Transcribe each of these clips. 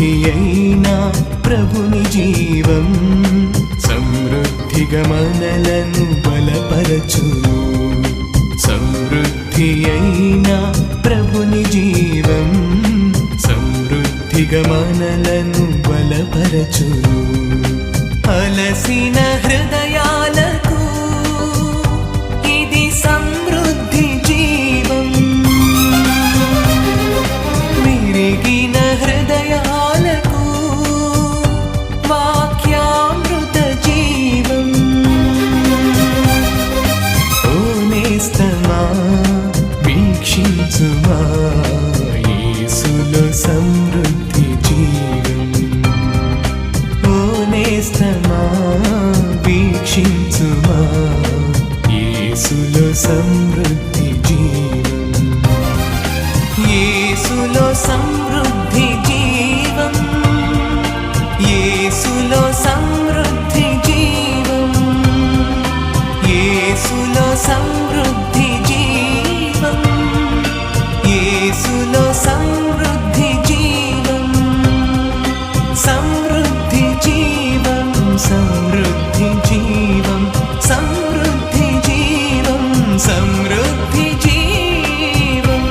సమృద్ధి అయినా ప్రభుని జీవం సమృద్ధిగా మనలను బలపరచును. సమృద్ధి అయినా ప్రభుని జీవం సమృద్ధిగా మనలను బలపరచును. అలసిన హృదయాలకు ఇది సమృద్ధి జీవం. విరిగిన హృదయాలకు వాక్యామృత జీవం. ఓ నేస్తమా వీక్షించుమా యేసులో సమృద్ధి జీవం. ఓ నేస్తమా వీక్షించుమా యేసులో సమృద్ధి జీవం. యేసులో సమృద్ధి జీవం. యేసులో సమృద్ధి జీవం. యేసులో సమృద్ధి జీవం. యేసులో సమృద్ధి జీవం. సమృద్ధి జీవం. సమృద్ధి జీవం. సమృద్ధి జీవం. సమృద్ధి జీవం.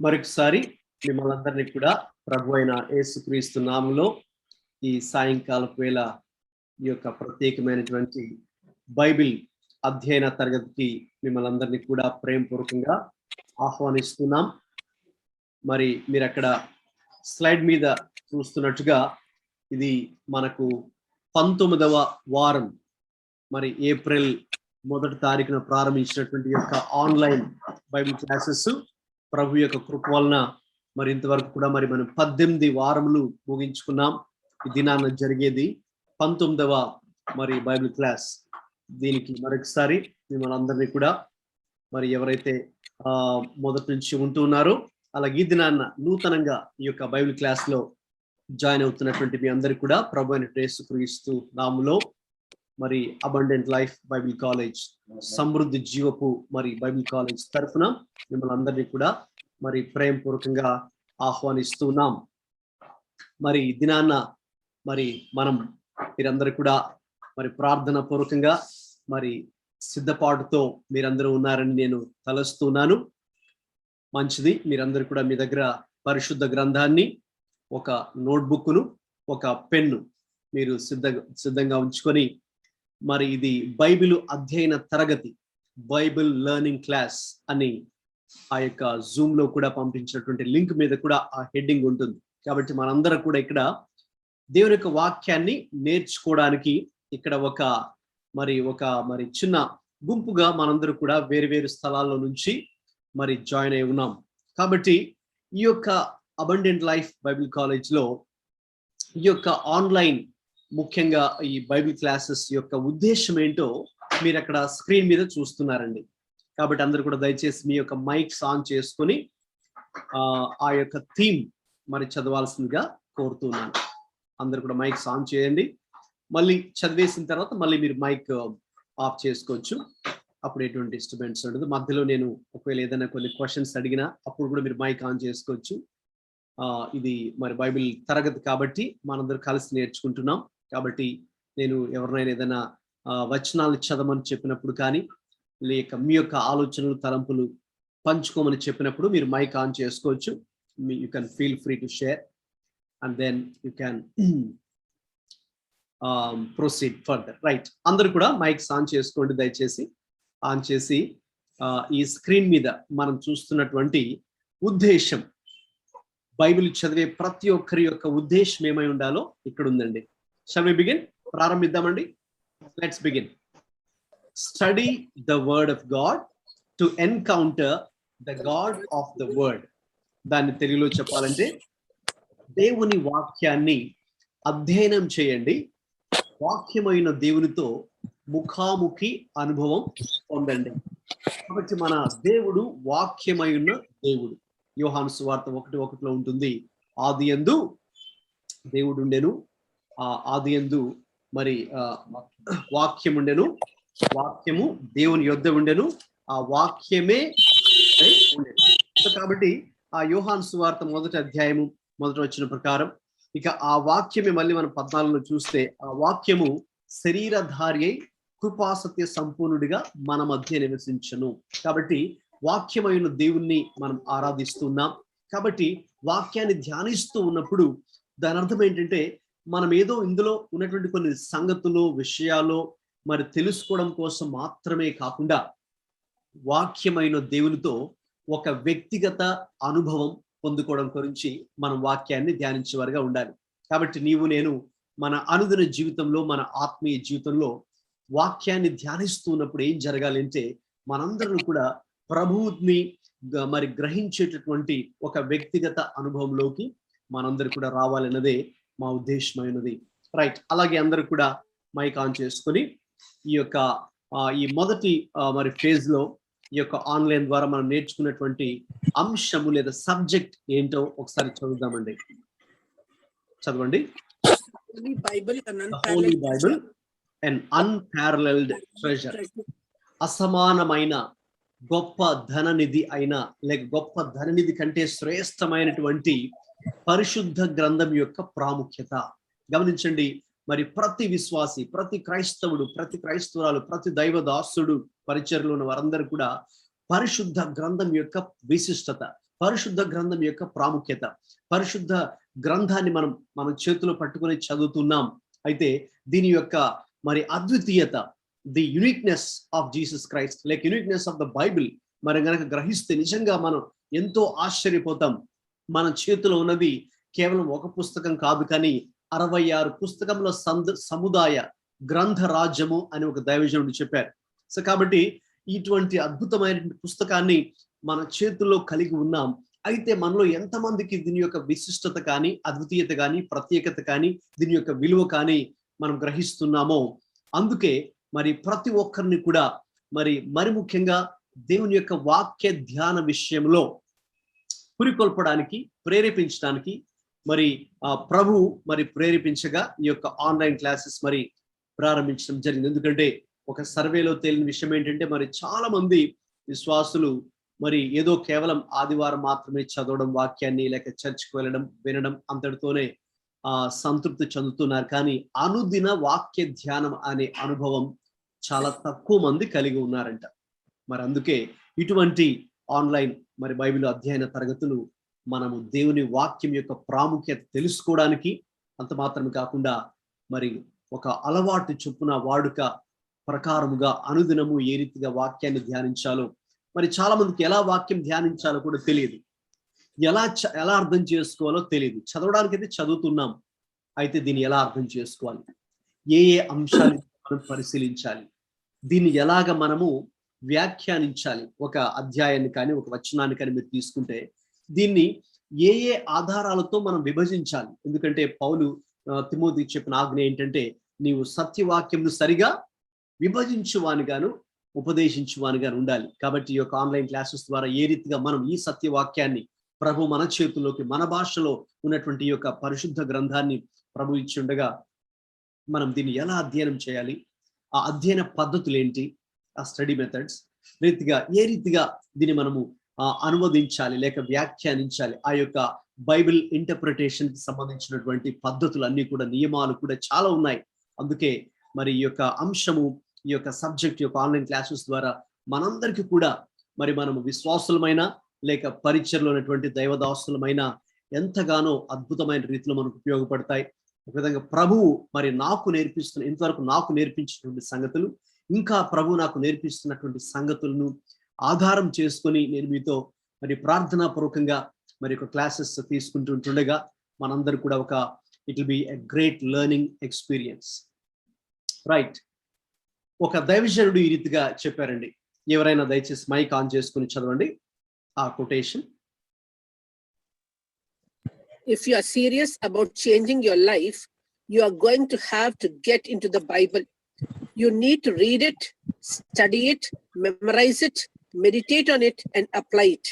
మరొకసారి మిమ్మల్ని అందరినీ కూడా ప్రభు అయిన యేసుక్రీస్తు నామములో ఈ సాయంకాలపు వేళ ఈ యొక్క ప్రత్యేకమైనటువంటి బైబిల్ అధ్యయన తరగతికి మిమ్మల్ని అందరినీ కూడా ప్రేమపూర్వకంగా ఆహ్వానిస్తున్నాం. మరి మీరు అక్కడ స్లైడ్ మీద చూస్తున్నట్టుగా ఇది మనకు 19వ వారం, మరి ఏప్రిల్ 1వ తారీఖున ప్రారంభించినటువంటి యొక్క ఆన్లైన్ బైబిల్ క్లాసెస్ ప్రభు యొక్క కృప వలన మరి ఇంతవరకు కూడా మరి మనం 18 వారములు ముగించుకున్నాం. ఈ దినాన జరిగేది 19వ మరి బైబిల్ క్లాస్. దీనికి మరొకసారి మిమ్మల్ని అందరినీ కూడా మరి ఎవరైతే మొదటి నుంచి ఉంటున్నారో అలాగే ఈ దినాన్న నూతనంగా ఈ యొక్క బైబిల్ క్లాస్ లో జాయిన్ అవుతున్నటువంటి మీ అందరికీ కూడా ప్రభు అయిన యేసుక్రీస్తు నామములో మరి అబండెంట్ లైఫ్ బైబిల్ కాలేజ్, సమృద్ధి జీవపు మరి బైబిల్ కాలేజ్ తరఫున మిమ్మల్ని అందరినీ కూడా మరి ప్రేమపూర్వకంగా ఆహ్వానిస్తున్నాం. మరి దినాన్న మరి మనం మీరందరూ కూడా మరి ప్రార్థన పూర్వకంగా మరి సిద్ధపాటుతో మీరందరూ ఉన్నారని నేను తలస్తున్నాను. మంచిది. మీరందరూ కూడా మీ దగ్గర పరిశుద్ధ గ్రంథాన్ని, ఒక నోట్బుక్ను, ఒక పెన్ను మీరు సిద్ధంగా ఉంచుకొని మరి ఇది బైబిల్ అధ్యయన తరగతి, బైబిల్ లెర్నింగ్ క్లాస్ అని ఆ యొక్క జూమ్ లో కూడా పంపించినటువంటి లింక్ మీద కూడా ఆ హెడ్డింగ్ ఉంటుంది. కాబట్టి మనందరం కూడా ఇక్కడ దేవుని యొక్క వాక్యాన్ని నేర్చుకోవడానికి ఇక్కడ ఒక మరి చిన్న గుంపుగా మనందరూ కూడా వేరు వేరు స్థలాల్లో నుంచి మరి జాయిన్ అయి ఉన్నాం. కాబట్టి ఈ యొక్క అబండెంట్ లైఫ్ బైబిల్ కాలేజ్ లో ఈ యొక్క ఆన్లైన్ ముఖ్యంగా ఈ బైబిల్ క్లాసెస్ యొక్క ఉద్దేశం ఏంటో మీరు అక్కడ స్క్రీన్ మీద చూస్తున్నారండి. కాబట్టి అందరూ కూడా దయచేసి మీ యొక్క మైక్స్ ఆన్ చేసుకొని ఆ యొక్క థీమ్ మరి చదవాల్సిందిగా కోరుతున్నాను. అందరు కూడా మైక్స్ ఆన్ చేయండి. మళ్ళీ చదివేసిన తర్వాత మళ్ళీ మీరు మైక్ ఆఫ్ చేసుకోవచ్చు. అప్పుడు ఎటువంటి డిస్టర్బెన్స్ ఉండదు. మధ్యలో నేను ఒకవేళ ఏదైనా కొన్ని క్వశ్చన్స్ అడిగినా అప్పుడు కూడా మీరు మైక్ ఆన్ చేసుకోవచ్చు. ఇది మరి బైబిల్ తరగతి కాబట్టి మనందరూ కలిసి నేర్చుకుంటున్నాం. కాబట్టి నేను ఎవరినైనా ఏదైనా వచనాలు చదవమని చెప్పినప్పుడు కానీ, లేక మీ యొక్క ఆలోచనలు తలంపులు పంచుకోమని చెప్పినప్పుడు మీరు మైక్ ఆన్ చేసుకోవచ్చు. You can feel free to share and then you can proceed further. Right. అందరూ కూడా మైక్స్ ఆన్ చేసుకోండి దయచేసి. ఆన్ చేసి ఈ స్క్రీన్ మీద మనం చూస్తున్నటువంటి ఉద్దేశం, బైబిల్ చదివే ప్రతి ఒక్కరి యొక్క ఉద్దేశం ఏమై ఉండాలో ఇక్కడ ఉందండి. Shall we begin? ప్రారంభిద్దామండి. Let's begin. Study the word of God to encounter the God of the word. దాన్ని తెలుగులో చెప్పాలంటే దేవుని వాక్యాన్ని అధ్యయనం చేయండి, వాక్యమైన దేవునితో ముఖాముఖి అనుభవం పొందండి. కాబట్టి మన దేవుడు వాక్యమైన దేవుడు. యోహాను సువార్త 1:1 ఉంటుంది, ఆదియందు దేవుడు ఉండెను, ఆదియందు మరి వాక్యం ఉండెను, వాక్యము దేవుని యొద్ద ఉండెను, ఆ వాక్యమే ఉండేది. సో కాబట్టి ఆ యోహాను సువార్త 1వ అధ్యాయము మొదట వచ్చిన ప్రకారం ఇక ఆ వాక్యమే మళ్ళీ మనం 14లో చూస్తే ఆ వాక్యము శరీరధారి అయి కృపాసత్య సంపూర్ణుడిగా మన మధ్య నివసించును. కాబట్టి వాక్యమైన దేవుణ్ణి మనం ఆరాధిస్తున్నాం. కాబట్టి వాక్యాన్ని ధ్యానిస్తూ ఉన్నప్పుడు దాని అర్థం ఏంటంటే మనం ఏదో ఇందులో ఉన్నటువంటి కొన్ని సంగతులు విషయాలు మరి తెలుసుకోవడం కోసం మాత్రమే కాకుండా వాక్యమైన దేవునితో ఒక వ్యక్తిగత అనుభవం పొందుకోవడం గురించి మనం వాక్యాన్ని ధ్యానించేవారుగా ఉండాలి. కాబట్టి నీవు నేను మన అనుదిన జీవితంలో మన ఆత్మీయ జీవితంలో వాక్యాన్ని ధ్యానిస్తూ ఉన్నప్పుడు ఏం జరగాలి అంటే మనందరం కూడా ప్రభువుని మరి గ్రహించేటటువంటి ఒక వ్యక్తిగత అనుభవంలోకి మనందరూ కూడా రావాలన్నదే మా ఉద్దేశమైనది. రైట్, అలాగే అందరూ కూడా మైక్ ఆన్ చేసుకొని ఈ యొక్క ఈ మొదటి మరి ఫేజ్ లో ఈ యొక్క ఆన్లైన్ ద్వారా మనం నేర్చుకున్నటువంటి అంశము లేదా సబ్జెక్ట్ ఏంటో ఒకసారి చదువుదామండి. చదవండి. Holy Bible and unparalleled treasure. అసమానమైన గొప్ప ధననిధి అయిన లేక గొప్ప ధననిధి కంటే శ్రేష్టమైనటువంటి పరిశుద్ధ గ్రంథం యొక్క ప్రాముఖ్యత గమనించండి. మరి ప్రతి విశ్వాసి, ప్రతి క్రైస్తవుడు, ప్రతి క్రైస్తవురాలు, ప్రతి దైవదాసుడు, పరిచర్లో ఉన్న వారందరూ కూడా పరిశుద్ధ గ్రంథం యొక్క విశిష్టత, పరిశుద్ధ గ్రంథం యొక్క ప్రాముఖ్యత, పరిశుద్ధ గ్రంథాన్ని మనం చేతిలో పట్టుకొని చదువుతున్నాం. అయితే దీని యొక్క మరి అద్వితీయత, the uniqueness of Jesus Christ like uniqueness of the Bible మరి గనక గ్రహిస్తే నిజంగా మనం ఎంతో ఆశ్చర్యపోతాం. మన చేతిలో ఉన్నది కేవలం ఒక పుస్తకం కాదు, కానీ 66 పుస్తకముల సముదాయ గ్రంథ రాజ్యము అని ఒక దైవజనుడు చెప్పారు. సో కాబట్టి ఇటువంటి అద్భుతమైన పుస్తకాన్ని మన చేతుల్లో కలిగి ఉన్నాం. అయితే మనలో ఎంతమందికి దీని యొక్క విశిష్టత కానీ, అద్వితీయత కానీ, ప్రత్యేకత కానీ, దీని యొక్క విలువ కానీ మనం గ్రహిస్తున్నామో, అందుకే మరి ప్రతి ఒక్కరిని కూడా మరి ముఖ్యంగా దేవుని యొక్క వాక్య ధ్యాన విషయంలో పురికొల్పడానికి, ప్రేరేపించడానికి మరి ప్రభు మరి ప్రేరేపించగా ఈ యొక్క ఆన్లైన్ క్లాసెస్ మరి ప్రారంభించడం జరిగింది. ఎందుకంటే ఒక సర్వేలో తేలిన విషయం ఏంటంటే మరి చాలా మంది విశ్వాసులు మరి ఏదో కేవలం ఆదివారం మాత్రమే చదవడం, వాక్యాన్ని లేక చర్చ్కి వెళ్ళడం, వినడం అంతటితోనే సంతృప్తి చెందుతున్నారు. కానీ అనుదిన వాక్య ధ్యానం అనే అనుభవం చాలా తక్కువ మంది కలిగి ఉన్నారంట. మరి అందుకే ఇటువంటి ఆన్లైన్ మరి బైబిల్ అధ్యయన తరగతులు మనము దేవుని వాక్యం యొక్క ప్రాముఖ్యత తెలుసుకోవడానికి, అంత మాత్రమే కాకుండా మరి ఒక అలవాటు చొప్పున వాడుక ప్రకారముగా అనుదినము ఏ రీతిగా వాక్యాన్ని ధ్యానించాలో, మరి చాలా మందికి ఎలా వాక్యం ధ్యానించాలో కూడా తెలియదు, ఎలా అర్థం చేసుకోవాలో తెలియదు. చదవడానికి అయితే చదువుతున్నాం, అయితే దీన్ని ఎలా అర్థం చేసుకోవాలి, ఏ అంశాలు మనం పరిశీలించాలి, దీన్ని ఎలాగ మనము వ్యాఖ్యానించాలి. ఒక అధ్యాయాన్ని కానీ ఒక వచనాన్ని కానీ మీరు తీసుకుంటే దీన్ని ఏ ఆధారాలతో మనం విభజించాలి. ఎందుకంటే పౌలు తిమోతికి చెప్పిన ఆజ్ఞ ఏంటంటే నీవు సత్యవాక్యంను సరిగా విభజించువానిగాను ఉపదేశించువానిగాను ఉండాలి. కాబట్టి ఈ యొక్క ఆన్లైన్ క్లాసెస్ ద్వారా ఏ రీతిగా మనం ఈ సత్యవాక్యాన్ని ప్రభు మన చేతుల్లోకి, మన భాషలో ఉన్నటువంటి ఈ యొక్క పరిశుద్ధ గ్రంథాన్ని ప్రభు ఇచ్చి ఉండగా మనం దీన్ని ఎలా అధ్యయనం చేయాలి, ఆ అధ్యయన పద్ధతులు ఏంటి, ఆ స్టడీ మెథడ్స్ రీతిగా ఏ రీతిగా దీన్ని మనము అనువదించాలి లేక వ్యాఖ్యానించాలి, ఆ యొక్క బైబిల్ ఇంటర్ప్రిటేషన్ కి సంబంధించినటువంటి పద్ధతులు అన్ని కూడా, నియమాలు కూడా చాలా ఉన్నాయి. అందుకే మరి ఈ యొక్క అంశము, ఈ యొక్క సబ్జెక్ట్ యొక్క ఆన్లైన్ క్లాసెస్ ద్వారా మనందరికీ కూడా మరి మనము విశ్వాసులమైన లేక పరిచర్లో ఉన్నటువంటి దైవదాసులమైన ఎంతగానో అద్భుతమైన రీతిలో మనకు ఉపయోగపడతాయి. ఒక విధంగా ప్రభువు మరి ఇంతవరకు నాకు నేర్పించినటువంటి సంగతులు, ఇంకా ప్రభు నాకు నేర్పిస్తున్నటువంటి సంగతులను ఆధారం చేసుకొని నేను మీతో మరి ప్రార్థనాపూర్వకంగా మరి ఒక క్లాసెస్ తీసుకుంటుండగా మనందరూ కూడా it will be a great learning experience. Right, ఒక దైవజనుడు ఈ రీతిగా చెప్పారండి. ఎవరైనా దయచేసి మైక్ ఆన్ చేసుకుని చదవండి ఆ quotation. If you are serious about changing your life, you are going to have to get into the Bible. You need to read it, study it, memorize it, meditate on it and apply it.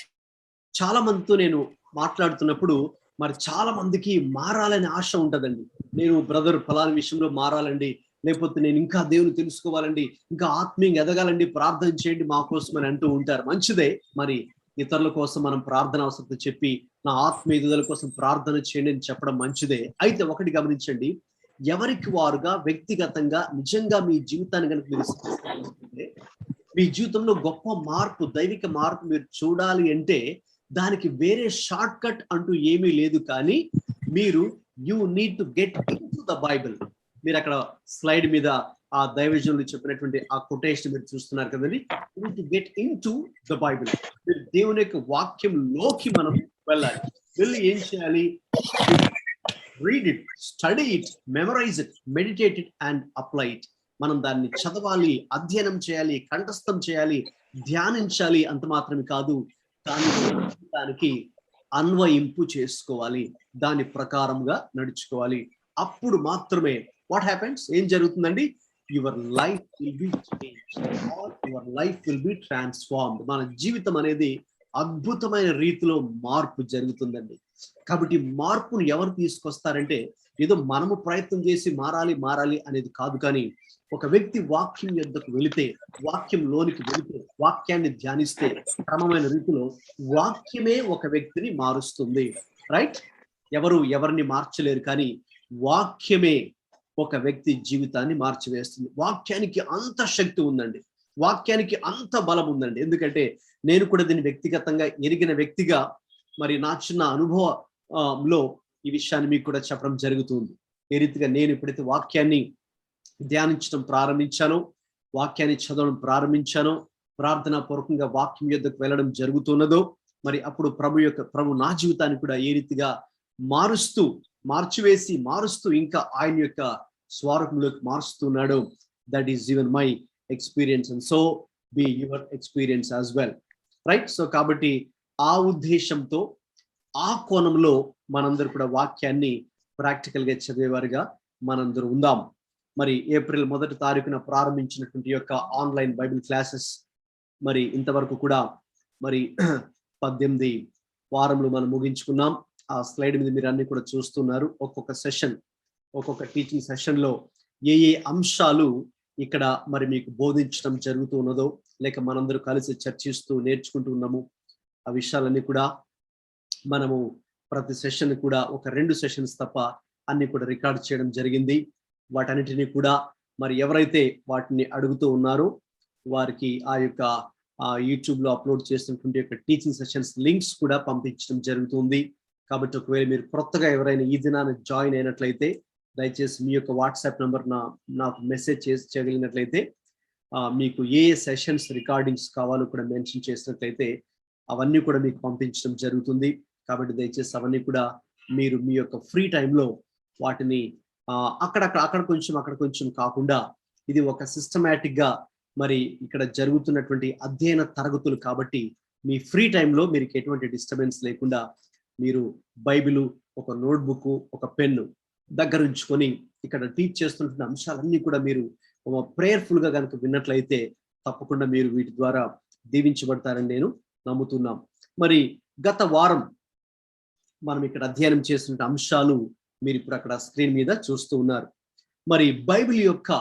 చాలా మందితో నేను మాట్లాడుతున్నప్పుడు మరి చాలా మందికి మారాలని ఆశ ఉంటదండి. నేను బ్రదర్ ఫలానా విషయంలో మారాలండి, లేకపోతే నేను ఇంకా దేవుని తెలుసుకోవాలండి, ఇంకా ఆత్మీయంగా ఎదగాలండి, ప్రార్థన చేయండి మా కోసం అని అంటూ ఉంటారు. మంచిదే, మరి ఇతరుల కోసం మనం ప్రార్థన అవసరం చెప్పి నా ఆత్మ ఎదుగుదల కోసం ప్రార్థన చేయండి అని చెప్పడం మంచిదే. అయితే ఒకటి గమనించండి, ఎవరికి వారుగా వ్యక్తిగతంగా నిజంగా మీ జీవితాన్ని కనుక మీరు చూస్తే, మీ జీవితంలో గొప్ప మార్పు, దైవిక మార్పు మీరు చూడాలి అంటే దానికి వేరే షార్ట్ కట్ అంటూ ఏమీ లేదు. కానీ మీరు you need to get in to the Bible. మీరు అక్కడ స్లైడ్ మీద ఆ దైవజనులు చెప్పినటువంటి ఆ కొటేషన్ మీరు చూస్తున్నారు కదండి, to get in to the Bible. మీరు దేవుని యొక్క వాక్యంలోకి మనం వెళ్ళాలి. వెళ్ళి ఏం చేయాలి? Read it, study it, memorize it, meditate it and apply it. మనం దాన్ని చదవాలి, అధ్యయనం చేయాలి, కంఠస్థం చేయాలి, ధ్యానించాలి. అంత మాత్రమే కాదు, దానికి అన్వయింపు చేసుకోవాలి, దాని ప్రకారంగా నడుచుకోవాలి. అప్పుడు మాత్రమే వాట్ హ్యాపెన్స్, ఏం జరుగుతుందండి? Your life will be changed, your life will be transformed. మన జీవితం అనేది అద్భుతమైన రీతిలో మార్పు జరుగుతుందండి. కాబట్టి మార్పును ఎవరు తీసుకొస్తారంటే ఏదో మనము ప్రయత్నం చేసి మారాలి అనేది కాదు. కానీ ఒక వ్యక్తి వాక్యం యొద్దకు వెళితే, వాక్యంలోనికి వెళితే, వాక్యాన్ని ధ్యానిస్తే క్రమమైన రీతిలో వాక్యమే ఒక వ్యక్తిని మారుస్తుంది. రైట్? ఎవరిని మార్చలేరు, కానీ వాక్యమే ఒక వ్యక్తి జీవితాన్ని మార్చివేస్తుంది. వాక్యానికి అంత శక్తి ఉందండి, వాక్యానికి అంత బలం ఉందండి. ఎందుకంటే నేను కూడా దీన్ని వ్యక్తిగతంగా ఎరిగిన వ్యక్తిగా మరి నా చిన్న అనుభవంలో ఈ విషయాన్ని మీకు కూడా చెప్పడం జరుగుతుంది. ఏ రీతిగా నేను ఎప్పుడైతే వాక్యాన్ని ధ్యానించడం ప్రారంభించానో, వాక్యాన్ని చదవడం ప్రారంభించానో, ప్రార్థనా పూర్వకంగా వాక్యం యొద్దకు వెళ్ళడం జరుగుతున్నదో, మరి అప్పుడు ప్రభు నా జీవితాన్ని కూడా ఏ రీతిగా మారుస్తూ ఇంకా ఆయన యొక్క స్వరూపంలోకి మారుస్తున్నాడు. That is even my experience and so be your experience as well. Right? So కాబట్టి ఆ ఉద్దేశంతో, ఆ కోణంలో మనందరూ కూడా వాక్యాన్ని ప్రాక్టికల్ గా చదివేవారుగా మనందరూ ఉందాం. మరి ఏప్రిల్ 1వ తారీఖున ప్రారంభించినటువంటి యొక్క ఆన్లైన్ బైబిల్ క్లాసెస్ మరి ఇంతవరకు కూడా మరి 18 వారములు మనం ముగించుకున్నాం. ఆ స్లైడ్ మీద మీరు అన్ని కూడా చూస్తున్నారు. ఒక్కొక్క సెషన్, ఒక్కొక్క టీచింగ్ సెషన్ లో ఏ అంశాలు ఇక్కడ మరి మీకు బోధించడం జరుగుతూ ఉన్నదో, లేక మనందరూ కలిసి చర్చిస్తూ నేర్చుకుంటూ ఉన్నాము, ఆ విషయాలన్నీ కూడా మనము ప్రతి సెషన్ కూడా ఒక 2 సెషన్స్ తప్ప అన్ని కూడా రికార్డ్ చేయడం జరిగింది. వాటన్నిటిని కూడా మరి ఎవరైతే వాటిని అడుగుతూ ఉన్నారో వారికి ఆ యొక్క యూట్యూబ్ లో అప్లోడ్ చేసినటువంటి యొక్క టీచింగ్ సెషన్స్ లింక్స్ కూడా పంపించడం జరుగుతుంది. కాబట్టి ఒకవేళ మీరు కొత్తగా ఎవరైనా ఈ దినాన్ని జాయిన్ అయినట్లయితే దయచేసి మీ యొక్క వాట్సాప్ నంబర్ నాకు మెసేజ్ చేయగలిగినట్లయితే మీకు ఏ సెషన్స్ రికార్డింగ్స్ కావాలో కూడా మెన్షన్ చేసినట్లయితే అవన్నీ కూడా మీకు పంపించడం జరుగుతుంది. కాబట్టి దయచేసి అవన్నీ కూడా మీరు మీ యొక్క ఫ్రీ టైంలో వాటిని అక్కడ కొంచెం కాకుండా ఇది ఒక సిస్టమేటిక్ గా మరి ఇక్కడ జరుగుతున్నటువంటి అధ్యయన తరగతులు కాబట్టి మీ ఫ్రీ టైంలో మీరు ఎటువంటి డిస్టర్బెన్స్ లేకుండా మీరు బైబిల్, ఒక నోట్బుక్, ఒక పెన్ను దగ్గర ఉంచుకొని ఇక్కడ టీచ్ చేస్తున్న అంశాలన్నీ కూడా మీరు ప్రేయర్ఫుల్ గా కనుక విన్నట్లయితే తప్పకుండా మీరు వీటి ద్వారా దీవించబడతారని నేను నమ్ముతున్నాం. మరి గత వారం మనం ఇక్కడ అధ్యయనం చేస్తున్న అంశాలు మీరు ఇప్పుడు అక్కడ స్క్రీన్ మీద చూస్తూ ఉన్నారు. మరి బైబిల్ యొక్క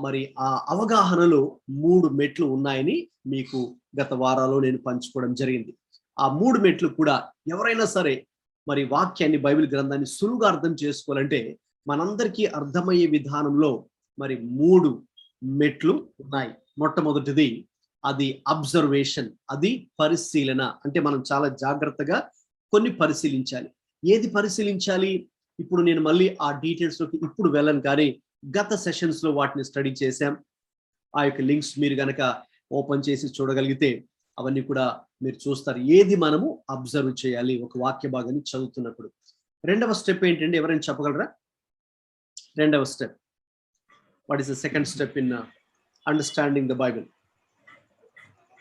మరి ఆ అవగాహనలో 3 మెట్లు ఉన్నాయని మీకు గత వారాల్లో నేను పంచుకోవడం జరిగింది. ఆ 3 మెట్లు కూడా ఎవరైనా సరే మరి వాక్యాన్ని, బైబిల్ గ్రంథాన్ని సులువుగా అర్థం చేసుకోవాలంటే మనందరికీ అర్థమయ్యే విధానంలో మరి 3 మెట్లు ఉన్నాయి. మొట్టమొదటిది అది అబ్జర్వేషన్, అది పరిశీలన. అంటే మనం చాలా జాగ్రత్తగా కొన్ని పరిశీలించాలి. ఏది పరిశీలించాలి? ఇప్పుడు నేను మళ్ళీ ఆ డీటెయిల్స్ లోకి ఇప్పుడు వెళ్ళను, కానీ గత సెషన్స్ లో వాటిని స్టడీ చేశాం. ఆ యొక్క లింక్స్ మీరు గనక ఓపెన్ చేసి చూడగలిగితే అవన్నీ కూడా మీరు చూస్తారు. ఏది మనము అబ్జర్వ్ చేయాలి ఒక వాక్య భాగాన్ని చదువుతున్నప్పుడు. రెండవ స్టెప్ ఏంటంటే ఎవరైనా చెప్పగలరా? రెండవ step, what is the second step in understanding the Bible?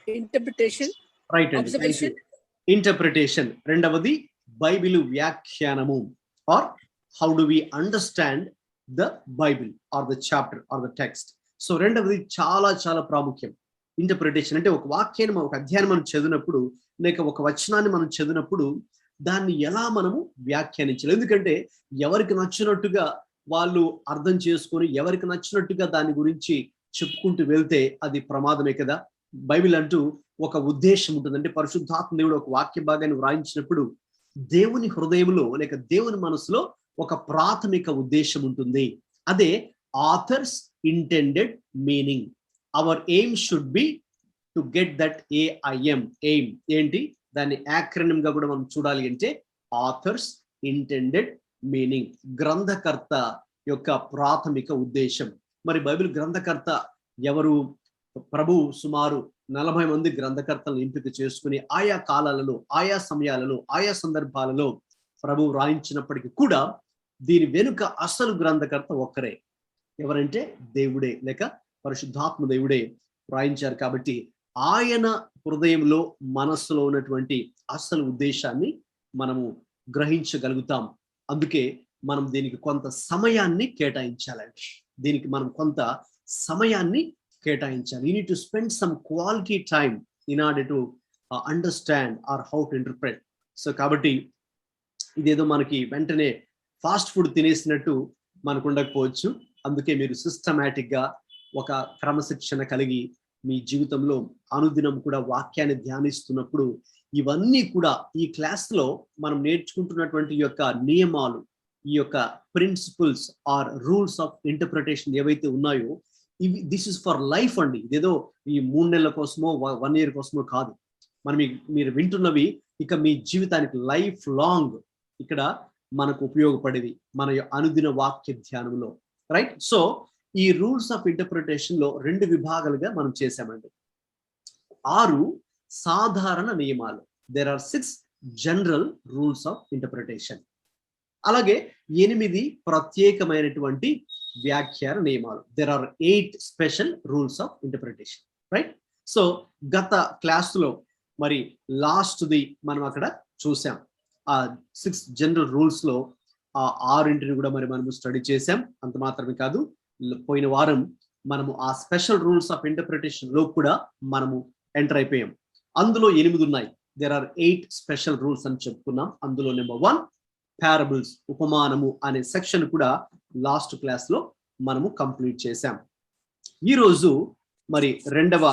Interpretation. Right అండి, ఇంటర్ప్రిటేషన్. రెండవది బైబిల్ వ్యాఖ్యానము, or how do we understand the Bible or the chapter or the text. So రెండవది చాలా చాలా ప్రాముఖ్యం. ఇంటర్ప్రిటేషన్ అంటే ఒక వాక్యాన్ని, ఒక అధ్యాయం మనం చదివినప్పుడు, లేక ఒక వచనాన్ని మనం చదివినప్పుడు దాన్ని ఎలా మనము వ్యాఖ్యానించాలి. ఎందుకంటే ఎవరికి నచ్చినట్టుగా వాళ్ళు అర్థం చేసుకొని ఎవరికి నచ్చినట్టుగా దాని గురించి చెప్పుకుంటూ వెళ్తే అది ప్రమాదమే కదా. బైబిల్ అంటూ ఒక ఉద్దేశం ఉంటుంది. అంటే పరిశుద్ధాత్మ దేవుడు ఒక వాక్య భాగాన్ని వ్రాయించినప్పుడు దేవుని హృదయంలో లేక దేవుని మనసులో ఒక ప్రాథమిక ఉద్దేశం ఉంటుంది. అదే authors intended meaning. Hour aim should be to get that AIM. Aim ఏంటి? దాన్ని యాక్రోనిమ్ గా కూడా మనం చూడాలి అంటే ఆథర్స్ ఇంటెండెడ్ మీనింగ్, గ్రంథకర్త యొక్క ప్రాథమిక ఉద్దేశం. మరి బైబిల్ గ్రంథకర్త ఎవరు? ప్రభు సుమారు 40 మంది గ్రంథకర్తలను ఎంపిక చేసుకుని ఆయా కాలాలలో, ఆయా సమయాలలో, ఆయా సందర్భాలలో ప్రభు రాయించినప్పటికీ కూడా దీని వెనుక అసలు గ్రంథకర్త ఒక్కరే. ఎవరంటే దేవుడే, లేక పరిశుద్ధాత్మ దేవుడే రాయించారు. కాబట్టి ఆయన హృదయంలో, మనస్సులో ఉన్నటువంటి అసలు ఉద్దేశాన్ని మనము గ్రహించగలుగుతాం. అందుకే మనం దీనికి కొంత సమయాన్ని కేటాయించాలండి. దీనికి మనం కొంత సమయాన్ని కేటాయించాలి. You need to spend some quality time in order to understand or how to interpret. So కాబట్టి ఇదేదో మనకి వెంటనే ఫాస్ట్ ఫుడ్ తినేసినట్టు మనకు ఉండకపోవచ్చు. అందుకే మీరు సిస్టమేటిక్ గా ఒక క్రమశిక్షణ కలిగి మీ జీవితంలో అనుదినం కూడా వాక్యాన్ని ధ్యానిస్తున్నప్పుడు ఇవన్నీ కూడా ఈ క్లాస్ లో మనం నేర్చుకుంటున్నటువంటి యొక్క నియమాలు, ఈ యొక్క principles or rules of interpretation ఏవైతే ఉన్నాయో ఇవి దిస్ ఇస్ ఫర్ లైఫ్ అండి. ఇదేదో ఈ 3 నెలల కోసమో 1 ఇయర్ కోసమో కాదు. మనం మీరు వింటున్నవి ఇక మీ జీవితానికి లైఫ్ లాంగ్ ఇక్కడ మనకు ఉపయోగపడేది మన అనుదిన వాక్య ధ్యానంలో, రైట్? సో ఈ రూల్స్ ఆఫ్ ఇంటర్ప్రిటేషన్ లో 2 విభాగాలుగా మనం చేశామండి. 6 సాధారణ నియమాలు. There are 6 general rules of interpretation. అలాగే 8 ప్రత్యేకమైనటువంటి వ్యాఖ్యాన నియమాలు. There are 8 special rules of interpretation, right? So గత క్లాస్ లో మరి లాస్ట్ ది మనం అక్కడ చూసాం. ఆ 6 జనరల్ రూల్స్ లో ఆ 6 కూడా మరి మనము స్టడీ చేసాం. అంత మాత్రమే కాదు, పోయిన వారం మనము ఆ స్పెషల్ రూల్స్ ఆఫ్ ఇంటర్ప్రిటేషన్ లో కూడా మనము ఎంటర్ అయిపోయాం. అందులో 8 ఉన్నాయి. దేర్ ఆర్ 8 స్పెషల్ రూల్స్ అని చెప్పుకున్నాం. అందులో నెంబర్ 1 పారబుల్స్, ఉపమానము అనే సెక్షన్ కూడా లాస్ట్ క్లాస్ లో మనము కంప్లీట్ చేశాం. ఈ రోజు మరి 2వ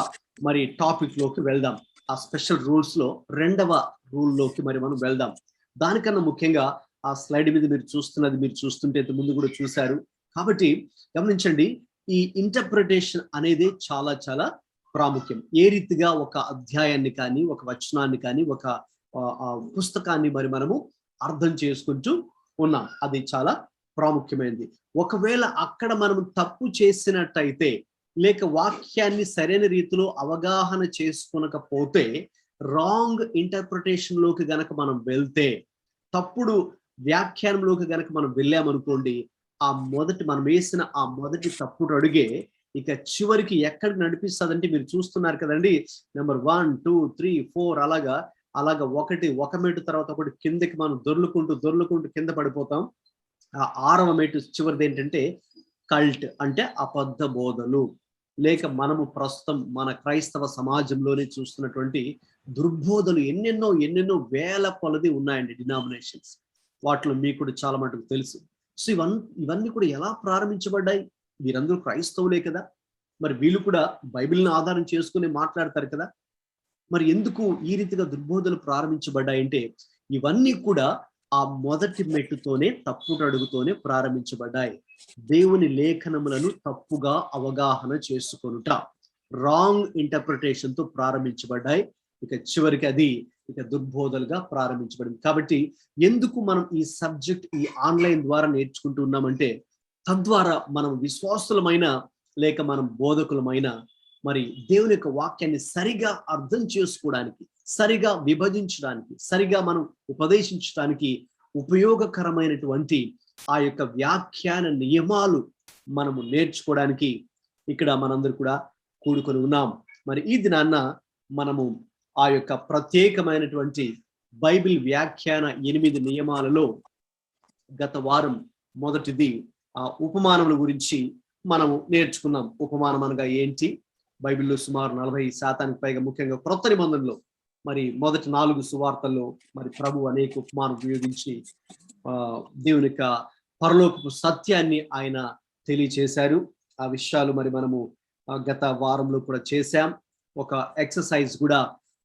మరి టాపిక్ లోకి వెళ్దాం. ఆ స్పెషల్ రూల్స్ లో 2వ రూల్ లోకి మరి మనం వెళ్దాం. దానికన్నా ముఖ్యంగా ఆ స్లైడ్ మీద మీరు చూస్తున్నది, మీరు చూస్తుంటే ముందు కూడా చూశారు. కాబట్టి గమనించండి, ఈ ఇంటర్ప్రిటేషన్ అనేది చాలా చాలా ప్రాముఖ్యం. ఏ రీతిగా ఒక అధ్యాయాన్ని కానీ, ఒక వచనాన్ని కానీ, ఒక పుస్తకాన్ని మరి మనము అర్థం చేసుకుంటూ ఉన్నాం. అది చాలా ప్రాముఖ్యమైనది. ఒకవేళ అక్కడ మనం తప్పు చేసినట్టయితే, లేక వాక్యాన్ని సరైన రీతిలో అవగాహన చేసుకొనకపోతే, రాంగ్ ఇంటర్ప్రిటేషన్ లోకి గనక మనం వెళ్తే, తప్పుడు వ్యాఖ్యానంలోకి గనక మనం వెళ్ళామనుకోండి, మనం వేసిన ఆ మొదటి తప్పుడు అడుగే ఇక చివరికి ఎక్కడికి నడిపిస్తుందంటే మీరు చూస్తున్నారు కదండి. నెంబర్ 1, 2, 3, 4 అలాగా 1 మెట్టు తర్వాత ఒకటి కిందకి మనం దొర్లుకుంటూ కింద పడిపోతాం. ఆ 6వ మెట్టు చివరిది ఏంటంటే కల్ట్, అంటే అబద్ధ బోధలు. లేక మనము ప్రస్తుతం మన క్రైస్తవ సమాజంలోనే చూస్తున్నటువంటి దుర్బోధలు ఎన్నెన్నో వేల కొలది ఉన్నాయండి, డినామినేషన్స్. వాటిలో మీకు కూడా చాలా మటుకు తెలుసు. సో ఇవన్నీ కూడా ఎలా ప్రారంభించబడ్డాయి? వీరందరూ క్రైస్తవులే కదా, మరి వీళ్ళు కూడా బైబిల్ని ఆధారం చేసుకుని మాట్లాడతారు కదా. మరి ఎందుకు ఈ రీతిగా దుర్బోధలు ప్రారంభించబడ్డాయంటే, ఇవన్నీ కూడా ఆ మొదటి మెట్టుతోనే, తప్పుడు అడుగుతోనే ప్రారంభించబడ్డాయి. దేవుని లేఖనములను తప్పుగా అవగాహన చేసుకొనుట, రాంగ్ ఇంటర్ప్రిటేషన్ తో ప్రారంభించబడ్డాయి. ఇక చివరికి అది ఇక దుర్బోధలుగా ప్రారంభించబడింది. కాబట్టి ఎందుకు మనం ఈ సబ్జెక్ట్ ఈ ఆన్లైన్ ద్వారా నేర్చుకుంటూ ఉన్నామంటే, తద్వారా మనం విశ్వాసులమైన లేక మనం బోధకులమైన మరి దేవుని యొక్క వాక్యాన్ని సరిగా అర్థం చేసుకోవడానికి, సరిగా విభజించడానికి, సరిగా మనం ఉపదేశించడానికి ఉపయోగకరమైనటువంటి ఆ యొక్క వ్యాఖ్యాన నియమాలు మనము నేర్చుకోవడానికి ఇక్కడ మనందరూ కూడా కూడుకొని ఉన్నాం. మరి ఈ దినాన్న మనము ఆ యొక్క ప్రత్యేకమైనటువంటి బైబిల్ వ్యాఖ్యాన 8 నియమాలలో గత వారం మొదటిది ఆ ఉపమానముల గురించి మనము నేర్చుకున్నాం. ఉపమానం అనగా ఏంటి? బైబిల్లో సుమారు 40% పైగా, ముఖ్యంగా క్రొత్త నిబంధనలో మరి మొదటి 4 సువార్తల్లో మరి ప్రభు అనేక ఉపమానం ఉపయోగించి దేవుని యొక్క పరలోకపు సత్యాన్ని ఆయన తెలియచేశారు. ఆ విషయాలు మరి మనము గత వారంలో కూడా చేశాం. ఒక ఎక్సర్సైజ్ కూడా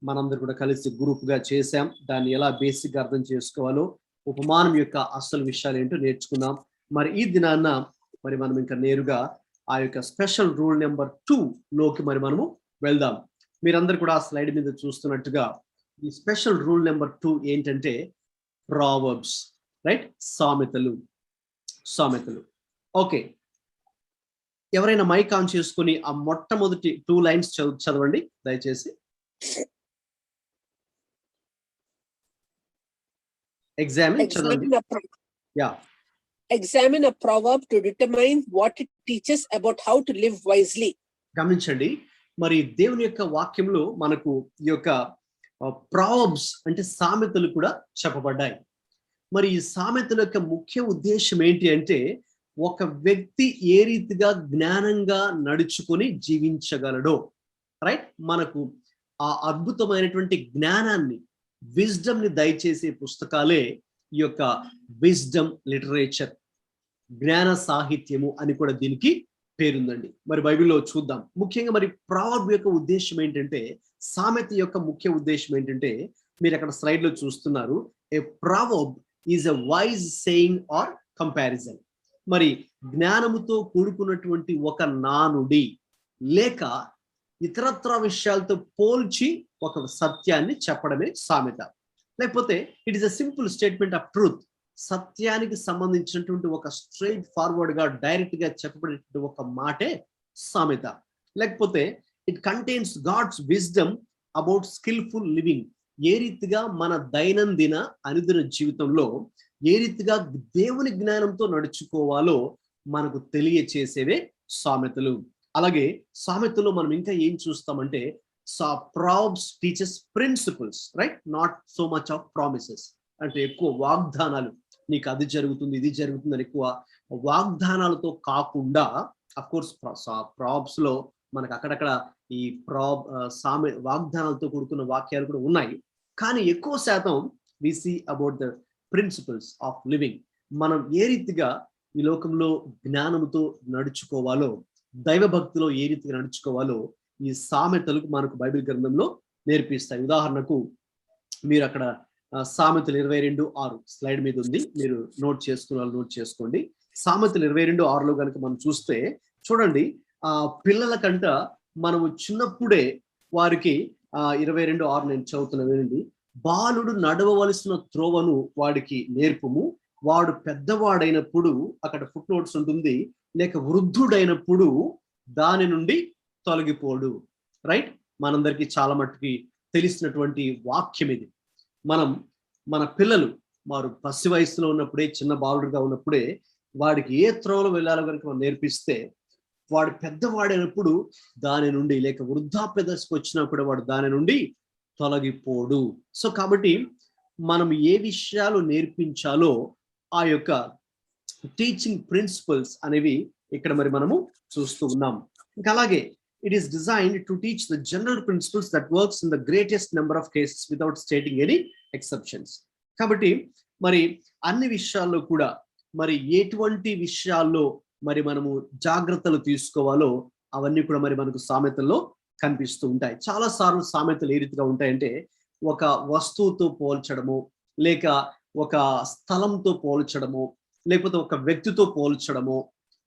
మనందరూ కూడా కలిసి గ్రూప్ గా చేశాం. దాన్ని ఎలా బేసిక్ గా అర్థం చేసుకోవాలో, ఉపమానం యొక్క అసలు విషయాలు ఏంటో నేర్చుకున్నాం. మరి ఈ దినాన్న మరి మనం ఇంకా నేరుగా ఆ యొక్క స్పెషల్ రూల్ నెంబర్ 2 లోకి మరి మనము వెళ్దాం. మీరందరూ కూడా ఆ స్లైడ్ మీద చూస్తున్నట్టుగా ఈ స్పెషల్ రూల్ నెంబర్ 2 ఏంటంటే ప్రావర్బ్స్, రైట్? సామెతలు. ఓకే, ఎవరైనా మైక్ ఆన్ చేసుకుని ఆ మొట్టమొదటి 2 లైన్స్ చదవండి దయచేసి. Examine a proverb to determine what it teaches about how to live wisely. గమనించండి, మరి దేవుని యొక్క వాక్యంలో మనకు ఈ యొక్క ప్రావర్బ్స్ అంటే సామెతలు కూడా చెప్పబడ్డాయి. మరి ఈ సామెతల యొక్క ముఖ్య ఉద్దేశం ఏంటి అంటే, ఒక వ్యక్తి ఏ రీతిగా జ్ఞానంగా నడుచుకొని జీవించగలడో, రైట్? మనకు ఆ అద్భుతమైనటువంటి జ్ఞానాన్ని, విజ్డమ్ ని దయచేసే పుస్తకాలే ఈ యొక్క విజ్డమ్ లిటరేచర్, జ్ఞాన సాహిత్యము అని కూడా దీనికి పేరుందండి. మరి బైబిల్లో చూద్దాం. ముఖ్యంగా మరి ప్రావర్బ్ యొక్క ఉద్దేశం ఏంటంటే, సామెత యొక్క ముఖ్య ఉద్దేశం ఏంటంటే, మీరు అక్కడ స్లైడ్ లో చూస్తున్నారు, a proverb is a wise saying or comparison. మరి జ్ఞానముతో కూడుకున్నటువంటి ఒక నానుడి లేక ఇతరత్ర విషయాలతో పోల్చి ఒక సత్యాన్ని చెప్పడమే సామెత. లేకపోతే it is a simple statement of truth, సత్యానికి సంబంధించినటువంటి ఒక స్ట్రైట్ ఫార్వర్డ్ గా డైరెక్ట్ గా చెప్పబడేటువంటి ఒక మాటే సామెత. లేకపోతే it contains God's wisdom about skilful living, ఏ రీతిగా మన దైనందిన అనుదిన జీవితంలో ఏ రీతిగా దేవుని జ్ఞానంతో నడుచుకోవాలో మనకు తెలియచేసేవే సామెతలు. అలాగే సామెతలో మనం ఇంకా ఏం చూస్తామంటే, proverbs teachers principles, right? Not so much of promises. అంటే ఎక్కువ వాగ్దానాలు, నీకు అది జరుగుతుంది ఇది జరుగుతుంది అని ఎక్కువ వాగ్దానాలతో కాకుండా, అఫ్ కోర్స్ ప్రావర్బ్స్ లో మనకు అక్కడక్కడ ఈ వాగ్దానాలతో కూడుకున్న వాక్యాలు కూడా ఉన్నాయి. కానీ ఎక్కువ శాతం we see about the principles of living. మనం ఏ రీతిగా ఈ లోకంలో జ్ఞానంతో నడుచుకోవాలో, దైవ భక్తిలో ఏ రీతిగా నడుచుకోవాలో ఈ సామెతలకు మనకు బైబిల్ గ్రంథంలో నేర్పిస్తాయి. ఉదాహరణకు మీరు అక్కడ సామెతలు 22:6 స్లైడ్ మీద ఉంది, మీరు నోట్ చేసుకోండి. సామెతలు 22:6లో కనుక మనం చూస్తే చూడండి, పిల్లల కంట మనము చిన్నప్పుడే వారికి 22:6 నేను చదువుతున్నా వినండి. బాలుడు నడవవలసిన త్రోవను వాడికి నేర్పుము, వాడు పెద్దవాడైనప్పుడు, అక్కడ ఫుట్ నోట్స్ ఉంటుంది, లేక వృద్ధుడైనప్పుడు దాని నుండి తొలగిపోడు. రైట్? మనందరికీ చాలా మట్టుకి తెలిసినటువంటి వాక్యం ఇది. మన పిల్లలు వారు పసి వయసులో ఉన్నప్పుడే, చిన్న బాలుడుగా ఉన్నప్పుడే వాడికి ఏ త్రోవలో వెళ్ళాలో కనుక మనం నేర్పిస్తే, వాడు పెద్దవాడైనప్పుడు దాని నుండి, లేక వృద్ధాప్య దశకు వచ్చినప్పుడు వాడు దాని నుండి తొలగిపోడు. సో కాబట్టి మనం ఏ విషయాలు నేర్పించాలో ఆ యొక్క టీచింగ్ ప్రిన్సిపల్స్ అనేవి ఇక్కడ మరి మనము చూస్తూ ఉన్నాం. ఇంకా అలాగే it is designed to teach the general principles that works in the greatest number of cases without stating any exceptions. కాబట్టి మరి అన్ని విషయాల్లో కూడా మరి ఎటువంటి విషయాల్లో మరి మనము జాగ్రత్తలు తీసుకోవాలో అవన్నీ కూడా మరి మనకు సామెతల్లో కనిపిస్తూ ఉంటాయి. చాలా సార్లు సామెతలు ఏ రీతిగా ఉంటాయంటే, ఒక వస్తువుతో పోల్చడము, లేక ఒక స్థలంతో పోల్చడము, లేకపోతే ఒక వ్యక్తితో పోల్చడము,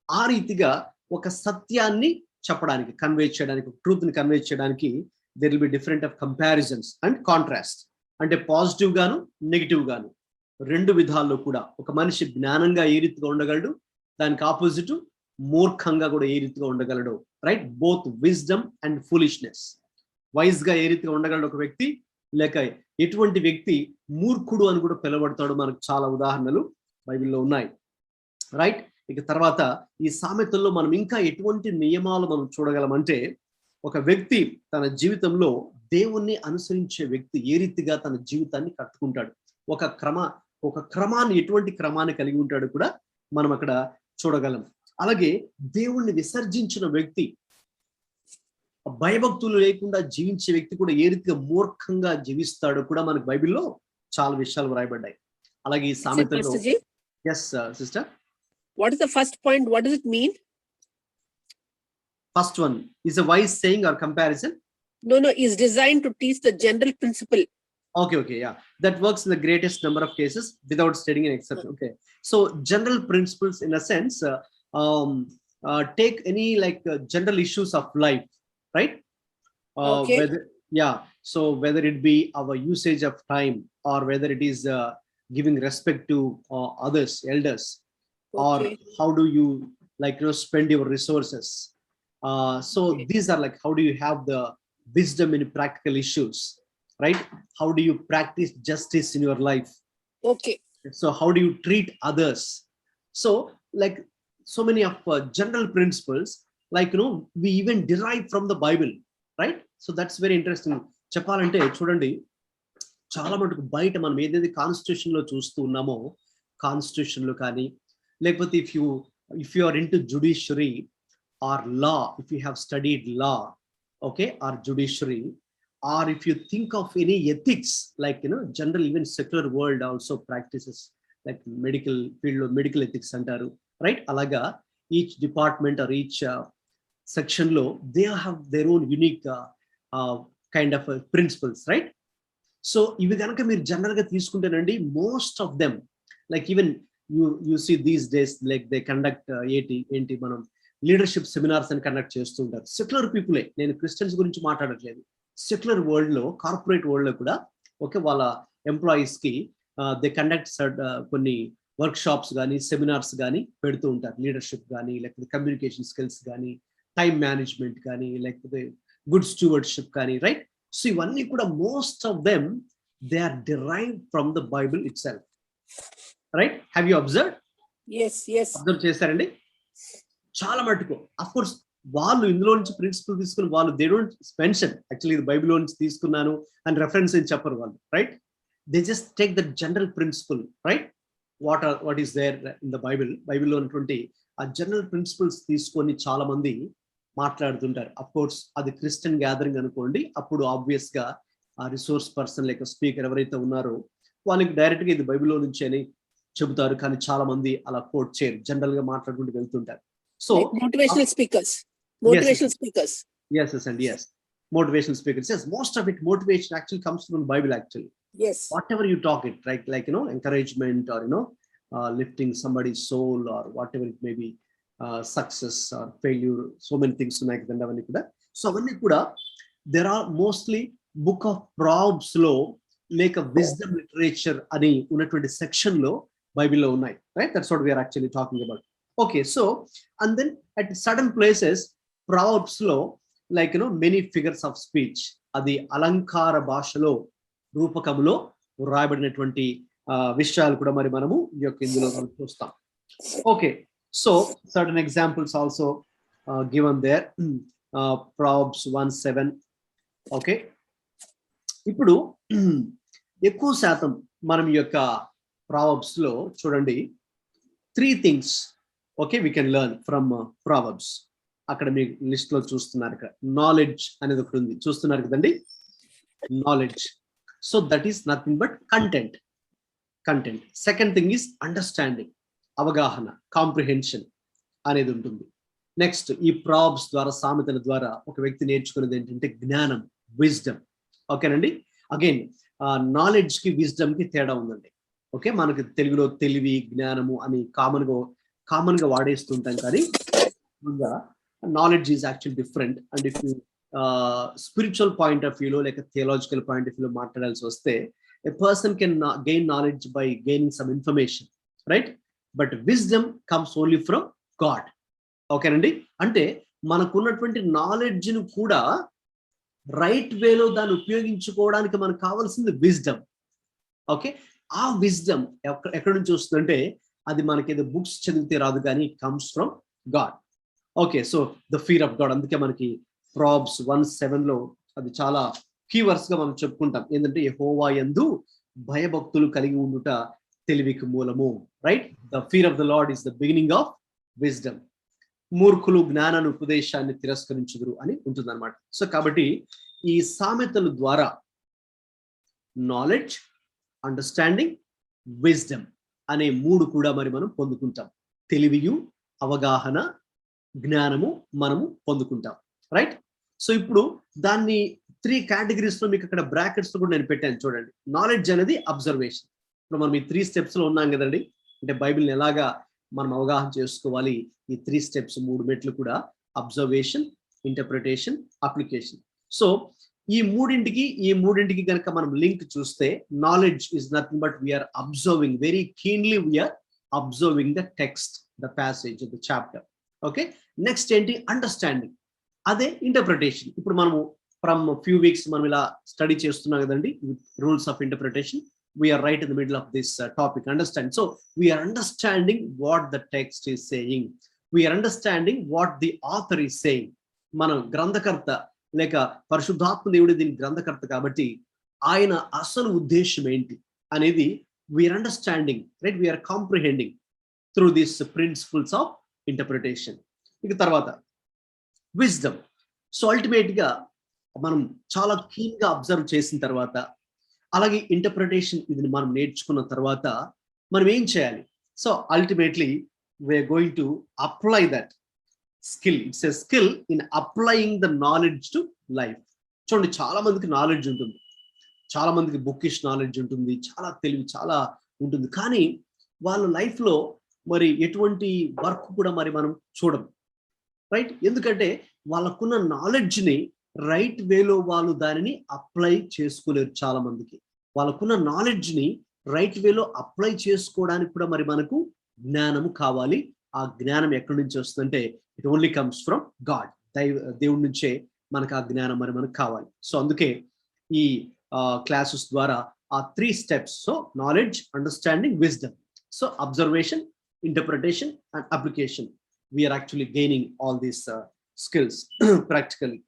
ఆ రీతిగా ఒక సత్యాన్ని చెప్పడానికి, కన్వే చేయడానికి, ట్రూత్ ని కన్వే చేయడానికి there will be different of comparisons and contrast. అంటే పాజిటివ్ గాను నెగిటివ్ గాను రెండు విధాల్లో కూడా ఒక మనిషి జ్ఞానంగా ఏ రీతిగా ఉండగలడు, దానికి ఆపోజిట్ మూర్ఖంగా కూడా ఏ రీతిగా ఉండగలడు. Right? Both wisdom and foolishness. Wise గా ఏ రీతిగా ఉండగలడు ఒక వ్యక్తి, లేక ఎటువంటి వ్యక్తి మూర్ఖుడు అని కూడా పిలువబడతాడు. మనకు చాలా ఉదాహరణలు బైబిల్లో ఉన్నాయి. రైట్? ఇక తర్వాత ఈ సామెతల్లో మనం ఇంకా ఎటువంటి నియమాలు మనం చూడగలమంటే, ఒక వ్యక్తి తన జీవితంలో దేవుణ్ణి అనుసరించే వ్యక్తి ఏ రీతిగా తన జీవితాన్ని కట్టుకుంటాడు, ఒక క్రమాన్ని, ఎటువంటి క్రమాన్ని కలిగి ఉంటాడు కూడా మనం అక్కడ చూడగలం. అలాగే దేవుణ్ణి విసర్జించిన వ్యక్తి, భయభక్తులు లేకుండా జీవించే వ్యక్తి కూడా ఏ రీతిగా మూర్ఖంగా జీవిస్తాడో కూడా మనకు బైబిల్లో చాలా విషయాలు వ్రాయబడ్డాయి. అలాగే ఈ సామెతలో, yes sister, What is the first point? What does it mean? First one is a wise saying or comparison. No, is designed to teach the general principle. Okay, yeah. That works in the greatest number of cases without stating an exception. Okay. So general principles in a sense, take any general issues of life, right? Okay. So whether it be our usage of time, or whether it is giving respect to others, elders, or Okay. how do you spend your resources. So Okay. these are how do you have the wisdom in practical issues, right? How do you practice justice in your life? Okay. So how do you treat others? So so many of general principles, we even derive from the Bible, right? So that's very interesting. చెప్పాలంటే చూడండి, చాలా మటుకు బయట మనం ఏదైతే constitution లో చూస్తూ ఉన్నామో, కాన్స్టిట్యూషన్ లో కానీ, లేకపోతే if you are into judiciary or law, if you have studied law, okay, or judiciary, or if you think of any ethics, general, even secular world also practices medical field lo medical ethics antaru, right? Alaga each department or each section lo they have their own unique kind of principles, right? So ivi ganaka meer general ga teeskuntenandi, most of them, even you see these days, they conduct enti manam leadership seminars అని conduct చేస్తూ ఉంటారు. Secular పీపులే, నేను Christians గురించి మాట్లాడట్లేదు. Secular world లో, corporate world లో కూడా ఓకే, వాళ్ళ ఎంప్లాయీస్ కి దే కండక్ట్ కొన్ని వర్క్ షాప్స్ కానీ సెమినార్స్ కానీ పెడుతూ ఉంటారు. లీడర్షిప్ కానీ, లేకపోతే కమ్యూనికేషన్ స్కిల్స్ కానీ, టైం మేనేజ్మెంట్ కానీ, లేకపోతే గుడ్ స్టూవర్డ్షిప్ కానీ, రైట్? సో ఇవన్నీ కూడా most of them they are derived from the Bible itself, right? Have you observe? Observe చేశారండి? చాలా మటుకు అఫ్ కోర్స్ వాళ్ళు ఇందులో నుంచి ప్రిన్సిపల్ తీసుకుని వాళ్ళు దే డోంట్ మెన్షన్ యాక్చువల్లీ ఇది బైబిల్లో నుంచి తీసుకున్నాను అని రెఫరెన్స్ అని చెప్పరు వాళ్ళు, right? They just take the general principle, right? What is there in the బైబిల్లో ఉన్నటువంటి ఆ జనరల్ ప్రిన్సిపల్స్ తీసుకొని చాలా మంది మాట్లాడుతుంటారు. అఫ్ కోర్స్ అది క్రిస్టియన్ గ్యాదరింగ్ అనుకోండి, అప్పుడు ఆబ్వియస్ గా ఆ రిసోర్స్ పర్సన్ లేక స్పీకర్ ఎవరైతే ఉన్నారో వాళ్ళకి డైరెక్ట్ గా ఇది బైబిల్లో నుంచి అని చెబుతారు. కానీ చాలా మంది అలా కోట్ చేయరు, జనరల్ గా మాట్లాడుకుంటూ వెళ్తుంటారు. So motivational speakers. Yes, and yes, motivational speakers. Yes, most of it motivation actually comes from the Bible actually. Yes. Whatever you talk it, right? Encouragement, or lifting somebody's soul, or whatever it may be, success or failure, so many things like that. So avanni kuda there are mostly book of Proverbs lo make a wisdom literature ani unnatundi section lo Bible lo unnai, right? That's what we are actually talking about. Okay, so and then at certain places Proverbs lo many figures of speech, adi alankara bhashalo రూపకములో రాయబడినటువంటి విషయాలు కూడా మరి మనము ఈ యొక్క ఇందులో చూస్తాం. Okay, so certain examples also given there, Proverbs 1:7. Okay, ఇప్పుడు ఎక్కువ శాతం మనం ఈ యొక్క Proverbs లో చూడండి 3 things okay we can learn from Proverbs. అక్కడ మీ లిస్ట్ లో చూస్తున్నారు, ఇక్కడ నాలెడ్జ్ అనేది ఒకటి ఉంది, చూస్తున్నారు కదండి, knowledge. So that is nothing but content. Second thing is understanding, అవగాహన, కాంప్రిహెన్షన్ అనేది ఉంటుంది. నెక్స్ట్ ఈ ప్రాబ్స్ ద్వారా, సామెతల ద్వారా ఒక వ్యక్తి నేర్చుకునేది ఏంటంటే జ్ఞానం, విజ్డమ్. ఓకేనండి, అగైన్ నాలెడ్జ్ కి విజ్డమ్ కి తేడా ఉందండి. ఓకే, మనకి తెలుగులో తెలివి, జ్ఞానము అని కామన్ గా వాడేస్తుంటాం, కానీ knowledge is actual different. And if you spiritual point of వ్యూలో లేక థియాలజికల్ పాయింట్ ఆఫ్ వ్యూలో మాట్లాడాల్సి వస్తే, a person can gain knowledge by gaining some information, right? But wisdom comes only from God. ఓకేనండి, అంటే మనకున్నటువంటి నాలెడ్జ్ ను కూడా రైట్ వేలో దాన్ని ఉపయోగించుకోవడానికి మనకు కావాల్సింది విజ్డమ్. ఓకే, ఆ విజ్డమ్ ఎక్కడి నుంచి వస్తుందంటే అది మనకి ఏదో బుక్స్ చదివితే రాదు, కానీ it comes from God. Okay, so the fear of God. అందుకే మనకి Proverbs 1:7 లో అది చాలా కీవర్డ్స్ గా మనం చెప్పుకుంటాం, ఏంటంటే యెహోవా యందు భయభక్తులు కలిగి ఉండుట తెలివికి మూలము, right? The fear of the lord is the beginning of wisdom. మూర్ఖులు జ్ఞానాన్ని ఉపదేశాన్ని తిరస్కరించుదురు అని ఉంటుంది అనమాట. సో కాబట్టి ఈ సామెతల ద్వారా నాలెడ్జ్, అండర్స్టాండింగ్, విజ్డమ్ అనే 3 కూడా మరి మనం పొందుకుంటాం. తెలివియు, అవగాహన, జ్ఞానము మనము పొందుకుంటాం. రైట్? సో ఇప్పుడు దాన్ని 3 కేటగిరీస్ లో మీకు అక్కడ బ్రాకెట్స్ కూడా నేను పెట్టాను చూడండి. నాలెడ్జ్ అనేది అబ్జర్వేషన్. ఇప్పుడు మనం ఈ 3 స్టెప్స్ లో ఉన్నాం కదండి. అంటే బైబిల్ని ఎలాగా మనం అవగాహన చేసుకోవాలి, ఈ 3 స్టెప్స్ 3 మెట్లు కూడా అబ్జర్వేషన్, ఇంటర్ప్రిటేషన్, అప్లికేషన్. సో ఈ మూడింటికి కనుక మనం లింక్ చూస్తే knowledge is nothing but we are observing very keenly, we are observing the text, the passage, the chapter. Okay, next ఏంటి? అండర్స్టాండింగ్. అదే ఇంటర్ప్రిటేషన్. ఇప్పుడు మనము ఫ్రమ్ ఫ్యూ వీక్స్ మనం ఇలా స్టడీ చేస్తున్నాం కదండి, rules of interpretation. We are right in the middle of this topic, understand. So we are understanding what the text is saying, we are understanding what the author is saying. మనం గ్రంథకర్త లేక పరిశుద్ధాత్మ దేవుడు దీని గ్రంథకర్త కాబట్టి ఆయన అసలు ఉద్దేశం ఏంటి అనేది we're understanding, right? We're comprehending through this principles of interpretation. ఇక తర్వాత విజ్డమ్. సో అల్టిమేట్ గా మనం చాలా కీన్ గా అబ్జర్వ్ చేసిన తర్వాత, అలాగే ఇంటర్ప్రిటేషన్ ఇది మనం నేర్చుకున్న తర్వాత మనం ఏం చేయాలి? So ultimately we are going to apply that skill. It's a skill in applying the knowledge to life. చూడండి, చాలా మందికి నాలెడ్జ్ ఉంటుంది, చాలా మందికి బుక్కిష్ నాలెడ్జ్ ఉంటుంది, చాలా తెలివి చాలా ఉంటుంది, కానీ వాళ్ళ లైఫ్ లో మరి ఎటువంటి వర్క్ కూడా మరి మనం చూడం. రైట్? ఎందుకంటే వాళ్ళకున్న నాలెడ్జ్ ని రైట్ వేలో వాళ్ళు దానిని అప్లై చేసుకోలేరు. చాలా మందికి వాళ్ళకున్న నాలెడ్జ్ ని రైట్ వేలో అప్లై చేసుకోవడానికి కూడా మరి మనకు జ్ఞానము కావాలి. ఆ జ్ఞానం ఎక్కడి నుంచి వస్తుందంటే it only comes from God. దేవుడి నుంచే మనకు ఆ జ్ఞానం మరి మనకు కావాలి. సో అందుకే ఈ క్లాసెస్ ద్వారా ఆ 3 steps, so knowledge, understanding, wisdom. So observation, interpretation and application, we are actually gaining all these skills practically.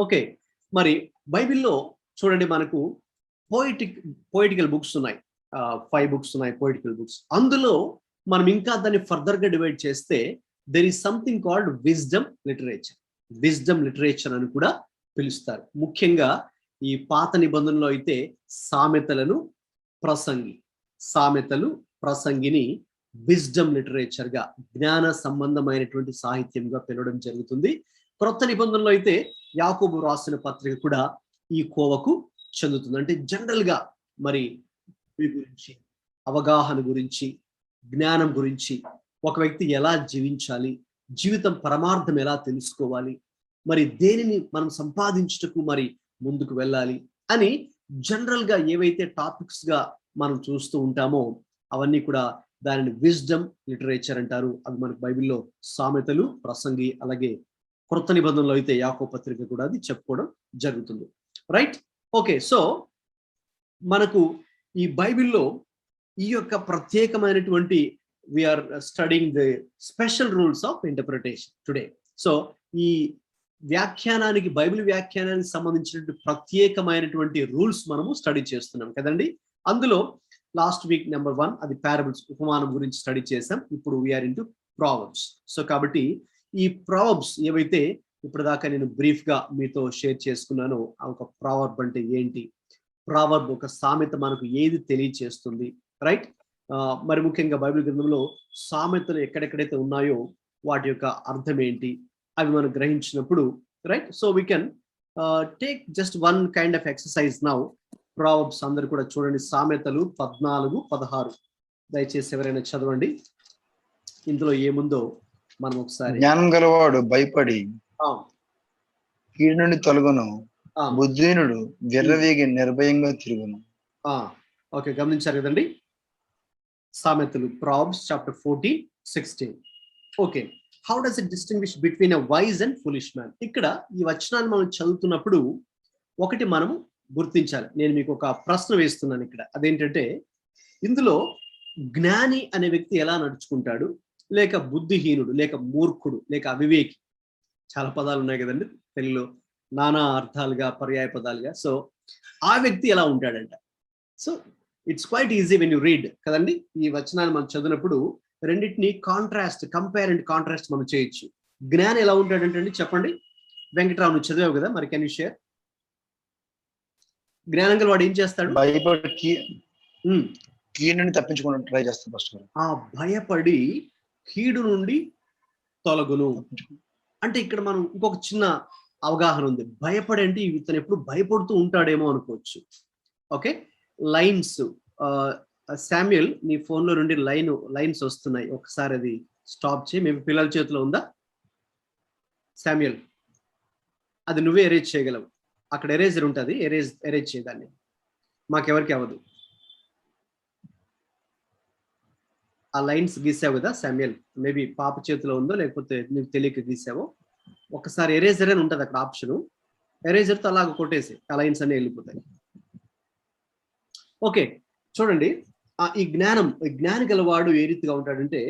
Okay, మరి బైబిల్లో చూడండి మనకు పోయిటికల్ బుక్స్ ఉన్నాయి, 5 బుక్స్ ఉన్నాయి పోయిటికల్ బుక్స్. అందులో మనం ఇంకా దాన్ని ఫర్దర్ గా డివైడ్ చేస్తే there is something called wisdom literature. Wisdom literature అని కూడా పిలుస్తారు. ముఖ్యంగా ఈ పాత నిబంధనలో అయితే సామెతలు, ప్రసంగిని విజ్డమ్ లిటరేచర్ గా, జ్ఞాన సంబంధమైనటువంటి సాహిత్యంగా పిలవడం జరుగుతుంది. క్రొత్త నిబంధనలో అయితే యాకోబు రాసిన పత్రిక కూడా ఈ కోవకు చెందుతుంది. అంటే జనరల్ గా మరి గురించి, అవగాహన గురించి, జ్ఞానం గురించి, ఒక వ్యక్తి ఎలా జీవించాలి, జీవితం పరమార్థం ఎలా తెలుసుకోవాలి, మరి దేనిని మనం సంపాదించుటకు మరి ముందుకు వెళ్ళాలి అని జనరల్ గా ఏవైతే టాపిక్స్ గా మనం చూస్తూ ఉంటామో అవన్నీ కూడా దానిని విజ్డమ్ లిటరేచర్ అంటారు. అవి మనకు బైబిల్లో సామెతలు, ప్రసంగి, అలాగే క్రొత్త నిబంధనలో అయితే యాకోబు పత్రిక కూడా అది చెప్పుకోవడం జరుగుతుంది. రైట్? ఓకే, సో మనకు ఈ బైబిల్లో ఈ యొక్క ప్రత్యేకమైనటువంటి we are studying the special rules of interpretation today. So ఈ వ్యాఖ్యానానికి, బైబిల్ వ్యాఖ్యానానికి సంబంధించినటువంటి ప్రత్యేకమైనటువంటి రూల్స్ మనము స్టడీ చేస్తున్నాం కదండి. అందులో లాస్ట్ వీక్ నెంబర్ 1 అది పారబుల్స్, ఉపమానం గురించి స్టడీ చేసాం. ఇప్పుడు వీఆర్ ఇంటూ ప్రావర్బ్స్. సో కాబట్టి ఈ ప్రావర్బ్స్ ఏవైతే ఇప్పుడు దాకా నేను బ్రీఫ్ గా మీతో షేర్ చేసుకున్నానో, ఒక ప్రావర్బ్ అంటే ఏంటి, ప్రావర్బ్ ఒక సామెత మనకు ఏది తెలియచేస్తుంది, రైట్? మరి ముఖ్యంగా బైబిల్ గ్రంథంలో సామెతలు ఎక్కడెక్కడైతే ఉన్నాయో వాటి యొక్క అర్థం ఏంటి, అవి మనం గ్రహించినప్పుడు, right? So we can take just 1 kind of exercise now. Proverbs అందరు కూడా చూడండి, సామెతలు 14-16 దయచేసి ఎవరైనా చదవండి. ఇందులో ఏముందో మనం ఒకసారి. జ్ఞానం గలవాడు భయపడి కీడు నుండి తొలగును, బుద్ధిహీనుడు విర్రవీగి నిర్భయంగా తిరుగును. ఓకే, గమనించారు కదండి. సామెతలు, Proverbs chapter 14-16. Okay, how does it distinguish between a wise and foolish man? ఇక్కడ ఈ వచనాన్ని మనం చదువుతున్నప్పుడు ఒకటి మనము గుర్తించాలి. నేను మీకు ఒక ప్రశ్న వేస్తున్నాను ఇక్కడ. అదేంటంటే, ఇందులో జ్ఞాని అనే వ్యక్తి ఎలా నడుచుకుంటాడు, లేక బుద్ధిహీనుడు, లేక మూర్ఖుడు, లేక అవివేకి, చాలా పదాలు ఉన్నాయి కదండి తెలుగులో, నానా అర్థాలుగా, పర్యాయ పదాలుగా. సో ఆ వ్యక్తి ఎలా ఉంటాడంట? So it's quite easy when you read కదండి. ఈ వచనాన్ని మనం చదివినప్పుడు రెండింటిని కాంట్రాస్ట్, కంపేర్ అండ్ కాంట్రాస్ట్ మనం చేయొచ్చు. జ్ఞాని ఎలా ఉంటాడంటే చెప్పండి. వెంకటరావు నువ్వు చదివావు కదా, మరి కెన్ యూ షేర్? జ్ఞానంగా వాడు ఏం చేస్తాడు? భయపడి కీడుని తప్పించుకోవడం ట్రై చేస్తాడు. ఫస్ట్ ఆ భయపడి కీడు నుండి తొలగును. అంటే ఇక్కడ మనం ఇంకొక చిన్న అవగాహన ఉంది. భయపడి అంటే ఇతను ఎప్పుడు భయపడుతూ ఉంటాడేమో అనుకోవచ్చు. ఓకే, లైన్స్ శామ్యుయల్, నీ ఫోన్లో నుండి లైన్స్ వస్తున్నాయి, ఒకసారి అది స్టాప్ చేయి. మేము పిల్లల చేతిలో ఉందా శామ్యుయల్? అది నువ్వే ఎరేజ్ చేయగలవు. అక్కడ ఎరేజర్ ఉంటుంది, ఎరేజ్ చేయదాన్ని, మాకెవరికి అవ్వదు. ఆ లైన్స్ గీసావు కదా శామ్యుయల్, మేబీ పాప చేతిలో ఉందో లేకపోతే నీకు తెలియక గీసావో. ఒకసారి ఎరేజర్ అని ఉంటుంది అక్కడ ఆప్షను, ఎరేజర్తో అలాగ కొట్టేసి ఆ లైన్స్ అన్ని వెళ్ళిపోతాయి. ఓకే, చూడండి, ఈ జ్ఞాని గలవాడు ఏ రీతిగా ఉంటాడంటే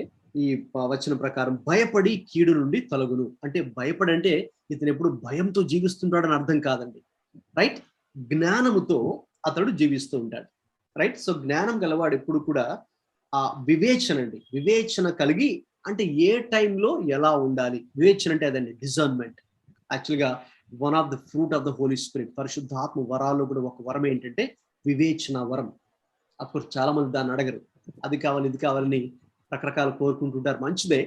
ఈ వచనం ప్రకారం భయపడి కీడు నుండి తొలగును. అంటే భయపడి అంటే ఇతను ఎప్పుడు భయంతో జీవిస్తుంటాడని అర్థం కాదండి, రైట్? జ్ఞానముతో అతడు జీవిస్తూ ఉంటాడు, రైట్? సో జ్ఞానం గలవాడు ఎప్పుడు కూడా ఆ వివేచన కలిగి, అంటే ఏ టైంలో ఎలా ఉండాలి. వివేచన అంటే అదండి, డిజర్న్మెంట్. యాక్చువల్గా one of the fruit of the Holy Spirit, పరిశుద్ధాత్మ వరాల్లో కూడా ఒక వరం ఏంటంటే వివేచన వరం. అప్పుడు చాలా మంది దాన్ని అడగరు, అది కావాలి ఇది కావాలని రకరకాలు కోరుకుంటుంటారు, మంచిదే.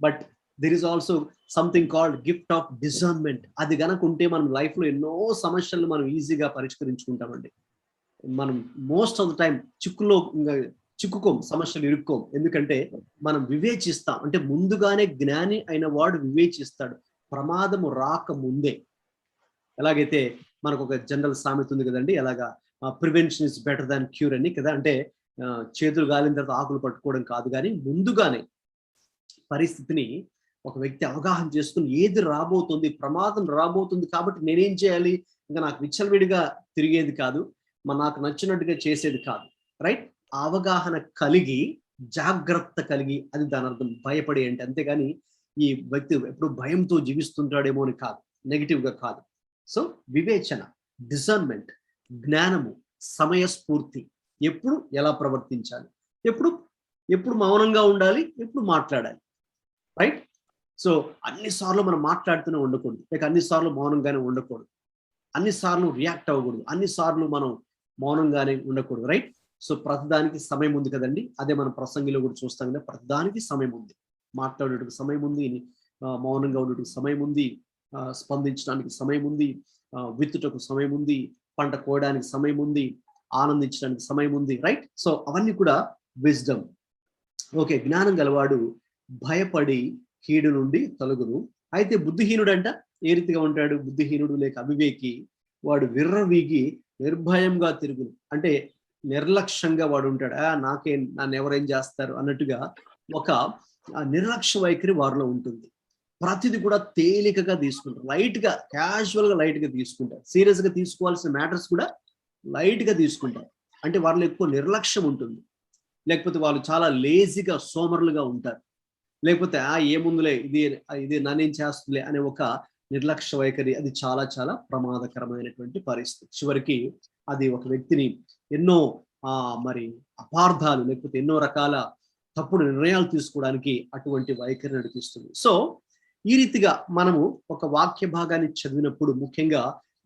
But there is also something called gift of discernment. అది కనుక ఉంటే మనం లైఫ్లో ఎన్నో సమస్యలను మనం ఈజీగా పరిష్కరించుకుంటామండి. మనం మోస్ట్ ఆఫ్ ద టైం చిక్కుకోం, సమస్యలు ఇరుక్కోం. ఎందుకంటే మనం వివేచిస్తాం. అంటే ముందుగానే జ్ఞాని అయిన వాడు వివేచిస్తాడు, ప్రమాదము రాక ముందే. ఎలాగైతే మనకు ఒక జనరల్ సామెత ఉంది కదండి, ఎలాగా prevention is better than cure అని కదా. అంటే చేతులు గాలిన తర్వాత ఆకులు పట్టుకోవడం కాదు, కానీ ముందుగానే పరిస్థితిని ఒక వ్యక్తి అవగాహన చేసుకుని ఏది రాబోతుంది, ప్రమాదం రాబోతుంది కాబట్టి నేనేం చేయాలి, ఇంకా నాకు విచ్చలవిడిగా తిరిగేది కాదు, నాకు నచ్చినట్టుగా చేసేది కాదు, రైట్? అవగాహన కలిగి, జాగ్రత్త కలిగి, అది దాని అర్థం భయపడి అంటే. అంతేగాని ఈ వ్యక్తి ఎప్పుడు భయంతో జీవిస్తుంటాడేమో అని కాదు, నెగిటివ్గా కాదు. సో వివేచన, డిజర్న్మెంట్, జ్ఞానము, సమయస్ఫూర్తి, ఎప్పుడు ఎలా ప్రవర్తించాలి, ఎప్పుడు మౌనంగా ఉండాలి, ఎప్పుడు మాట్లాడాలి, రైట్? సో అన్నిసార్లు మనం మాట్లాడుతూనే ఉండకూడదు, లేక అన్నిసార్లు మౌనంగానే ఉండకూడదు, అన్నిసార్లు రియాక్ట్ అవ్వకూడదు, అన్నిసార్లు మనం మౌనంగానే ఉండకూడదు, రైట్? సో ప్రతిదానికి సమయం ఉంది కదండి. అదే మనం ప్రసంగిలో కూడా చూస్తాం కదా, ప్రతిదానికి సమయం ఉంది. మాట్లాడేటకు సమయం ఉంది, మౌనంగా ఉండేటకు సమయం ఉంది, స్పందించడానికి సమయం ఉంది, విత్తుటకు సమయం ఉంది, పంట కోయడానికి సమయం ఉంది, ఆనందించడానికి సమయం ఉంది, రైట్? సో అవన్నీ కూడా విజ్డమ్. ఓకే, జ్ఞానం గలవాడు భయపడి కీడు నుండి తొలగును. అయితే బుద్ధిహీనుడు అంట ఏ రీతిగా ఉంటాడు? బుద్ధిహీనుడు లేక అవివేకి వాడు విర్రవీగి నిర్భయంగా తిరుగును. అంటే నిర్లక్ష్యంగా వాడు ఉంటాడు, నన్ను ఎవరేం చేస్తారు అన్నట్టుగా ఒక నిర్లక్ష్య వైఖరి వారిలో ఉంటుంది. ప్రతిది కూడా తేలికగా తీసుకుంటారు, లైట్గా, క్యాజువల్గా లైట్గా తీసుకుంటారు. సీరియస్గా తీసుకోవాల్సిన మ్యాటర్స్ కూడా లైట్గా తీసుకుంటారు. అంటే వాళ్ళలో ఎక్కువ నిర్లక్ష్యం ఉంటుంది, లేకపోతే వాళ్ళు చాలా లేజీగా, సోమరులుగా ఉంటారు, లేకపోతే ఏముందులే ఇది నన్నేం చేస్తుందిలే అనే ఒక నిర్లక్ష్య వైఖరి. అది చాలా చాలా ప్రమాదకరమైనటువంటి పరిస్థితి. చివరికి అది ఒక వ్యక్తిని ఎన్నో మరి అపార్థాలు, లేకపోతే ఎన్నో రకాల తప్పుడు నిర్ణయాలు తీసుకోవడానికి అటువంటి వైఖరి నడిపిస్తుంది. సో ఈ రీతిగా మనము ఒక వాక్య భాగాన్ని చదివినప్పుడు ముఖ్యంగా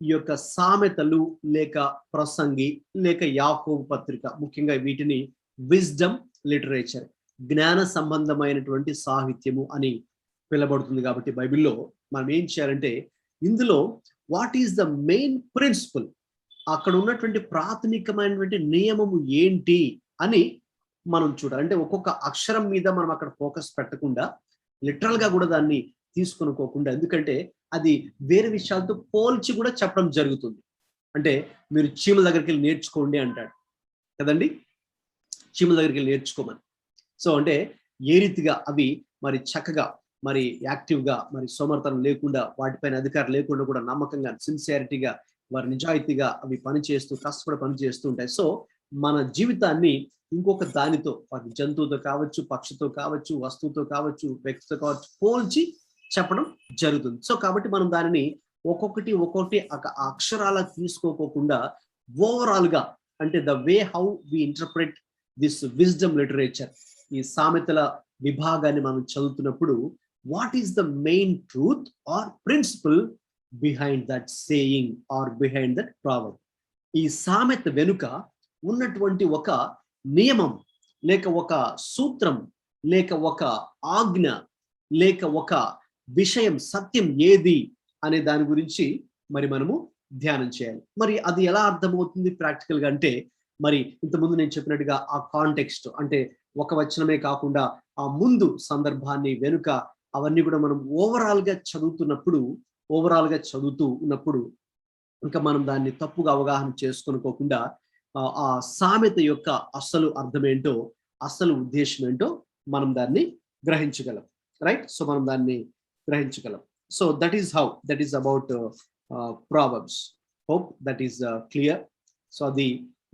ఈ యొక్క సామెతలు లేక ప్రసంగి లేక యాకోబు పత్రిక, ముఖ్యంగా వీటిని విజ్డమ్ లిటరేచర్, జ్ఞాన సంబంధమైనటువంటి సాహిత్యము అని పిలబడుతుంది. కాబట్టి బైబిల్లో మనం ఏం చేయాలంటే ఇందులో what is the main principle, అక్కడ ఉన్నటువంటి ప్రాథమికమైనటువంటి నియమము ఏంటి అని మనం చూడాలి. అంటే ఒక్కొక్క అక్షరం మీద మనం అక్కడ ఫోకస్ పెట్టకుండా లిటరల్ గా కూడా దాన్ని తీసుకొనుకోకుండా, ఎందుకంటే అది వేరే విషయాలతో పోల్చి కూడా చెప్పడం జరుగుతుంది. అంటే మీరు చీమల దగ్గరికి వెళ్ళి నేర్చుకోండి అంటాడు కదండి, చీమల దగ్గరికి వెళ్ళి నేర్చుకోమని. సో అంటే ఏ రీతిగా అవి మరి చక్కగా, మరి యాక్టివ్గా, మరి సోమర్తనం లేకుండా, వాటిపైన అధికారం లేకుండా కూడా నమ్మకంగా, సిన్సియారిటీగా, వారి నిజాయితీగా అవి పనిచేస్తూ, కష్టపడి పనిచేస్తూ ఉంటాయి. సో మన జీవితాన్ని ఇంకొక దానితో, జంతువుతో కావచ్చు, పక్షితో కావచ్చు, వస్తువుతో కావచ్చు, వ్యక్తితో కావచ్చు, పోల్చి చెప్పడం జరుగుతుంది. సో కాబట్టి మనం దానిని ఒక్కొక్కటి అక్షరాల తీసుకోకుండా ఓవరాల్ గా, అంటే the way how we interpret this wisdom literature, ఈ సామెతల విభాగాన్ని మనం చదువుతున్నప్పుడు what is the main truth or principle behind that saying or behind that proverb. ఈ సామెత వెనుక ఉన్నటువంటి ఒక నియమం లేక ఒక సూత్రం లేక ఒక ఆజ్ఞ లేక ఒక విషయం సత్యం ఏది అనే దాని గురించి మరి మనము ధ్యానం చేయాలి. మరి అది ఎలా అర్థమవుతుంది ప్రాక్టికల్ గా అంటే, మరి ఇంతకుముందు నేను చెప్పినట్టుగా ఆ కాంటెక్స్ట్ అంటే ఒక వచనమే కాకుండా ఆ ముందు సందర్భాన్ని వెనుక అవన్నీ కూడా మనం ఓవరాల్ గా చదువుతూ ఉన్నప్పుడు ఇంకా మనం దాన్ని తప్పుగా అవగాహన చేసుకోనుకోకుండా ఆ సామెత యొక్క అసలు అర్థమేంటో, అసలు ఉద్దేశం ఏంటో మనం దాన్ని గ్రహించగలం. రైట్? సో మనం దాన్ని గ్రహించగలం. So that is about proverbs. Hope that is clear. So అది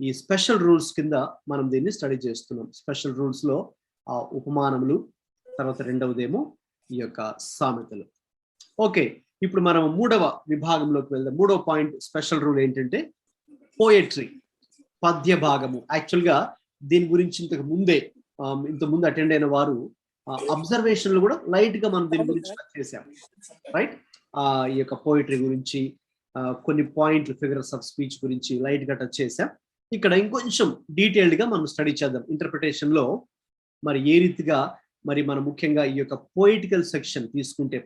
ఈ స్పెషల్ రూల్స్ కింద మనం దీన్ని స్టడీ చేస్తున్నాం. స్పెషల్ రూల్స్ లో ఉపమానములు, తర్వాత రెండవదేమో ఈ యొక్క సామెతలు. ఓకే, ఇప్పుడు మనం మూడవ విభాగంలోకి వెళ్దాం. మూడవ పాయింట్ స్పెషల్ రూల్ ఏంటంటే పోయట్రీ, పద్య భాగము. యాక్చువల్ గా దీని గురించి ఇంతకు ముందు అటెండ్ అయిన వారు అబ్జర్వేషన్లు కూడా లైట్ గా మనం దీని గురించి టచ్ చేసాం. రైట్? ఈ యొక్క పోయిటరీ గురించి కొన్ని పాయింట్లు, ఫిగర్స్ ఆఫ్ స్పీచ్ గురించి లైట్ గా టచ్ చేసాం. ఇక్కడ ఇంకొంచెం డీటెయిల్డ్ గా మనం స్టడీ చేద్దాం. ఇంటర్ప్రిటేషన్ లో మరి ఏ రీతిగా మరి మనం ముఖ్యంగా ఈ యొక్క పొయిటికల్ సెక్షన్ తీసుకుంటే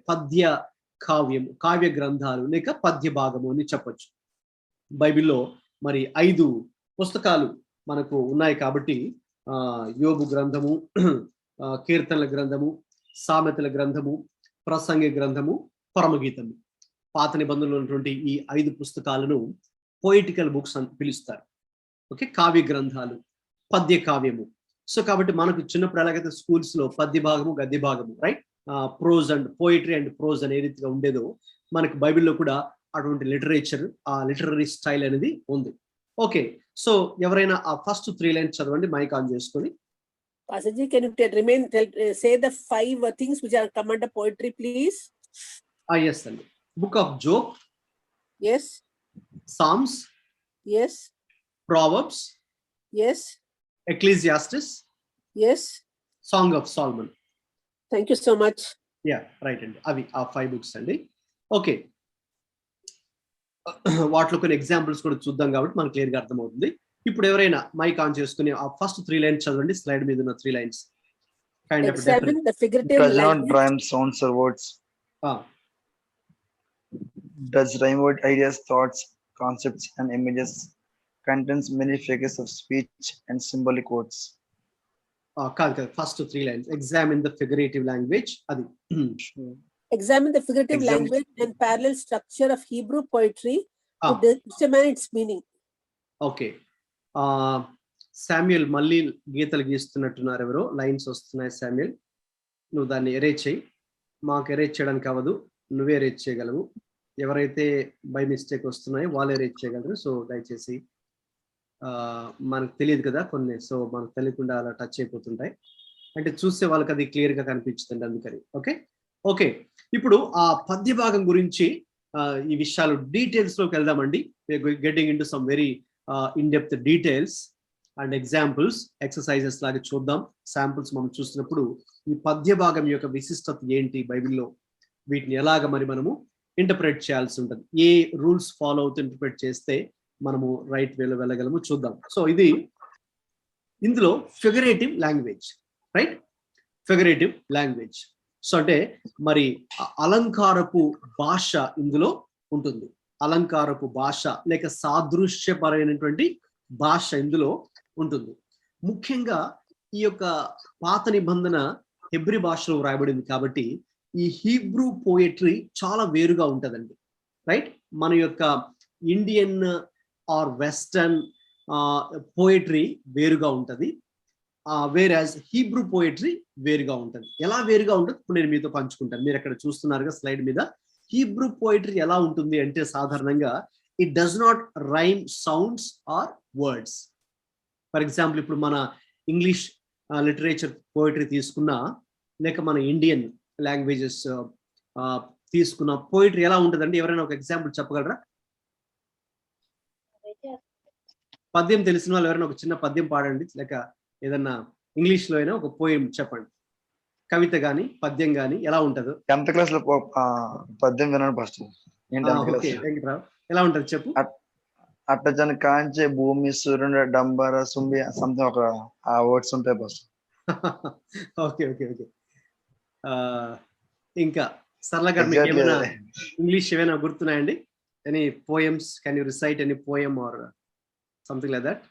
కావ్య గ్రంథాలు లేక పద్య భాగము అని చెప్పొచ్చు. బైబిల్లో మరి 5 పుస్తకాలు మనకు ఉన్నాయి కాబట్టి యోబు గ్రంథము, కీర్తనల గ్రంథము, సామెతల గ్రంథము, ప్రసంగి గ్రంథము, పరమగీతము. పాత నిబంధనలో ఉన్నటువంటి ఈ 5 పుస్తకాలను పొయిటికల్ బుక్స్ అని పిలుస్తారు. ఓకే, కావ్య గ్రంథాలు, పద్య కావ్యము. సో కాబట్టి మనకు చిన్నప్పుడు ఎలాగైతే స్కూల్స్ లో పద్య భాగము, గద్య భాగము, right, prose and poetry and prose అనే రీతిగా ఉండేదో, మనకు బైబిల్లో కూడా అటువంటి లిటరేచర్, ఆ లిటరరీ స్టైల్ అనేది ఉంది. ఓకే, సో ఎవరైనా ఆ ఫస్ట్ 3 లైన్స్ చదవండి, మైక్ ఆన్ చేసుకొని. Pastor Ji, can you say the 5 things which are come under poetry, please? Yes, అండి. Book of Job. Yes. Psalms. Yes. Proverbs. Yes. Ecclesiastes. Yes. Song of Solomon. Thank you so much. Yeah, right అండి. అవి ఆ 5 books అండి. Okay, వాటిలో కొన్ని examples కూడా చూద్దాం కాబట్టి మనకు క్లియర్ గా అర్థమవుతుంది. ఇప్పుడు ఎవరైనా మైక్ ఆన్ చేసుకుని ఆ ఫస్ట్ 3 లైన్స్ చదవండి. స్లైడ్ మీద ఉన్న 3 lines. Examine the figurative language. Rhyme sounds or words. Does rhyme word ideas, thoughts, concepts and images, contains many figures of speech and symbolic words. కాదు, first 3 lines. Examine the figurative language. అది Examine the figurative language and parallel structure of Hebrew poetry to determine its meaning. Okay, Samuel మళ్ళీ గీతలు గీస్తున్నట్టున్నారు. ఎవరో lines వస్తున్నాయి. Samuel, నువ్వు దాన్ని erase చేయి. మాకు ఎరేజ్ చేయడానికి అవ్వదు, నువ్వే ఎరేజ్ చేయగలవు. ఎవరైతే బై మిస్టేక్ వస్తున్నాయో వాళ్ళు ఎరేజ్ చేయగలరు. సో దయచేసి, మనకు తెలియదు కదా కొన్ని, సో మనకు తెలియకుండా అలా టచ్ అయిపోతుంటాయి. అంటే చూసే వాళ్ళకి అది క్లియర్ గా కనిపించుతుంది, అందుకని. ఓకే ఓకే, ఇప్పుడు ఆ పద్య భాగం గురించి ఈ విషయాలు డీటెయిల్స్ లోకి వెళ్దామండి. Getting in to some very in depth details and examples, exercises లాగా చూద్దాం. శాంపుల్స్ మనం చూసినప్పుడు ఈ పద్య భాగం యొక్క విశిష్టత ఏంటి బైబిల్లో, వీటిని ఎలాగ మరి మనము ఇంటర్ప్రెట్ చేయాల్సి ఉంటుంది, ఏ రూల్స్ ఫాలో అవుతూ ఇంటర్ప్రెట్ చేస్తే మనము రైట్ వేలో వెళ్ళగలము చూద్దాం. సో ఇందులో figurative language, right, figurative language. So అంటే మరి అలంకారపు భాష ఇందులో ఉంటుంది. అలంకారపు భాష లేక సాదృశ్యపరమైనటువంటి భాష ఇందులో ఉంటుంది. ముఖ్యంగా ఈ యొక్క పాత నిబంధన హెబ్రీ భాషలో వ్రాయబడింది కాబట్టి ఈ హీబ్రూ పోయట్రీ చాలా వేరుగా ఉంటుందండి. రైట్, మన యొక్క ఇండియన్ ఆర్ వెస్టర్న్ పోయట్రీ వేరుగా ఉంటుంది. వేరాజ్ హీబ్రూ పోయట్రీ వేరుగా ఉంటుంది. ఎలా వేరుగా ఉంటుంది ఇప్పుడు నేను మీతో పంచుకుంటాను. మీరు అక్కడ చూస్తున్నారుగా స్లైడ్ మీద. హీబ్రూ పోయట్రీ ఎలా ఉంటుంది అంటే సాధారణంగా it does not rhyme sounds or words. For example ఇప్పుడు మన ఇంగ్లీష్ లిటరేచర్ పోయట్రీ తీసుకున్నా, లేక మన ఇండియన్ లాంగ్వేజెస్ తీసుకున్న పోయట్రీ ఎలా ఉంటుందండి? ఎవరైనా ఒక ఎగ్జాంపుల్ చెప్పగలరా? పద్యం తెలిసిన వాళ్ళు ఎవరైనా ఒక చిన్న పద్యం పాడండి, లేక ఏదన్నా ఇంగ్లీష్ లో అయినా ఒక పోయం చెప్పండి. కవిత గాని పద్యం గాని ఎలా ఉంటదో. 10th క్లాస్ లో పద్యం విన్నాను ఫస్ట్. ఎలా ఉంటది చెప్పు. అట్టజన కాంచే భూమి సూర్యుడు డంబర సుంబి సంథింగ్ ఒక ఆ వర్డ్స్ ఉంటాయి ఫస్ట్. Okay okay okay. ఇంకా సరళ గారు మీకు ఏమైనా ఇంగ్లీష్ ఏమైనా గుర్తున్నాయండి? Any poems, can you recite any poem or something like that?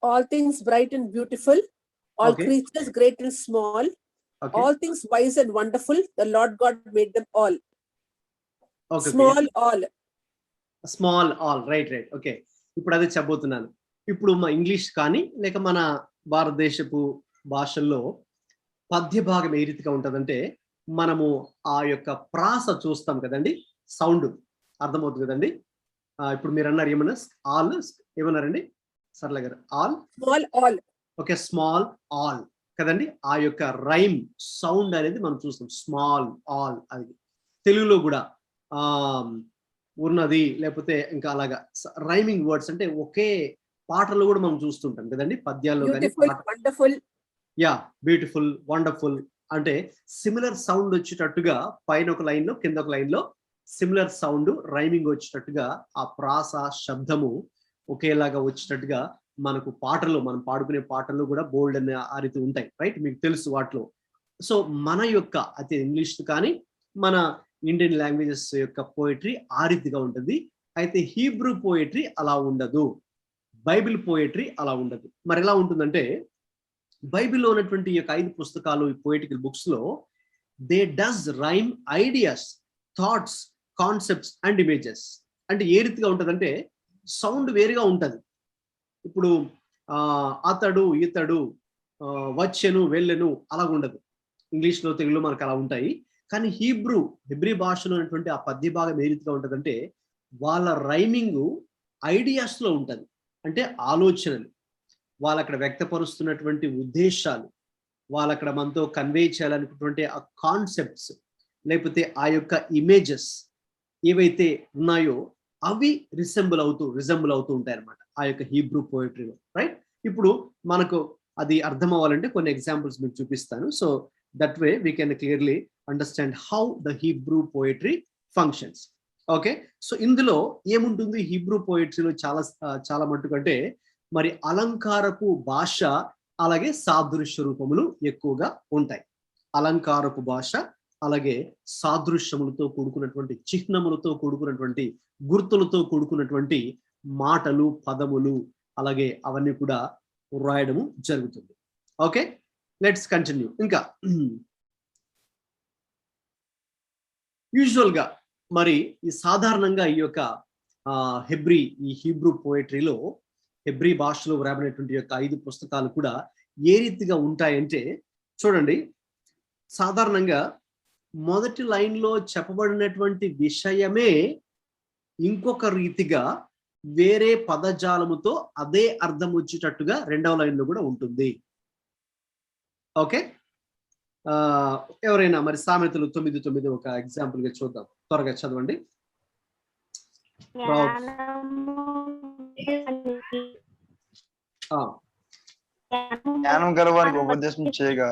All things bright and beautiful, all Okay. creatures great and small, Okay. all things wise and wonderful, the Lord God made them all. Okay. Small all. Small all, right right. Okay, ఇప్పుడు అదే చెప్పబోతున్నాను. ఇప్పుడు మా English కానీ లేక మన భారతదేశపు భాషల్లో పద్య భాగం ఏ రీతిగా ఉంటుందంటే, మనము ఆ యొక్క ప్రాస చూస్తాం కదండి, సౌండ్ అర్థమవుతుంది కదండి. ఇప్పుడు మీరు అన్నారు ఏమన్నా ఆల్, ఏమన్నారండి సరళ గారు? All, Small all. Okay, small all కదండి. ఆ యొక్క రైమ్ సౌండ్ అనేది మనం చూస్తాం, స్మాల్ ఆల్. అది తెలుగులో కూడా ఉన్నది, లేకపోతే ఇంకా అలాగా రైమింగ్ వర్డ్స్ అంటే ఒకే పాటలు కూడా మనం చూస్తుంటాం కదండి, పద్యాల్లో కానీ. Beautiful, wonderful. Yeah, beautiful, wonderful అంటే సిమిలర్ సౌండ్ వచ్చేటట్టుగా పైన ఒక లైన్ లో కింద ఒక లైన్ లో సిమిలర్ సౌండ్ రైమింగ్ వచ్చేటట్టుగా ఆ ప్రాస శబ్దము ఒకేలాగా వచ్చేటట్టుగా మనకు పాటలు, మనం పాడుకునే పాటలు కూడా బోల్డ్ అనే ఆ రీతి ఉంటాయి, రైట్? మీకు తెలుసు వాటిలో. సో మన యొక్క అయితే ఇంగ్లీష్ కానీ మన ఇండియన్ లాంగ్వేజెస్ యొక్క పోయిటరీ ఆ రీతిగా ఉంటుంది. అయితే హీబ్రూ పోయిటరీ అలా ఉండదు, బైబిల్ పోయిటరీ అలా ఉండదు. మరి ఎలా ఉంటుందంటే, బైబిల్లో ఉన్నటువంటి ఈ యొక్క 5 పుస్తకాలు, ఈ పోయిటికల్ బుక్స్ లో they does rhyme ideas, thoughts, concepts and images. అంటే ఏ రీతిగా ఉంటుందంటే సౌండ్ వేరుగా ఉంటుంది. ఇప్పుడు అతడు, ఇతడు, వచ్చెను, వెళ్ళెను అలా ఉండదు. ఇంగ్లీష్లో, తెలుగులో మనకు అలా ఉంటాయి. కానీ హెబ్రీ భాషలో ఉన్నటువంటి ఆ పద్య భాగం ఏ రీతిగా ఉంటుందంటే, వాళ్ళ రైమింగ్ ఐడియాస్ లో ఉంటుంది. అంటే ఆలోచనలు, వాళ్ళు అక్కడ వ్యక్తపరుస్తున్నటువంటి ఉద్దేశాలు, వాళ్ళు అక్కడ మనతో కన్వే చేయాలనుకున్నటువంటి ఆ కాన్సెప్ట్స్, లేకపోతే ఆ యొక్క ఇమేజెస్ ఏవైతే ఉన్నాయో అవి రిజెంబుల్ అవుతూ ఉంటాయి అన్నమాట ఆ యొక్క హీబ్రూ పోయిటరీలో, రైట్? ఇప్పుడు మనకు అది అర్థం అవ్వాలంటే కొన్ని ఎగ్జాంపుల్స్ మీకు చూపిస్తాను. So that way we can clearly understand how the Hebrew poetry functions. Okay, so ఇందులో ఏముంటుంది హీబ్రూ పోయిటరీలో చాలా మట్టుకంటే మరి అలంకారపు భాష, అలాగే సాదృశ్య రూపములు ఎక్కువగా ఉంటాయి. అలంకారపు భాష, అలాగే సాదృశ్యములతో కూడుకున్నటువంటి, చిహ్నములతో కూడుకున్నటువంటి, గుర్తులతో కూడుకున్నటువంటి మాటలు, పదములు, అలాగే అవన్నీ కూడా రాయడము జరుగుతుంది. Okay, let's continue. ఇంకా యూజువల్ గా మరి ఈ సాధారణంగా ఈ యొక్క ఈ హీబ్రూ పోయిటరీలో, హెబ్రీ భాషలో వ్రాయబడినటువంటి యొక్క 5 పుస్తకాలు కూడా ఏ రీతిగా ఉంటాయంటే, చూడండి, సాధారణంగా మొదటి లైన్ లో చెప్పబడినటువంటి విషయమే ఇంకొక రీతిగా వేరే పదజాలముతో అదే అర్థం వచ్చేటట్టుగా రెండవ లైన్ లో కూడా ఉంటుంది. ఓకే, ఎవరైనా మరి సామెతలు 9:9 ఒక ఎగ్జాంపుల్ గా చూద్దాం, త్వరగా చదవండి. జ్ఞానం గలవానికి ఉపదేశం చేయగా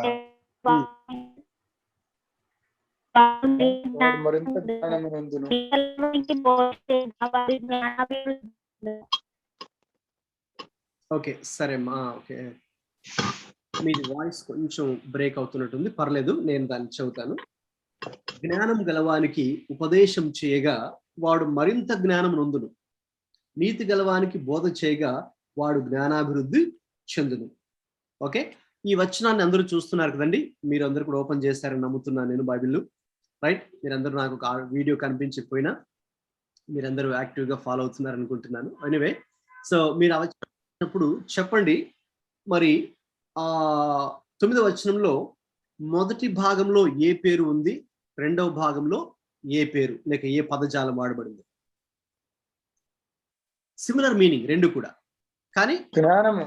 మరింత జ్ఞానమునందును. ఓకే, సరే అమ్మా. ఓకే, మీది వాయిస్ కొంచెం బ్రేక్ అవుతున్నట్టుంది, పర్లేదు, నేను దాన్ని చెబుతాను. జ్ఞానం గలవానికి ఉపదేశం చేయగా వాడు మరింత జ్ఞానం నొందును, నీతి గలవానికి బోధ చేయగా వాడు జ్ఞానాభివృద్ధి చెందును. ఓకే, ఈ వచనాన్ని అందరూ చూస్తున్నారు కదండి, మీరు అందరూ కూడా ఓపెన్ చేశారని నమ్ముతున్నాను నేను బైబిల్, రైట్? మీరందరూ నాకు ఒక వీడియో కనిపించకపోయినా మీరందరూ యాక్టివ్గా ఫాలో అవుతున్నారు అనుకుంటున్నాను. ఎనీవే, సో మీరు వచ్చినప్పుడు చెప్పండి, మరి 9వ వచనంలో మొదటి భాగంలో ఏ పేరు ఉంది, రెండవ భాగంలో ఏ పేరు లేక ఏ పదజాలం వాడబడింది? సిమిలర్ మీనింగ్ రెండు కూడా, కానీ జ్ఞానము,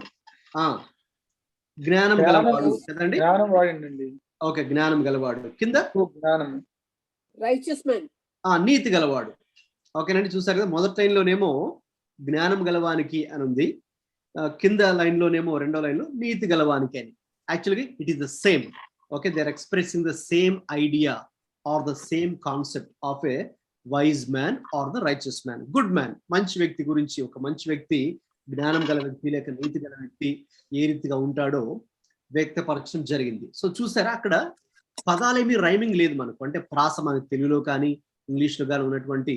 జ్ఞానం గలవాడు కదండి. జ్ఞానం వాడిండండి. ఓకే, జ్ఞానం గలవాడు. కింద జ్ఞానము, Righteous man. నీతి గలవాడు. ఓకేనండి, చూసారు కదా, మొదటి లైన్ లోనేమో జ్ఞానం గలవానికి అని ఉంది, కింద లైన్ లోనేమో రెండో లైన్ లో నీతి గలవానికి అని. యాక్చువల్గా it is the same. Okay, they are expressing the same idea or the same concept of a wise man or the righteous man, good man, మంచి వ్యక్తి గురించి. ఒక మంచి వ్యక్తి జ్ఞానం గల వ్యక్తి లేక నీతి గల వ్యక్తి ఏ రీతిగా ఉంటాడో వ్యక్తపరచడం జరిగింది. సో చూసారా, అక్కడ పదాలేమి రైమింగ్ లేదు మనకు. అంటే ప్రాస మనకి తెలుగులో కానీ ఇంగ్లీష్లో కానీ ఉన్నటువంటి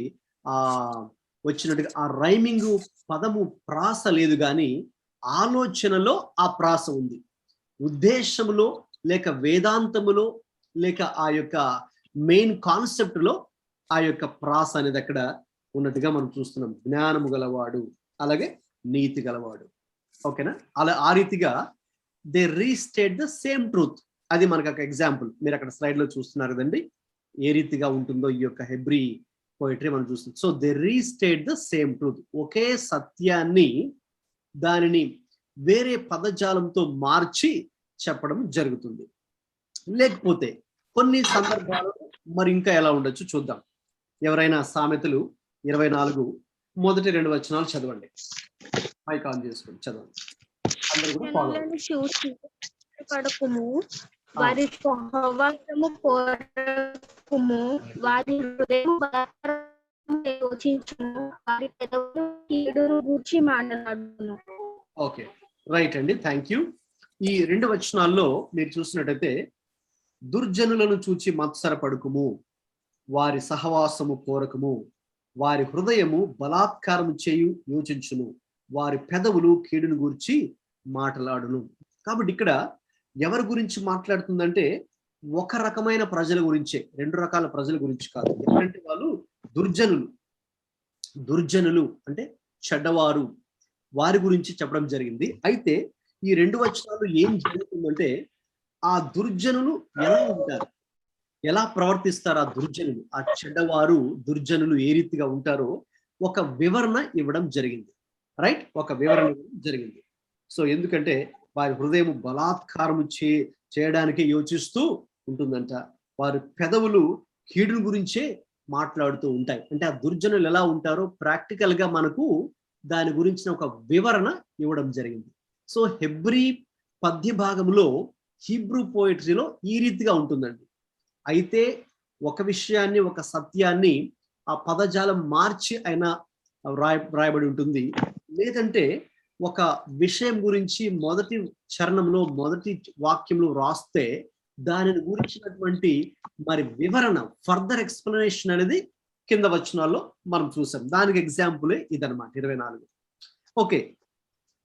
వచ్చినట్టుగా ఆ రైమింగ్ పదము ప్రాస లేదు, కానీ ఆలోచనలో ఆ ప్రాస ఉంది. ఉద్దేశములో లేక వేదాంతములో లేక ఆ యొక్క మెయిన్ కాన్సెప్ట్ లో ఆ యొక్క ప్రాస అనేది అక్కడ ఉన్నట్టుగా మనం చూస్తున్నాం. జ్ఞానము గలవాడు, అలాగే నీతి గలవాడు. ఓకేనా? అలా ఆ రీతిగా they restate the same truth. అది మనకు ఒక ఎగ్జాంపుల్. మీరు అక్కడ స్లైడ్ లో చూస్తున్నారు కదండి, ఏ రీతిగా ఉంటుందో ఈ యొక్క హెబ్రీ పోయిటరీ మనం చూస్తున్నాం. So they restate the same truth. ఒకే సత్యాన్ని దానిని వేరే పదజాలంతో మార్చి చెప్పడం జరుగుతుంది. లేకపోతే కొన్ని సందర్భాలు మరి ఇంకా ఎలా ఉండొచ్చు చూద్దాం. ఎవరైనా సామెతలు 24 మొదటి 2 వచనాలు చదవండి. మైక్ ఆన్ చేసుకొని చదవండి. అందరూ కూడా ఫాలో అవ్వండి. చూసి పడకుము, వారి సహవాసము కోరకుము, వారి హృదయం యోచించుము, వారి పెదవులు కీడును గూర్చి మాట్లాడును. ఓకే, రైట్ అండి, థ్యాంక్ యూ. ఈ 2 వచనాల్లో మీరు చూసినట్టయితే దుర్జనులను చూచి మత్సరపడుకుము, వారి సహవాసము కోరకము, వారి హృదయము బలాత్కారము చేయు యోచించును, వారి పెదవులు కీడును గురించి మాట్లాడును. కాబట్టి ఇక్కడ ఎవరి గురించి మాట్లాడుతుందంటే ఒక రకమైన ప్రజల గురించే, 2 రకాల ప్రజల గురించి కాదు. ఎందుకంటే వాళ్ళు దుర్జనులు. దుర్జనులు అంటే చెడ్డవారు, వారి గురించి చెప్పడం జరిగింది. అయితే ఈ 2 వచనాలు ఏం జరుగుతుందంటే ఆ దుర్జనులు ఎలా ఉంటారు, ఎలా ప్రవర్తిస్తారు, ఆ దుర్జనులు, ఆ చెడ్డవారు దుర్జనులు ఏ రీతిగా ఉంటారో ఒక వివరణ ఇవ్వడం జరిగింది. రైట్, ఒక వివరణ ఇవ్వడం జరిగింది. సో ఎందుకంటే వారి హృదయం బలాత్కారము చేయడానికి యోచిస్తూ ఉంటుందంట. వారి పెదవులు కీడుని గురించే మాట్లాడుతూ ఉంటాయి. అంటే ఆ దుర్జనులు ఎలా ఉంటారో ప్రాక్టికల్ గా మనకు దాని గురించిన ఒక వివరణ ఇవ్వడం జరిగింది. సో హెబ్రీ పద్య భాగంలో హీబ్రూ పోయిటరీలో ఈ రీతిగా ఉంటుందండి. అయితే ఒక విషయాన్ని, ఒక సత్యాన్ని ఆ పదజాలం మార్చి అయినా రాయబడి ఉంటుంది. లేదంటే ఒక విషయం గురించి మొదటి చరణంలో, మొదటి వాక్యంలో రాస్తే దానిని గురించినటువంటి మరి వివరణ, ఫర్దర్ ఎక్స్ప్లెనేషన్ అనేది కింద వచనాల్లో మనం చూసాం. దానికి ఎగ్జాంపులే ఇదనమాట 24. ఓకే,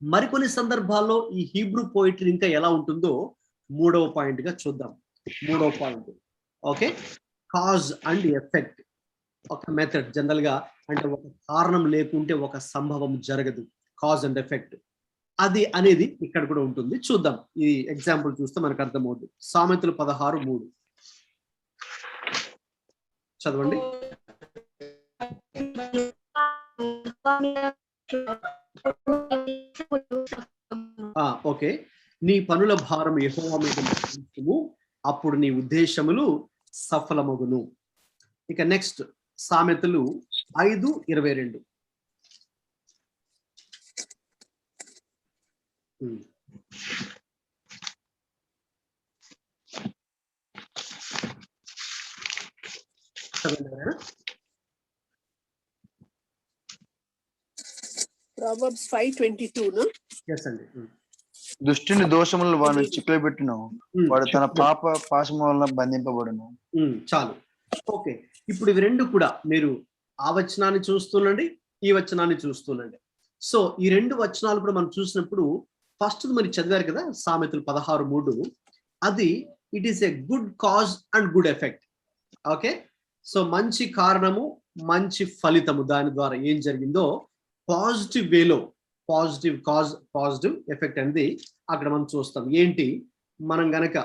మరికొన్ని సందర్భాల్లో ఈ హీబ్రూ పోయిటరీ ఇంకా ఎలా ఉంటుందో 3వ పాయింట్ గా చూద్దాం. 3వ point, okay, cause and effect. ఒక మెథడ్ జనరల్ గా, అంటే ఒక కారణం లేకుంటే ఒక సంభవం జరగదు. కాజ్ అండ్ ఎఫెక్ట్ అది అనేది ఇక్కడ కూడా ఉంటుంది. చూద్దాం, ఈ ఎగ్జాంపుల్ చూస్తే మనకు అర్థమవుతుంది. సామెతలు 16:3 చదవండి. ఓకే, నీ పనుల భారం యెహోవా మీద ఉంచుము, అప్పుడు నీ ఉద్దేశములు సఫలమగును. ఇక నెక్స్ట్ సామెతలు 5:22. Proverbs 5:22, no? Yes అండి. దుష్టుని దోషములను వాడు చిక్కులబెట్టును, వాడు తన పాప పాశము వలన బంధింపబడును. చాలు. ఓకే, ఇప్పుడు ఇవి 2 కూడా మీరు ఆ వచనాన్ని చూస్తుండండి, ఈ వచనాన్ని చూస్తుండండి. సో ఈ 2 వచనాలు కూడా మనం చూసినప్పుడు ఫస్ట్ మీరు చదివారు కదా, సామెతలు 16:3. అది it is a good cause and good effect. Okay, so మంచి కారణము, మంచి ఫలితము, దాని ద్వారా ఏం జరిగిందో పాజిటివ్ వేలో, పాజిటివ్ కాజ్, పాజిటివ్ ఎఫెక్ట్ అనేది అక్కడ మనం చూస్తాం. ఏంటి, మనం గనక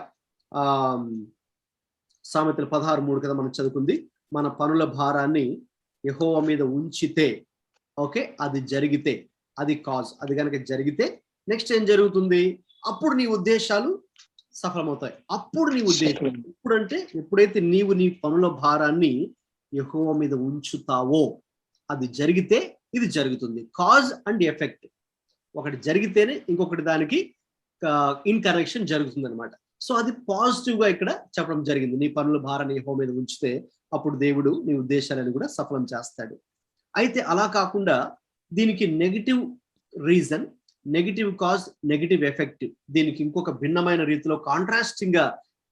సామెతలు 16:3 కదా మనం చదువుకుంది, మన పనుల భారాన్ని యెహోవా మీద ఉంచితే, ఓకే, అది జరిగితే, అది కాజ్, అది కనుక జరిగితే నెక్స్ట్ ఏం జరుగుతుంది, అప్పుడు నీ ఉద్దేశాలు సఫలమవుతాయి. అప్పుడు నీ ఉద్దేశం ఎప్పుడంటే ఎప్పుడైతే నీవు నీ పనుల భారాన్ని యెహోవా మీద ఉంచుతావో అది జరిగితే ఇది జరుగుతుంది. కాజ్ అండ్ ఎఫెక్ట్, ఒకటి జరిగితేనే ఇంకొకటి దానికి ఇన్ కరెక్షన్ జరుగుతుంది అనమాట. సో అది పాజిటివ్ గా ఇక్కడ చెప్పడం జరిగింది. నీ పనుల భారాన్ని యెహోవా మీద ఉంచితే అప్పుడు దేవుడు నీ ఉద్దేశాలను కూడా సఫలం చేస్తాడు. అయితే అలా కాకుండా దీనికి negative reason, negative cause, negative effect. దీనికి ఇంకొక భిన్నమైన రీతిలో కాంట్రాస్టింగ్ గా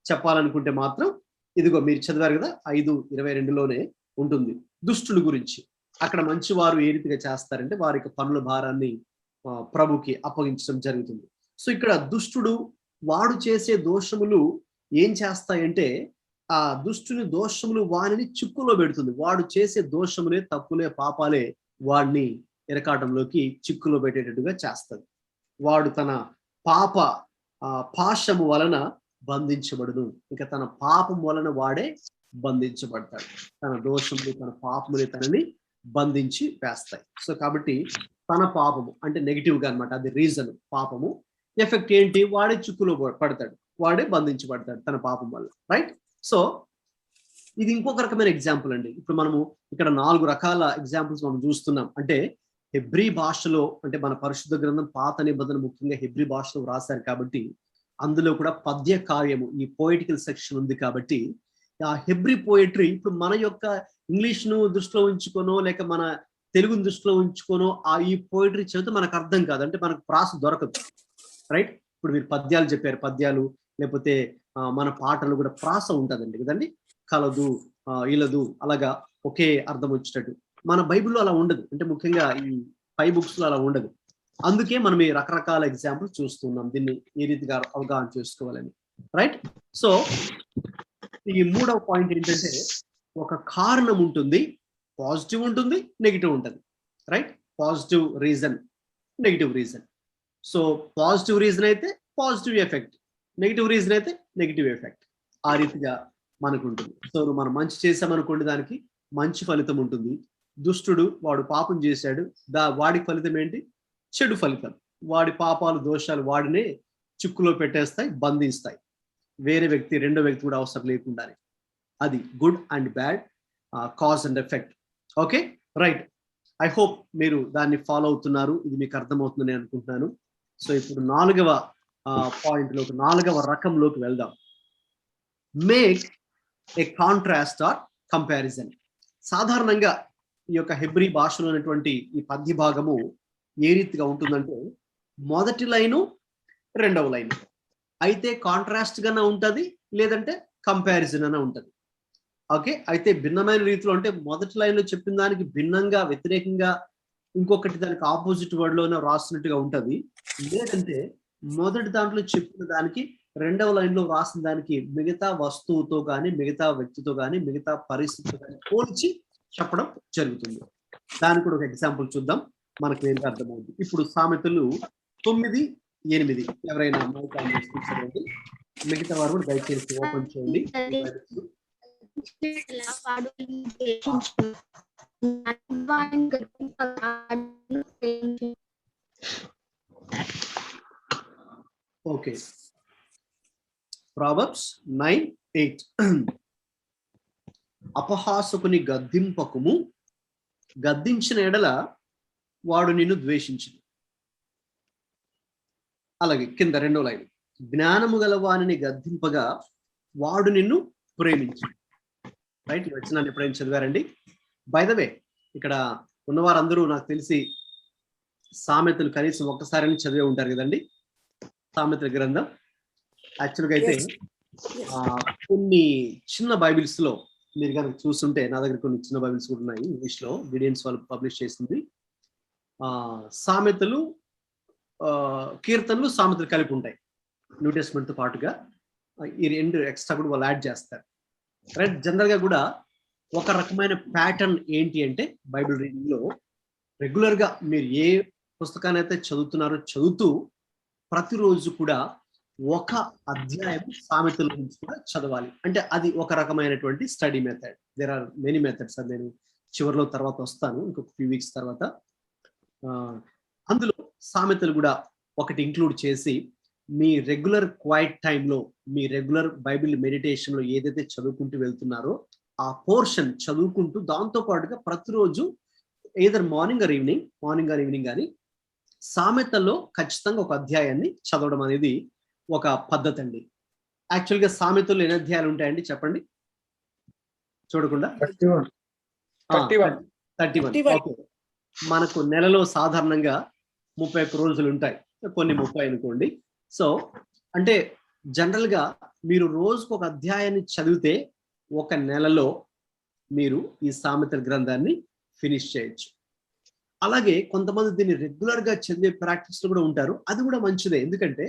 చెప్పాలనుకుంటే మాత్రం ఇదిగో మీరు చదివారు కదా 5:22లోనే ఉంటుంది దుష్టుల గురించి. అక్కడ మంచివారు ఏ రీతిగా చేస్తారంటే వారి యొక్క పనుల భారాన్ని ప్రభుకి అప్పగించడం జరుగుతుంది. సో ఇక్కడ దుష్టుడు వాడు చేసే దోషములు ఏం చేస్తాయంటే ఆ దుష్టుని దోషములు వాడిని చిక్కులో పెడుతుంది. వాడు చేసే దోషములే, తప్పులే, పాపాలే వాడిని ఇరకాటంలోకి చిక్కులో పెట్టేటట్టుగా చేస్తుంది. వాడు తన పాప పాశము వలన బంధించబడును. ఇంకా తన పాపం వలన వాడే బంధించబడతాడు. తన దోషములు, తన పాపములే తనని బంధించి వేస్తాయి. సో కాబట్టి తన పాపము అంటే నెగిటివ్ గా అనమాట, అది రీజన్. పాపము ఎఫెక్ట్ ఏంటి? వాడే చిక్కులో పడతాడు, వాడే బంధించబడతాడు తన పాపం వల్ల. రైట్? సో ఇది ఇంకొక రకమైన ఎగ్జాంపుల్ అండి. ఇప్పుడు మనము ఇక్కడ 4 రకాల ఎగ్జాంపుల్స్ మనం చూస్తున్నాం. అంటే హెబ్రీ భాషలో, అంటే మన పరిశుద్ధ గ్రంథం పాత నిబంధన ముఖ్యంగా హెబ్రీ భాషలో రాశారు కాబట్టి అందులో కూడా పద్య కావ్యము, ఈ పోయిటికల్ సెక్షన్ ఉంది కాబట్టి ఆ హెబ్రీ పోయిటరీ ఇప్పుడు మన యొక్క ఇంగ్లీష్ను దృష్టిలో ఉంచుకోనో లేక మన తెలుగుని దృష్టిలో ఉంచుకోనో ఈ పోయిటరీ చదివితే మనకు అర్థం కాదు, అంటే మనకు ప్రాస దొరకదు. రైట్? ఇప్పుడు మీరు పద్యాలు చెప్పారు, పద్యాలు లేకపోతే మన పాటలు కూడా ప్రాస ఉంటుందండి కదండి, కలదు, ఇలదు, అలాగా ఒకే అర్థం వచ్చేటట్టు. మన బైబిల్లో అలా ఉండదు, అంటే ముఖ్యంగా ఈ 5 బుక్స్ లో అలా ఉండదు. అందుకే మనం ఈ రకరకాల ఎగ్జాంపుల్ చూస్తున్నాం, దీన్ని ఏ రీతిగా అవగాహన చేసుకోవాలని. రైట్? సో ఈ 3వ పాయింట్ ఏంటంటే ఒక కారణం ఉంటుంది, పాజిటివ్ ఉంటుంది, నెగిటివ్ ఉంటుంది. Right? Positive reason, negative reason. So positive reason అయితే పాజిటివ్ ఎఫెక్ట్, నెగిటివ్ రీజన్ అయితే నెగిటివ్ ఎఫెక్ట్. ఆ రీతిగా మనకు ఉంటుంది. సో మనం మంచి చేసామనుకోండి, దానికి మంచి ఫలితం ఉంటుంది. దుష్టుడు వాడు పాపం చేశాడు, వాడి ఫలితం ఏంటి? చెడు ఫలితం. వాడి పాపాలు, దోషాలు వాడినే చిక్కులో పెట్టేస్తాయి, బంధిస్తాయి. వేరే వ్యక్తి, రెండో వ్యక్తి కూడా అవసరం లేకుండానే. అది good and bad, cause and effect. Okay, right. I hope మీరు దాన్ని ఫాలో అవుతున్నారు, ఇది మీకు అర్థమవుతుందని అనుకుంటున్నాను. సో ఇప్పుడు 4వ పాయింట్లోకి, 4వ రకంలోకి వెళ్దాం. Make a contrast or comparison. సాధారణంగా ఈ యొక్క హెబ్రీ భాషలో ఉన్నటువంటి ఈ పద్య భాగము ఏ రీతిగా ఉంటుందంటే మొదటి లైను, 2వ లైను అయితే కాంట్రాస్ట్ గానే ఉంటుంది, లేదంటే కంపారిజన్ అనే ఉంటుంది. ఓకే, అయితే భిన్నమైన రీతిలో, అంటే మొదటి లైన్ లో చెప్పిన దానికి భిన్నంగా, వ్యతిరేకంగా ఇంకొకటి దానికి ఆపోజిట్ వర్డ్ లోనే రాసినట్టుగా ఉంటది. లేదంటే మొదటి దాంట్లో చెప్పిన దానికి 2వ లైన్ లో రాసిన దానికి మిగతా వస్తువుతో కానీ, మిగతా వ్యక్తితో కానీ, మిగతా పరిస్థితితో కానీ పోల్చి చెప్పడం జరుగుతుంది. దానికి కూడా ఒక ఎగ్జాంపుల్ చూద్దాం, మనకు ఏంటి అర్థమవుతుంది. ఇప్పుడు సామెతలు 9:8 ఎవరైనా చూసారండి, మిగతా వారు కూడా దయచేసి ఓపెన్ చేయండి. Okay, Proverbs 9:8. అపహాసకుని గద్దింపకుము, గద్దించిన ఎడల వాడు నిన్ను ద్వేషించును. అలాగే కింద 2వ లైన్, జ్ఞానము గల వానిని గద్దింపగా వాడు నిన్ను ప్రేమించు. రైట్? ఈ వచనాన్ని ఎప్పుడైనా చదివారండి? బై ద వే, ఇక్కడ ఉన్నవారందరూ నాకు తెలిసి సామెతలు కనీసం ఒక్కసారి చదివే ఉంటారు కదండి, సామెతల గ్రంథం. యాక్చువల్గా అయితే కొన్ని చిన్న బైబిల్స్ లో మీరు కనుక చూస్తుంటే, నా దగ్గర కొన్ని చిన్న బైబిల్స్ కూడా ఉన్నాయి ఇంగ్లీష్ లో, గిడియన్స్ వాళ్ళు పబ్లిష్ చేసింది. సామెతలు, కీర్తనలు, సామెతలు కలిపి ఉంటాయి న్యూ టెస్ట్మెంట్ తో పాటుగా. ఈ 2 ఎక్స్ట్రా కూడా వాళ్ళు యాడ్ చేస్తారు. రైట్? జనరల్ గా కూడా ఒక రకమైన ప్యాటర్న్ ఏంటి అంటే బైబిల్ రీడింగ్ లో రెగ్యులర్ గా మీరు ఏ పుస్తకాన్ని అయితే చదువుతున్నారో చదువుతూ ప్రతిరోజు కూడా ఒక అధ్యాయం సామెతల గురించి కూడా చదవాలి. అంటే అది ఒక రకమైనటువంటి study method. There are many methods, అది నేను చివరిలో తర్వాత వస్తాను, ఇంకొక ఫ్యూ వీక్స్ తర్వాత. అందులో సామెతలు కూడా ఒకటి ఇంక్లూడ్ చేసి మీ రెగ్యులర్ క్వైట్ టైంలో, మీ రెగ్యులర్ బైబిల్ మెడిటేషన్ లో ఏదైతే చదువుకుంటూ వెళ్తున్నారో ఆ పోర్షన్ చదువుకుంటూ దాంతో పాటుగా ప్రతిరోజు ఏదర్ మార్నింగ్ ఆర్ ఈవినింగ్ కానీ సామెతల్లో ఖచ్చితంగా ఒక అధ్యాయాన్ని చదవడం అనేది ఒక పద్ధతి అండి. యాక్చువల్గా సామెతల్లో ఎన్ని అధ్యాయాలు ఉంటాయండి చెప్పండి చూడకుండా? 31. ఓకే, మనకు నెలలో సాధారణంగా 31 రోజులు ఉంటాయి, కొన్ని 30 అనుకోండి. సో అంటే జనరల్ గా మీరు రోజుకు ఒక అధ్యాయాన్ని చదివితే 1 నెలలో మీరు ఈ సామెతల గ్రంథాన్ని ఫినిష్ చేయొచ్చు. అలాగే కొంతమంది దీన్ని రెగ్యులర్ గా చదివే ప్రాక్టీస్ లో కూడా ఉంటారు. అది కూడా మంచిదే, ఎందుకంటే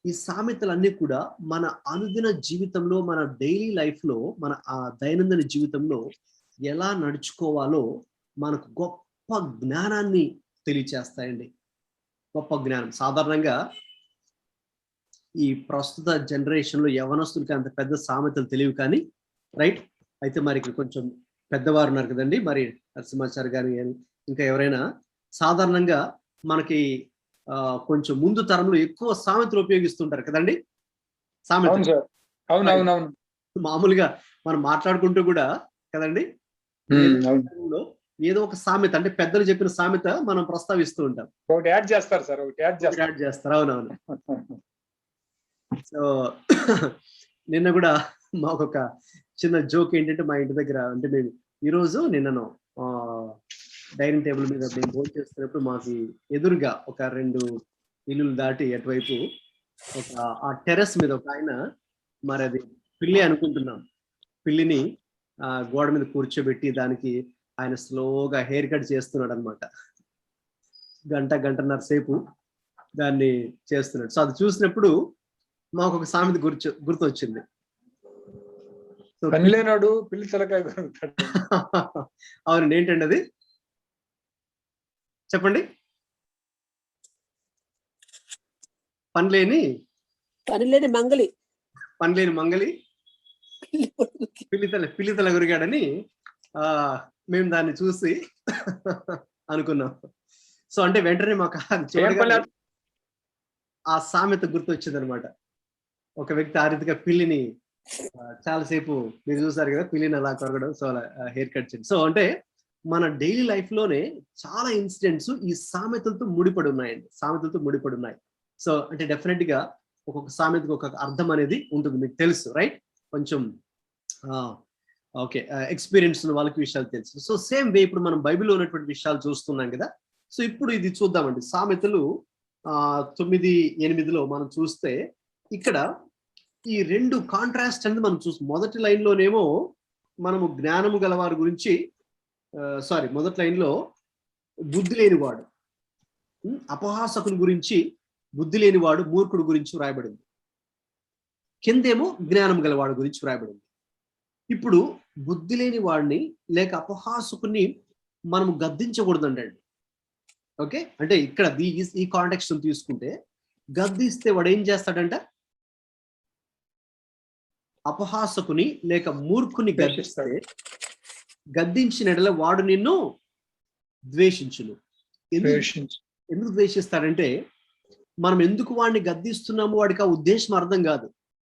ఈ సామెతలన్నీ కూడా మన అనుదిన జీవితంలో, మన డైలీ లైఫ్ లో, మన ఆ దైనందిన జీవితంలో ఎలా నడుచుకోవాలో మనకు గొప్ప జ్ఞానాన్ని తెలియచేస్తాయండి. గొప్ప జ్ఞానం. సాధారణంగా ఈ ప్రస్తుత జనరేషన్ లో యవనస్తులకి అంత పెద్ద సామెతలు తెలియవు కానీ, రైట్? అయితే మరి ఇక్కడ కొంచెం పెద్దవారు ఉన్నారు కదండి, మరి నరసింహాచారి గారు కానీ ఇంకా ఎవరైనా, సాధారణంగా మనకి కొంచెం ముందు తరంలో ఎక్కువ సామెతలు ఉపయోగిస్తుంటారు కదండి. సామెత మామూలుగా మనం మాట్లాడుకుంటూ కూడా కదండి, ఏదో ఒక సామెత, అంటే పెద్దలు చెప్పిన సామెత మనం ప్రస్తావిస్తూ ఉంటాం. ఒకటి యాడ్ చేస్తారు సార్, యాడ్ చేస్తారు. అవునవును. సో నిన్న కూడా మాకు ఒక చిన్న జోక్ ఏంటంటే, మా ఇంటి దగ్గర, అంటే మేము ఈరోజు నిన్నను డైనింగ్ టేబుల్ మీద మేము భోజనం చేస్తున్నప్పుడు మాకు ఎదురుగా ఒక 2 ఇల్లులు దాటి అటువైపు ఒక ఆ టెర్రస్ మీద ఒక ఆయన, మరి అది పిల్లి అనుకుంటున్నాం, పిల్లిని గోడ మీద కూర్చోబెట్టి దానికి ఆయన స్లోగా హెయిర్ కట్ చేస్తున్నాడు అనమాట. గంటన్నర సేపు దాన్ని చేస్తున్నాడు. సో అది చూసినప్పుడు మాకు ఒక సామెత గుర్తొచ్చింది. పిల్లి తలకాయ. అవునండి, ఏంటండి అది? చెప్పండి. పనిలేని మంగలి, పిల్లి తల గురిగాడని మేము దాన్ని చూసి అనుకున్నాం. సో అంటే వెంటనే మాకు ఆ సామెత గుర్తొచ్చింది అనమాట. ఒక వ్యక్తి ఆ రీతిగా పిల్లిని చాలాసేపు, మీరు చూసారు కదా, పిల్లిని అలా కొరగడం, సో అలా హెయిర్ కట్ చేయండి. సో అంటే మన డైలీ లైఫ్ లోనే చాలా ఇన్సిడెంట్స్ ఈ సామెతలతో ముడిపడి ఉన్నాయి. సో అంటే డెఫినెట్ గా ఒక్కొక్క సామెతకు ఒక అర్థం అనేది ఉంటుంది, మీకు తెలుసు, రైట్? కొంచెం ఓకే, ఎక్స్పీరియన్స్ ఉన్న వాళ్ళకి విషయాలు తెలుసు. సో సేమ్ వే ఇప్పుడు మనం బైబిల్లో ఉన్నటువంటి విషయాలు చూస్తున్నాం కదా. సో ఇప్పుడు ఇది చూద్దామండి. సామెతలు 9:8లో మనం చూస్తే ఇక్కడ ఈ 2 కాంట్రాస్ట్ అనేది మనం మొదటి లైన్ లోనేమో మనము జ్ఞానము గలవారి గురించి, మొదటి లైన్లో బుద్ధి లేనివాడు, అపహాసకుని గురించి, బుద్ధి లేనివాడు, మూర్ఖుడు గురించి వ్రాయబడింది. కిందేమో జ్ఞానం గలవాడు గురించి వ్రాయబడింది. ఇప్పుడు బుద్ధి లేని వాడిని లేక అపహాసకుని మనము గద్దించకూడదండి. ఓకే, అంటే ఇక్కడ ఈ కాంటెక్స్ట్ తీసుకుంటే, గద్దిస్తే వాడు ఏం చేస్తాడంట? అపహాసకుని లేక మూర్ఖుని గద్దించిన ఎడల వాడు నిన్ను ద్వేషించును. ఎందుకు ద్వేషిస్తాడంటే, మనం ఎందుకు వాడిని గద్దిస్తున్నాము వాడికి ఆ ఉద్దేశం అర్థం కాదు.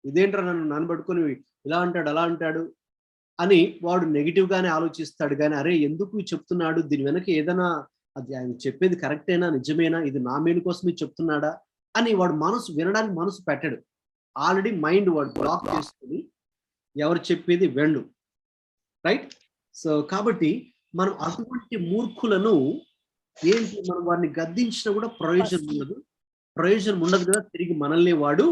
ఇదేంట్రా నన్ను నానబెట్టుకొని ఇలా అంటాడు అలా అంటాడు అని వాడు నెగిటివ్ గానే ఆలోచిస్తాడు. కానీ అరే ఎందుకు చెప్తున్నాడు, దీని వెనక ఏదైనా, అది ఆయన చెప్పేది కరెక్టేనా, నిజమేనా, ఇది నా మేలు కోసమే చెప్తున్నాడా అని వాడు వినడానికి మనసు పెట్టడు. ఆల్రెడీ మైండ్ వాడు బ్లాక్ చేసుకుని ఎవరు చెప్పేది వెండు, రైట్? సో కాబట్టి మనం అటువంటి మూర్ఖులను ఏంటి, మనం వారిని గద్దించినా కూడా ప్రయోజనం ఉండదు కదా. తిరిగి మనల్ని వాడు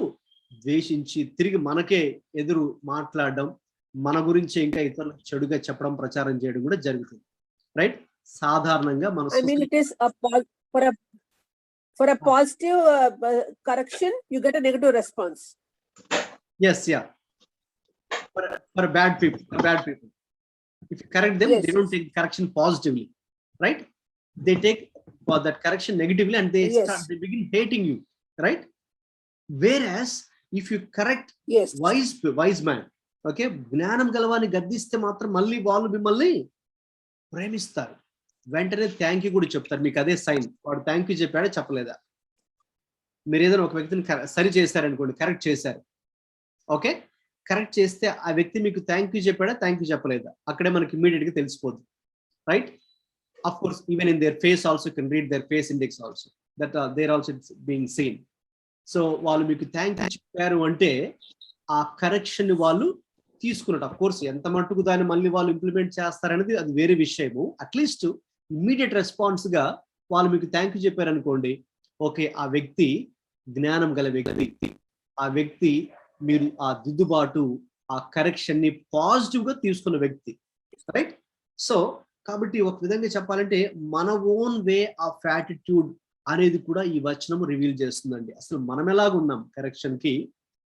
ద్వేషించి తిరిగి మనకే ఎదురు మాట్లాడడం, మన గురించి ఇంకా ఇతరులకు చెడుగా చెప్పడం, ప్రచారం చేయడం కూడా జరుగుతుంది, రైట్? సాధారణంగా మన for a positive correction you get a negative response. Yes, yeah. For bad people, if you correct them, yes, they don't take correction positively, right? They take for that correction negatively and they they begin hating you, right? Whereas if you correct wise man, okay, జ్ఞానం గలవాని గద్దిస్తే మాత్రం మళ్ళీ వాళ్ళు మిమ్మల్ని ప్రేమిస్తారు, వెంటనే thank you కూడా చెప్తారు. మీకు అదే సైన్, వాడు థ్యాంక్ యూ చెప్పాడా చెప్పలేదా. మీరు ఏదైనా ఒక వ్యక్తిని సరి చేశారనుకోండి, కరెక్ట్ చేశారు, ఓకే, కరెక్ట్ చేస్తే ఆ వ్యక్తి మీకు థ్యాంక్ యూ చెప్పాడా థ్యాంక్ యూ చెప్పలేదా అక్కడే మనకి ఇమీడియట్ గా తెలిసిపోతుంది, right? Of course, even in their face also, you can read their face index also, that they're also being seen. So వాళ్ళు మీకు థ్యాంక్ యూ చెప్పారు అంటే ఆ కరెక్షన్ వాళ్ళు తీసుకున్నట్టు. అఫ్ కోర్స్ ఎంత మట్టుకు దాన్ని మళ్ళీ వాళ్ళు ఇంప్లిమెంట్ చేస్తారనేది అది వేరే విషయము. అట్లీస్ట్ ఇమ్మీడియట్ రెస్పాన్స్ గా వాళ్ళు మీకు థ్యాంక్ యూ చెప్పారు అనుకోండి, ఓకే, ఆ వ్యక్తి జ్ఞానం గల వ్యక్తి, ఆ వ్యక్తి మీరు ఆ దిద్దుబాటు, ఆ కరెక్షన్ ని పాజిటివ్ గా తీసుకున్న వ్యక్తి, రైట్? సో కాబట్టి ఒక విధంగా చెప్పాలంటే మన ఓన్ వే ఆఫ్ యాటిట్యూడ్ అనేది కూడా ఈ వచనం రివీల్ చేస్తుందండి. అసలు మనం ఎలాగున్నాం కరెక్షన్ కి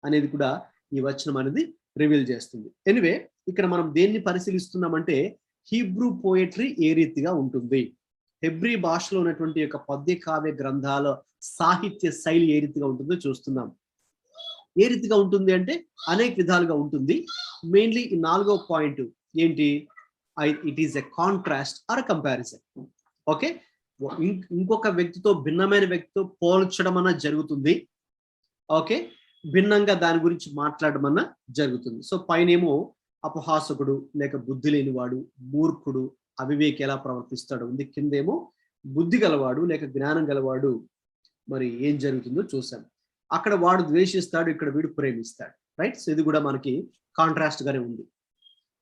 అనేది కూడా ఈ వచనం అనేది రివీల్ చేస్తుంది. ఎనివే, ఇక్కడ మనం దేన్ని పరిశీలిస్తున్నామంటే హీబ్రూ పోయట్రీ ఏ రీతిగా ఉంటుంది, హెబ్రీ భాషలో ఉన్నటువంటి యొక్క పద్య కావ్య గ్రంథాల సాహిత్య శైలి ఏ రీతిగా ఉంటుందో చూస్తున్నాం. ఏ రీతిగా ఉంటుంది అంటే అనేక విధాలుగా ఉంటుంది. మెయిన్లీ ఈ 4వ పాయింట్ ఏంటి, it is a contrast or comparison. Okay, ఇంకొక వ్యక్తితో భిన్నమైన వ్యక్తితో పోల్చడం అన్న జరుగుతుంది. ఓకే, భిన్నంగా దాని గురించి మాట్లాడడం అన్న జరుగుతుంది. సో పైనేమో అపహాసకుడు లేక బుద్ధి లేనివాడు, మూర్ఖుడు, అవివేకి ఎలా ప్రవర్తిస్తాడు ఉంది, కిందేమో బుద్ధి గలవాడు లేక జ్ఞానం గలవాడు మరి ఏం జరుగుతుందో చూసాం. అక్కడ వాడు ద్వేషిస్తాడు, ఇక్కడ వీడు ప్రేమిస్తాడు, రైట్? సో ఇది కూడా మనకి కాంట్రాస్ట్ గానే ఉంది,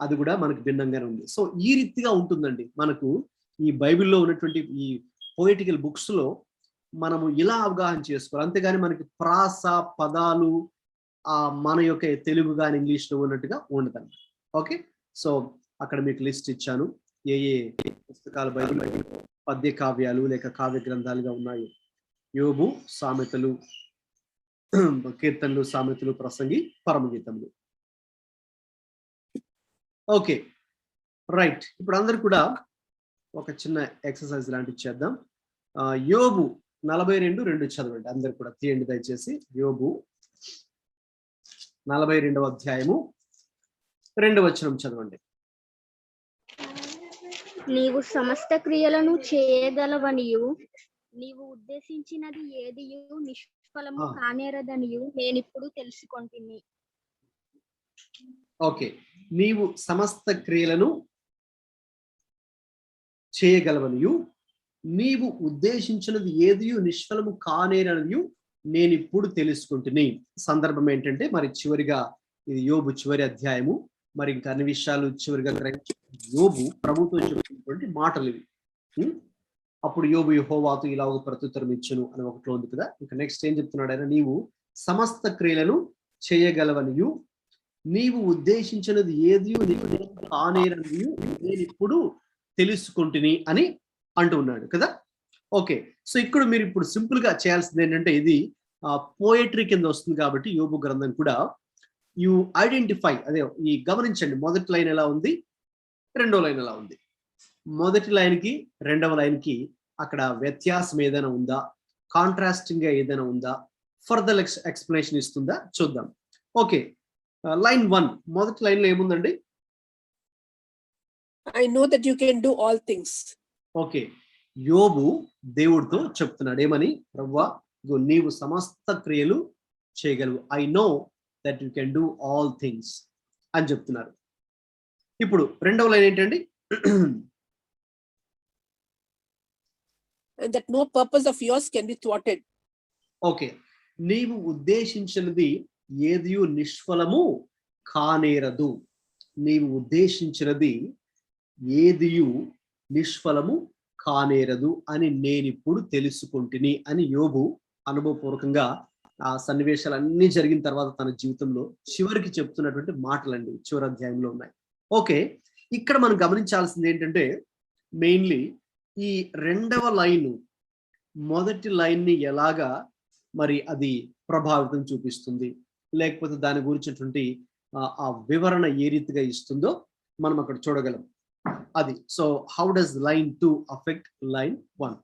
అది కూడా మనకి భిన్నంగానే ఉంది. సో ఈ రీతిగా ఉంటుందండి మనకు ఈ బైబిల్లో ఉన్నటువంటి ఈ పొయిటికల్ బుక్స్ లో మనము ఇలా అవగాహన చేసుకోవాలి. అంతేగాని మనకి ప్రాస పదాలు మన యొక్క తెలుగు కానీ ఇంగ్లీష్ లో ఉన్నట్టుగా ఉండదండి. ఓకే, సో అక్కడ మీకు లిస్ట్ ఇచ్చాను ఏ ఏ పుస్తకాలు బైబిల్ పద్య కావ్యాలు లేక కావ్య గ్రంథాలుగా ఉన్నాయి. యోబు, సామెతలు, కీర్తనలు, సామెతలు, ప్రసంగి, పరమగీతములు. Okay, right. ఇప్పుడు అందరు కూడా ఒక చిన్న ఎక్సర్సైజ్ లాంటివి చేద్దాం. యోబు 42:2 చదవండి. అందరు కూడా తీయండి దయచేసి. యోబు 42వ అధ్యాయము 2వ వచనం చదవండి. నీవు సమస్త క్రియలను చేయగలవనియు నీవు ఉద్దేశించినది ఏదియు నిష్ఫలము కానేరదనియు నేనిప్పుడు తెలుసుకొంటిని. ఓకే, నీవు సమస్త క్రియలను చేయగలవనియు నీవు ఉద్దేశించినది ఏదియు నిష్ఫలము కానేరనియు నేను ఇప్పుడు తెలుసుకుంటుని. సందర్భం ఏంటంటే మరి చివరిగా ఇది యోబు చివరి అధ్యాయము, మరి ఇంకా అన్ని విషయాలు చివరిగా యోబు ప్రభుతో చెప్తున్నటువంటి మాటలు ఇవి. అప్పుడు యోబు యెహోవాతో ఇలా ఒక ప్రత్యుత్తరం ఇచ్చును అని ఒకట్లో ఉంది కదా. ఇంకా నెక్స్ట్ ఏం చెప్తున్నాడు ఆయన, నీవు సమస్త క్రియలను చేయగలవనియు నీవు ఉద్దేశించినది ఏదియు నీకు కానేరనియు నేను ఇప్పుడు తెలుసుకుంటుని అని అంటూ ఉన్నాడు కదా. ఓకే, సో ఇక్కడ మీరు ఇప్పుడు సింపుల్ గా చేయాల్సింది ఏంటంటే ఇది పోయట్రీ కింద వస్తుంది కాబట్టి యోబు గ్రంథం కూడా యు ఐడెంటిఫై, అదే ఈ గమనించండి, మొదటి లైన్ ఎలా ఉంది, రెండో లైన్ ఎలా ఉంది. మొదటి లైన్ కి రెండవ లైన్ కి అక్కడ వ్యత్యాసం ఏదైనా ఉందా, కాంట్రాస్టింగ్ గా ఏదైనా ఉందా, ఫర్దర్ ఎక్స్ప్లెనేషన్ ఇస్తుందా చూద్దాం. ఓకే, లైన్ 1 మొదటి లైన్ లో ఏముందండి? I know that you can do all things. Okay, యోబు దేవుడితో చెప్తున్నాడు ఏమని, ప్రభువా నీవు సమస్త క్రియలు చేయగలవు, I know that you can do all things అని చెప్తున్నారు. ఇప్పుడు రెండవ లైన్ ఏంటండి? And that no purpose of yours can be thwarted. Okay, నీవు ఉద్దేశించినది ఏదియు నిష్ఫలము కానేరదు. నీవు ఉద్దేశించినది ఏదియు నిష్ఫలము కానేరదు అని నేనిప్పుడు తెలుసుకుంటుని అని యోబు అనుభవపూర్వకంగా ఆ సన్నివేశాలన్నీ జరిగిన తర్వాత తన జీవితంలో చివరికి చెప్తున్నటువంటి మాటలండి చివరి అధ్యాయంలో ఉన్నాయి. ఓకే, ఇక్కడ మనం గమనించాల్సింది ఏంటంటే మెయిన్లీ ఈ రెండవ లైన్ మొదటి లైన్ ని ఎలాగా మరి అది ప్రభావితం చూపిస్తుంది, లేకపోతే దాని గురించినటువంటి ఆ వివరణ ఏ రీతిగా ఇస్తుందో మనం అక్కడ చూడగలం. అది so how does line 2 affect line 1?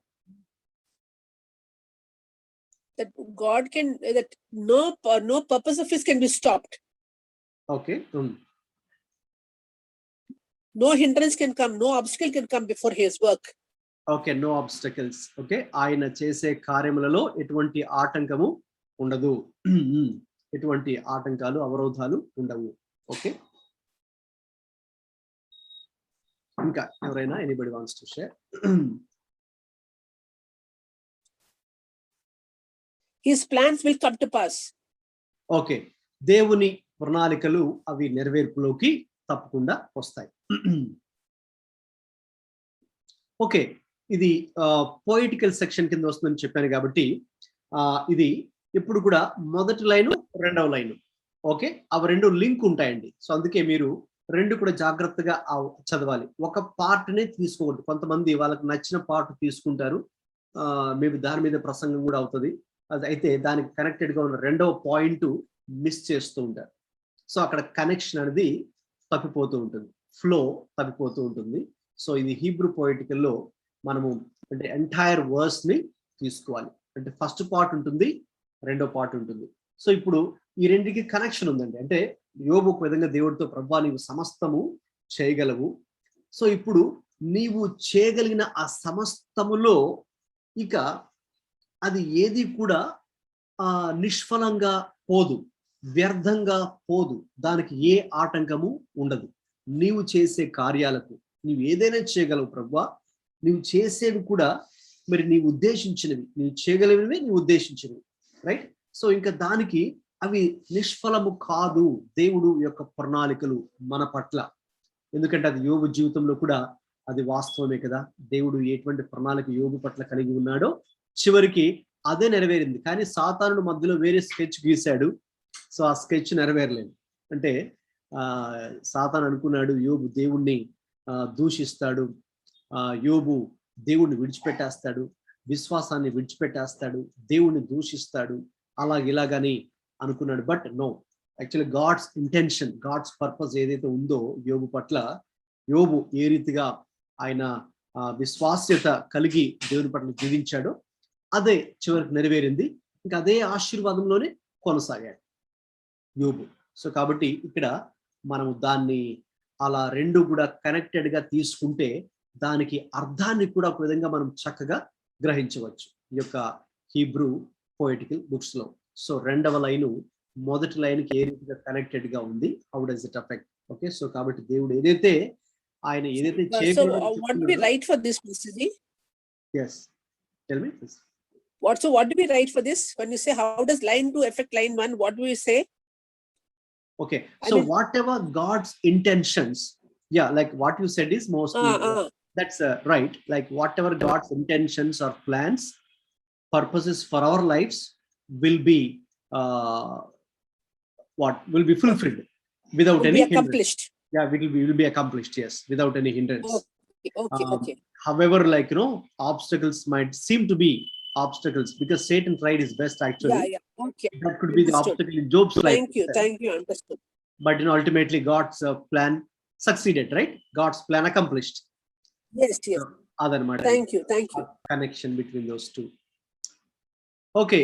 That God can, that no purpose of his can be stopped. Okay, No hindrance can come, no obstacle can come before his work. Okay, no obstacles. Okay, ఆయన చేసే కార్యములలో ఎటువంటి ఆటంకము ఉండదు, ఎటువంటి ఆటంకాలు అవరోధాలు ఉండవు. Okay, ఇంకా ఎవరైనా anybody wants to share? His plans will come to pass. Okay, దేవుని ప్రణాళికలు అవి నెరవేర్పులోకి తప్పకుండా వస్తాయి. ఓకే, ఇది పొయిటికల్ సెక్షన్ కింద వస్తుందని చెప్పాను కాబట్టి ఇది ఇప్పుడు కూడా మొదటి లైను రెండవ లైను. ఓకే, అవి రెండు లింక్ ఉంటాయండి. సో అందుకే మీరు రెండు కూడా జాగ్రత్తగా చదవాలి. ఒక పార్ట్నే తీసుకోవద్దు. కొంతమంది వాళ్ళకి నచ్చిన పార్ట్ తీసుకుంటారు, మేబీ దాని మీద ప్రసంగం కూడా అవుతుంది. అది అయితే దానికి కనెక్టెడ్ గా ఉన్న రెండవ పాయింట్ మిస్ చేస్తూ ఉంటారు. సో అక్కడ కనెక్షన్ అనేది తప్పిపోతూ ఉంటుంది, ఫ్లో తప్పిపోతూ ఉంటుంది. సో ఇది హీబ్రూ పొయిటికల్లో మనము అంటే ఎంటైర్ వర్స్ ని తీసుకోవాలి. అంటే ఫస్ట్ పార్ట్ ఉంటుంది, రెండో పార్ట్ ఉంటుంది. సో ఇప్పుడు ఈ రెండింటికి కనెక్షన్ ఉందండి. అంటే యోబు ఒక విధంగా దేవుడితో, ప్రభువా నీవు సమస్తము చేయగలవు. సో ఇప్పుడు నీవు చేయగలిగిన ఆ సమస్తములో ఇక అది ఏది కూడా నిష్ఫలంగా పోదు, వ్యర్థంగా పోదు, దానికి ఏ ఆటంకము ఉండదు. నీవు చేసే కార్యాలకు నీవు ఏదైనా చేయగలవు ప్రభువా. నీవు చేసేవి కూడా మరి నీవు ఉద్దేశించినవి, నీవు చేయగలిగినవి, నీవు ఉద్దేశించినవి, రైట్? సో ఇంకా దానికి అవి నిష్ఫలము కాదు, దేవుడు యొక్క ప్రణాళికలు మన పట్ల. ఎందుకంటే అది యోబు జీవితంలో కూడా అది వాస్తవమే కదా. దేవుడు ఎటువంటి ప్రణాళిక యోబు పట్ల కలిగి ఉన్నాడో చివరికి అదే నెరవేరింది. కానీ సాతానుడు మధ్యలో వేరే స్కెచ్ గీశాడు. సో ఆ స్కెచ్ నెరవేరలేదు. అంటే సాతాను అనుకున్నాడు యోబు దేవుణ్ణి దూషిస్తాడు, యోబు దేవుణ్ణి విడిచిపెట్టేస్తాడు, విశ్వాసాన్ని విడిచిపెట్టేస్తాడు, దేవుణ్ణి దూషిస్తాడు, ఇలాగని అనుకున్నాడు. But no, actually God's intention, God's purpose ఏదైతే ఉందో యోబు పట్ల, యోబు ఏ రీతిగా ఆయన విశ్వాస్యత కలిగి దేవుని పట్ల జీవించాడో అదే చివరికి నెరవేరింది. ఇంకా అదే ఆశీర్వాదంలోనే కొనసాగాడు యోబు. సో కాబట్టి ఇక్కడ మనము దాన్ని అలా రెండు కూడా కనెక్టెడ్ గా తీసుకుంటే దానికి అర్థాన్ని కూడా ఒక విధంగా మనం చక్కగా గ్రహించవచ్చు ఈ యొక్క హీబ్రూ పొయిటికల్ బుక్స్ లో. సో రెండవ లైను మొదటి లైన్కి ఏ రీతిగా కనెక్టెడ్ గా ఉంది, how does it affect. Okay, so కాబట్టి దేవుడు ఏదైతే ఆయన ఏదైతే what do we write for this, Mr. Ji? Yes, tell me please. What do we write for this? When you say how does line 2 affect line 1, what do we say? Okay, so whatever God's intentions, yeah, like what you said is mostly that's right. Like whatever God's intentions or plans, purposes for our lives will be will be fulfilled without any accomplished. Yeah, will be accomplished, yes, without any hindrance. Okay. However, like obstacles might seem to be obstacles because Satan tried his best actually. Yeah. Okay. That could be the obstacle in Job's life. Thank you, understood. But ultimately God's plan succeeded, right? God's plan accomplished. Yes. So, other matter. Thank you. Connection between those two. Okay.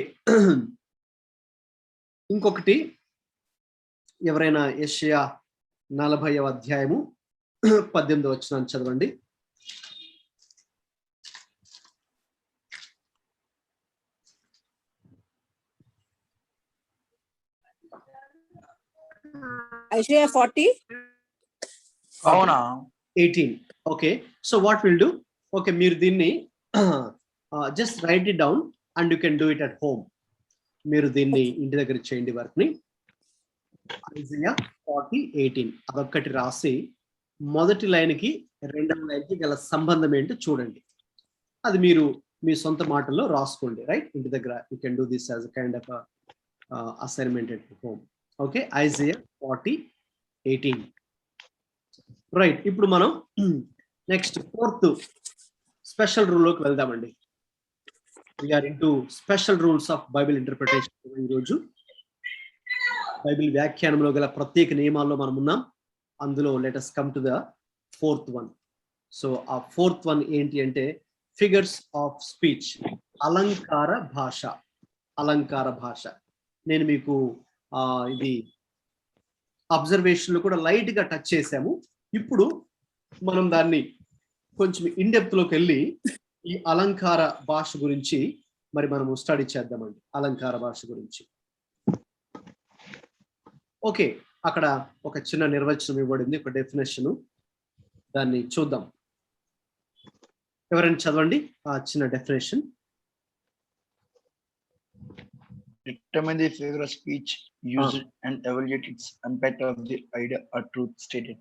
ఇంకొకటి, ఎవరైనా యెషయా 40వ అధ్యాయము 18వ వచనాన్ని చదవండి. Isaiah 40. అవునా? 18. Okay, so what we'll do, okay, మీరు దీన్ని just write it down and you can do it at home. మీరు దీన్ని ఇంటి దగ్గర చేయండి వర్క్ని. Isaiah 40:18 అదొక్కటి రాసి మొదటి లైన్కి రెండవ లైన్కి గల సంబంధం ఏంటో చూడండి. అది మీరు మీ సొంత మాటల్లో రాసుకోండి, రైట్? ఇంటి దగ్గర you can do this as a kind of assignment at home. Okay, Isaiah 40:18. Right, ఇప్పుడు మనం నెక్స్ట్ 4th స్పెషల్ రూల్లోకి వెళ్దామండి. We are into special rules of Bible interpretation. ఈరోజు బైబిల్ వ్యాఖ్యానంలో గల ప్రత్యేక నియమాల్లో మనం ఉన్నాం. అందులో let us come to the 4th one. So ఆ 4th one ఏంటి అంటే ఫిగర్స్ ఆఫ్ స్పీచ్, అలంకార భాష. అలంకార భాష నేను మీకు ఇది అబ్జర్వేషన్లో కూడా లైట్ గా టచ్ చేసాము. ఇప్పుడు మనం దాన్ని కొంచెం ఇన్డెప్త్ లోకి వెళ్ళి ఈ అలంకార భాష గురించి మరి మనము స్టడీ చేద్దామండి. అలంకార భాష గురించి. ఓకే, అక్కడ ఒక చిన్న నిర్వచనం ఇవ్వబడింది, ఒక డెఫినేషన్, దాన్ని చూద్దాం. ఎవరైనా చదవండి ఆ చిన్న definition. Determine the figure of speech used and evaluate its impact of the idea or truth stated.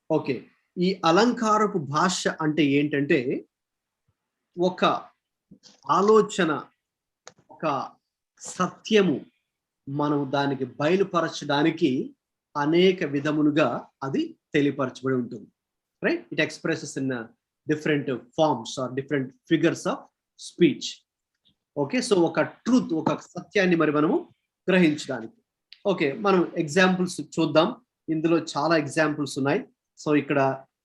Okay, ఈ అలంకారపు భాష అంటే ఏంటంటే ఒక ఆలోచన ఒక సత్యము మనం దానికి బయలుపరచడానికి అనేక విధములుగా అది తెలియపరచబడి ఉంటుంది. Right, it expresses in different forms or different figures of speech. Okay, so ఒక ట్రూత్, ఒక సత్యాన్ని మరి మనము గ్రహించడానికి. ఓకే, మనం ఎగ్జాంపుల్స్ చూద్దాం. ఇందులో చాలా ఎగ్జాంపుల్స్ ఉన్నాయి. సో ఇక్కడ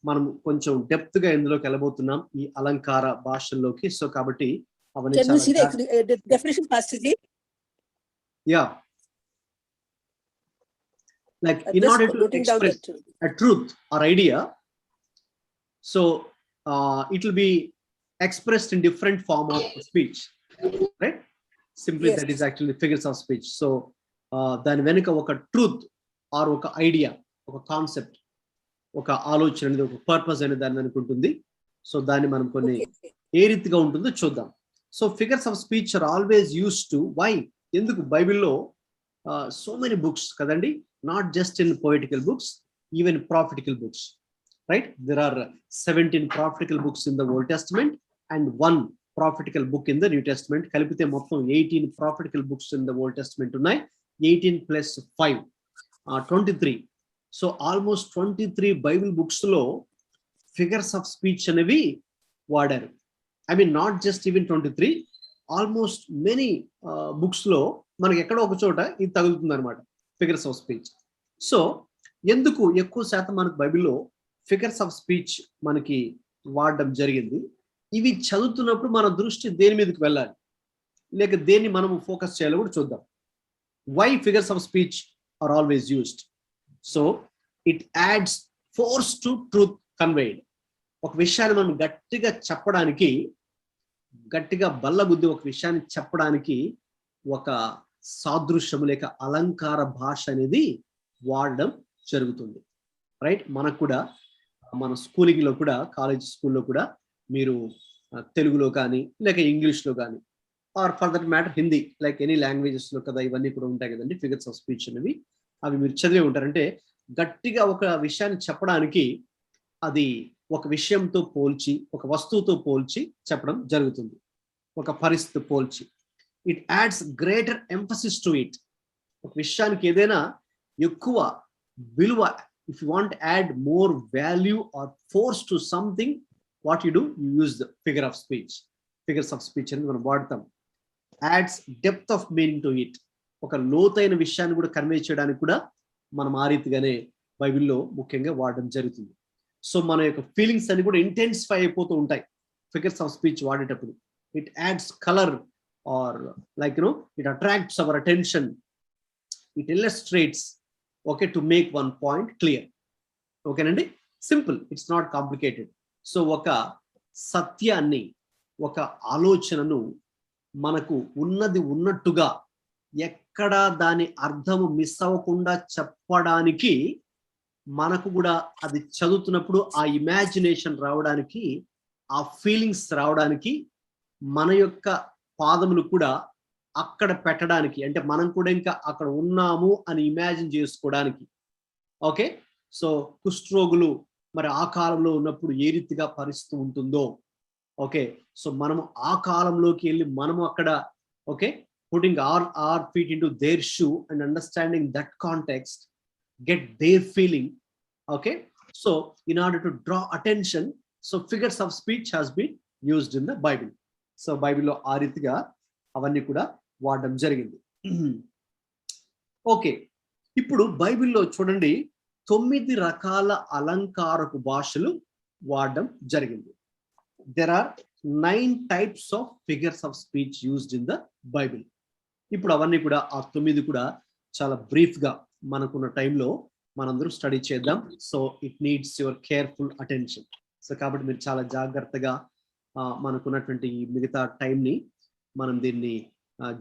మనం కొంచెం డెప్త్ గా ఇందులోకి వెళ్ళబోతున్నాం ఈ అలంకార భాషల్లోకి. సో కాబట్టి అవన్నీ Can we see the definition passage? Yeah, like in Just order to noting down express that. a truth or idea, so it will be expressed in different form of speech, right? Simply Yes. that is actually figures of speech. So దాని వెనుక ఒక truth or ఒక idea, ఒక concept, ఒక ఆలోచన అనేది, ఒక purpose అనేది దాని వెనుక ఉంటుంది. సో దాన్ని మనం కొన్ని Okay. ఏ రీతిగా ఉంటుందో చూద్దాం. So figures of speech are always use to, why, ఎందుకు బైబిల్లో సో మెనీ బుక్స్ కదండి, not just in poetical books, even prophetical books, right? There are 17 prophetical books in the Old Testament and 1 prophetical book in the New Testament. కలిపితే మొత్తం 18 prophetical books in the Old Testament ఉన్నాయి. 18 + 5 23. So almost 23 Bible books లో figures of speech అనేవి వాడారు. I mean not just even 23, almost many books లో మనకి ఎక్కడో ఒక చోట ఇది తగులుతుంది అనమాట, ఫిగర్స్ ఆఫ్ స్పీచ్. సో ఎందుకు ఎక్కువ శాతం మనకు బైబిల్లో ఫిగర్స్ ఆఫ్ స్పీచ్ మనకి వాడడం జరిగింది? ఇవి చదువుతున్నప్పుడు మన దృష్టి దేని మీదకి వెళ్ళాలి, లేక దేన్ని మనము ఫోకస్ చేయాలో కూడా చూద్దాం. Why figures of speech are always used? So it adds force to truth conveyed. ఒక విషయాన్ని మనం గట్టిగా చెప్పడానికి, గట్టిగా బల్లగుద్ది ఒక విషయాన్ని చెప్పడానికి ఒక సాదృశ్యము లేక అలంకార భాష అనేది వాడడం జరుగుతుంది. రైట్, మనకు కూడా మన స్కూలింగ్ లో కూడా, కాలేజ్ స్కూల్లో కూడా మీరు తెలుగులో కానీ లేక ఇంగ్లీష్లో కానీ or for that matter Hindi, like any languages లో కదా ఇవన్నీ కూడా ఉంటాయి కదండి ఫిగర్స్ ఆఫ్ స్పీచ్ అనేవి. అవి మీరు చదివే ఉంటారంటే గట్టిగా ఒక విషయాన్ని చెప్పడానికి అది ఒక విషయంతో పోల్చి, ఒక వస్తువుతో పోల్చి చెప్పడం జరుగుతుంది, ఒక పరిస్థితి పోల్చి. It adds greater emphasis to it. ఒక విషయానికి ఏదైనా ఎక్కువ విలువ, if you want add more value or force to something, what you do, you use the figure of speech. Figures of speech అనేది మనం వాడతాం. Adds depth of meaning to it. ఒక లోతైన విషయాన్ని కూడా కన్వే చేయడానికి కూడా మనం ఆ రీతిగానే బైబిల్లో ముఖ్యంగా వాడడం జరుగుతుంది. సో మన యొక్క ఫీలింగ్స్ అన్ని కూడా ఇంటెన్సిఫై అయిపోతూ ఉంటాయి ఫిగర్స్ ఆఫ్ స్పీచ్ వాడేటప్పుడు. It adds colour or like it attracts our attention, it illustrates, okay, to make one point clear. ఓకేనండి, simple, it's not complicated. So ఒక సత్యాన్ని, ఒక ఆలోచనను మనకు ఉన్నది ఉన్నట్టుగా ఎక్కడ దాని అర్థము మిస్ అవ్వకుండా చెప్పడానికి, మనకు కూడా అది చదువుతున్నప్పుడు ఆ ఇమాజినేషన్ రావడానికి, ఆ ఫీలింగ్స్ రావడానికి, మన యొక్క పాదములు కూడా అక్కడ పెట్టడానికి, అంటే మనం కూడా ఇంకా అక్కడ ఉన్నాము అని ఇమాజిన్ చేసుకోవడానికి. ఓకే, సో కుష్ఠరోగులు మరి ఆ కాలంలో ఉన్నప్పుడు ఏ రీతిగా పరిస్థితి ఉంటుందో, ఓకే, సో మనము ఆ కాలంలోకి వెళ్ళి మనము అక్కడ, okay, putting our feet into their shoe and understanding that context, get their feeling. Okay, so in order to draw attention, so figures of speech has been used in the Bible. So Bible లో ఆ రీతిగా అవన్నీ కూడా వాడడం జరిగింది. Okay, ఇప్పుడు బైబిల్లో చూడండి 9 రకాల అలంకారపు భాషలు వాడడం జరిగింది. There are 9 types of figures of speech used in the Bible. ఇప్పుడు అవన్నీ కూడా ఆ 9 కూడా చాలా బ్రీఫ్ గా మనకున్న టైంలో మనందరూ స్టడీ చేద్దాం. So it needs your careful attention. So కాబట్టి మీరు చాలా జాగ్రత్తగా మనకున్నటువంటి ఈ మిగతా టైంని మనం దీన్ని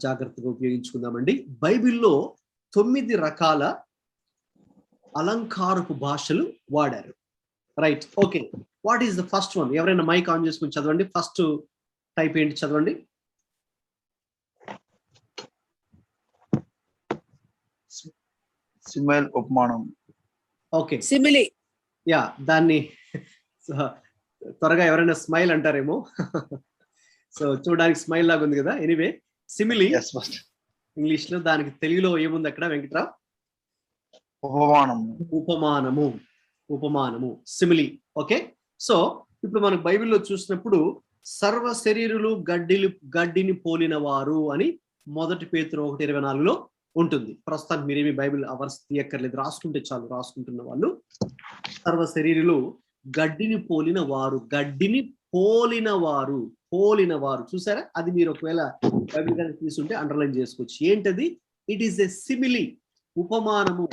జాగ్రత్తగా ఉపయోగించుకుందామండి. బైబిల్లో 9 రకాల అలంకారపు భాషలు వాడారు. Right, okay, what is the first one? ఎవరైనా మైక్ ఆన్ చేసుకుని చదవండి. ఫస్ట్ టైప్ ఏంటి చదవండి. సిమిల్ ఉపమానం. Okay, Simile. యా, దాన్ని త్వరగా ఎవరైనా స్మైల్ అంటారేమో. సో చూడడానికి స్మైల్ లాగా ఉంది కదా. Anyway, simile Yes, first. English లో, దానికి తెలుగులో ఏముంది అక్కడ వెంకట్రావు? ఉపమానం. ఉపమానము. ఉపమానము, సిమిలి. ఓకే, సో ఇప్పుడు మనకు బైబిల్లో చూసినప్పుడు సర్వ శరీరులు గడ్డిని పోలిన వారు అని 1 పేతురు 1:24 ఉంటుంది. ప్రస్తుతానికి మీరేమి బైబిల్ అవర్స్ తీయక్కర్లేదు, రాసుకుంటే చాలు. రాసుకుంటున్న వాళ్ళు సర్వ శరీరులు గడ్డిని పోలిన వారు, గడ్డిని పోలిన వారు, పోలిన వారు. చూసారా? అది మీరు ఒకవేళ బైబిల్ కనుక తీసుకుంటే అండర్లైన్ చేసుకోవచ్చు. ఏంటది? It is a simile. ఉపమానము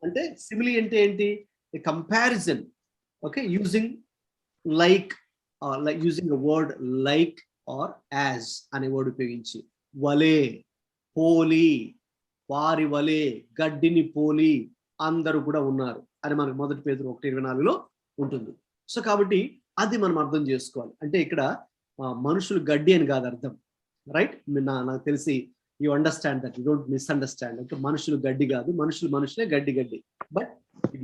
అంటే, సిమిలి అంటే ఏంటి? A comparison. Okay, using like using a word like or as అనే వర్డ్ ఉపయోగించి, వలే, పోలి, వారి వలే, గడ్డిని పోలి అందరూ కూడా ఉన్నారు అని మనకు 1 పేతురు 1:24 ఉంటుంది. సో కాబట్టి అది మనం అర్థం చేసుకోవాలి. అంటే ఇక్కడ మనుషులు గడ్డి అని కాదు అర్థం, రైట్? నాకు తెలిసి you understand that, you don't misunderstand. అంటే మనుషులు గడ్డి కాదు, మనుషులే గడ్డి. బట్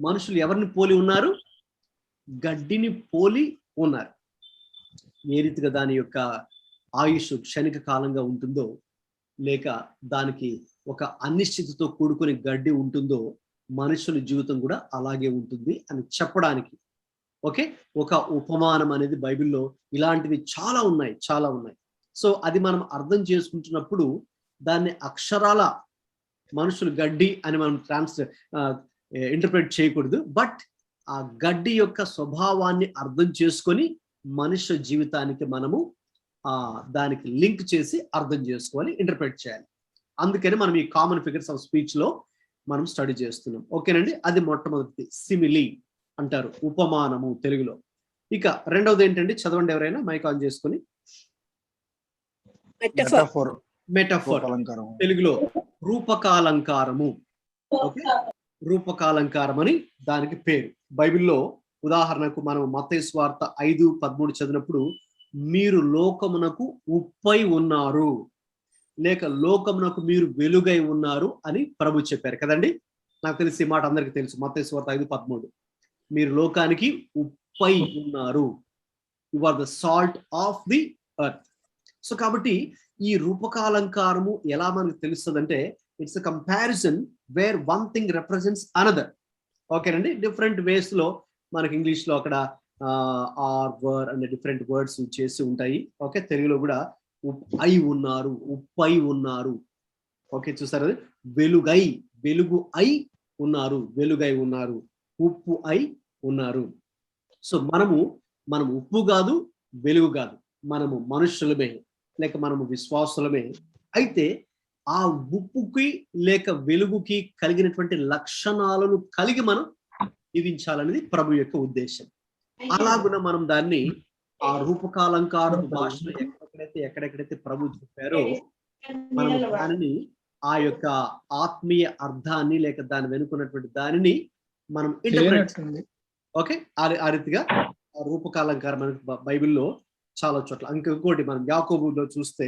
మనుషులు ఎవరిని పోలి ఉన్నారు? గడ్డిని పోలి ఉన్నారు. ఏ రీతిగా దాని యొక్క ఆయుష్ క్షణిక కాలంగా ఉంటుందో, లేక దానికి ఒక అనిశ్చితితో కూడుకుని గడ్డి ఉంటుందో, మనుషుల జీవితం కూడా అలాగే ఉంటుంది అని చెప్పడానికి ఓకే, ఒక ఉపమానం అనేది బైబిల్లో ఇలాంటివి చాలా ఉన్నాయి. సో అది మనం అర్థం చేసుకుంటున్నప్పుడు దాన్ని అక్షరాల మనుషులు గడ్డి అని మనం ఇంటర్ప్రిట్ చేయకూడదు. బట్ ఆ గడ్డి యొక్క స్వభావాన్ని అర్థం చేసుకొని మనుష్య జీవితానికి మనము దానికి లింక్ చేసి అర్థం చేసుకోవాలి, ఇంటర్ప్రిట్ చేయాలి. అందుకని మనం ఈ కామన్ ఫిగర్స్ ఆఫ్ స్పీచ్ లో మనం స్టడీ చేస్తున్నాం. ఓకేనండి, అది మొట్టమొదటి సిమిలి అంటారు, ఉపమానము తెలుగులో. ఇక రెండవది ఏంటంటే, చదవండి ఎవరైనా, మైక్ ఆన్ చేసుకొని. మెటఫర్, తెలుగులో రూపకాలంకారము. ఓకే, రూపకాలంకారం అని దానికి పేరు. బైబిల్లో ఉదాహరణకు మనం మత్తయి సువార్త 5:13 చదివినప్పుడు, మీరు లోకమునకు ఉప్పై ఉన్నారు, లేక లోకమునకు మీరు వెలుగై ఉన్నారు అని ప్రభు చెప్పారు కదండి. నాకు తెలిసి ఈ మాట అందరికీ తెలుసు. మత్తయి సువార్త 5:13, మీరు లోకానికి ఉప్పై ఉన్నారు, you are the salt of the earth. So కాబట్టి ఈ రూపకాలంకారము ఎలా మనకు తెలుస్తుందంటే, it's a comparison where one thing represents another. ఓకేనండి, డిఫరెంట్ వేస్ లో మనకి ఇంగ్లీష్ లో అక్కడ ఆర్, వర్ అనే డిఫరెంట్ వర్డ్స్ చేసి ఉంటాయి. ఓకే, తెలుగులో కూడా ఉప్పై ఉన్నారు, ఉప్పై ఉన్నారు. ఓకే, చూసారు, వెలుగై, వెలుగు అయి ఉన్నారు, వెలుగై ఉన్నారు, ఉప్పు అయి ఉన్నారు. సో మనం ఉప్పు కాదు, వెలుగు కాదు, మనము మనుషులమే, లేక మనము విశ్వాసులమే. అయితే ఆ ఉప్పుకి లేక వెలుగుకి కలిగినటువంటి లక్షణాలను కలిగి మనం జీవించాలనేది ప్రభు యొక్క ఉద్దేశం. అలాగున మనం దాన్ని ఆ రూపకాలంకార భాషలో ఎక్కడెక్కడైతే ప్రభు చెప్పారో, మనం దానిని ఆ యొక్క ఆత్మీయ అర్థాన్ని లేక దాని వెనుకున్నటువంటి దానిని మనం ఇంటర్ప్రెట్. ఓకే, ఆ రీతిగా ఆ రూపకాలంకారం మనకి బైబిల్లో చాలా చోట్ల. ఇంకోటి మనం యాకోబులో చూస్తే,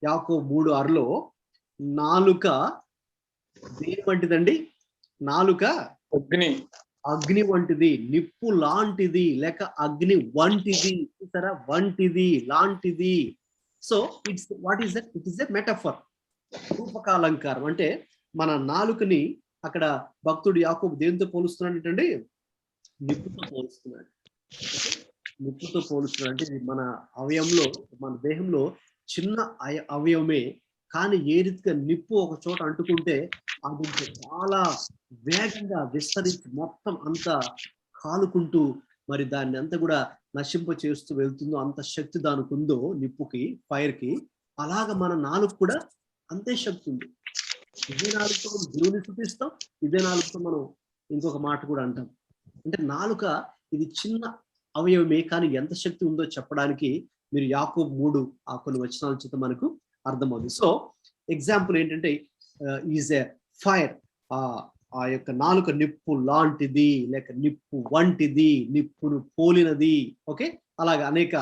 యాకోబు 3:6 నాలుక దేని వంటిదండి? నాలుక అగ్ని వంటిది, నిప్పు లాంటిది, లేక అగ్ని వంటిది. చూసారా, వంటిది, లాంటిది. So it's what is that? It is a metaphor, రూపకాలంకారం. అంటే మన నాలుకని అక్కడ భక్తుడు యాకోబు దేనితో పోలుస్తున్నాడు ఏంటండి? నిప్పుతో పోలుస్తున్నాడు. నిప్పుతో పోలుస్తున్నాడు అంటే మన అవయవంలో, మన దేహంలో చిన్న అవయవమే, కానీ ఏ రీతిగా నిప్పు ఒక చోట అంటుకుంటే అది చాలా వేగంగా విస్తరించి మొత్తం అంతా కాలుకుంటూ మరి దాన్ని అంతా కూడా నశింప చేస్తూ వెళ్తుందో, అంత శక్తి దానికి ఉందో నిప్పుకి, ఫైర్ కి, అలాగ మన నాలుగు కూడా అంతే శక్తి ఉంది. ఇదే నాలుగుతో మనం గురువుని చూపిస్తాం, ఇదే నాలుగుతో మనం ఇంకొక మాట కూడా అంటాం. అంటే నాలుక ఇది చిన్న అవయవమే, కానీ ఎంత శక్తి ఉందో చెప్పడానికి మీరు యాకోబు 3 ఆ కొన్ని వచనాల చేత మనకు అర్థమవుతుంది. సో ఎగ్జాంపుల్ ఏంటంటే, ఈజ్ ఎ ఫైర్, ఆ యొక్క నాలుక నిప్పు లాంటిది, లేక నిప్పు వంటిది, నిప్పును పోలినది. ఓకే, అలాగే అనేక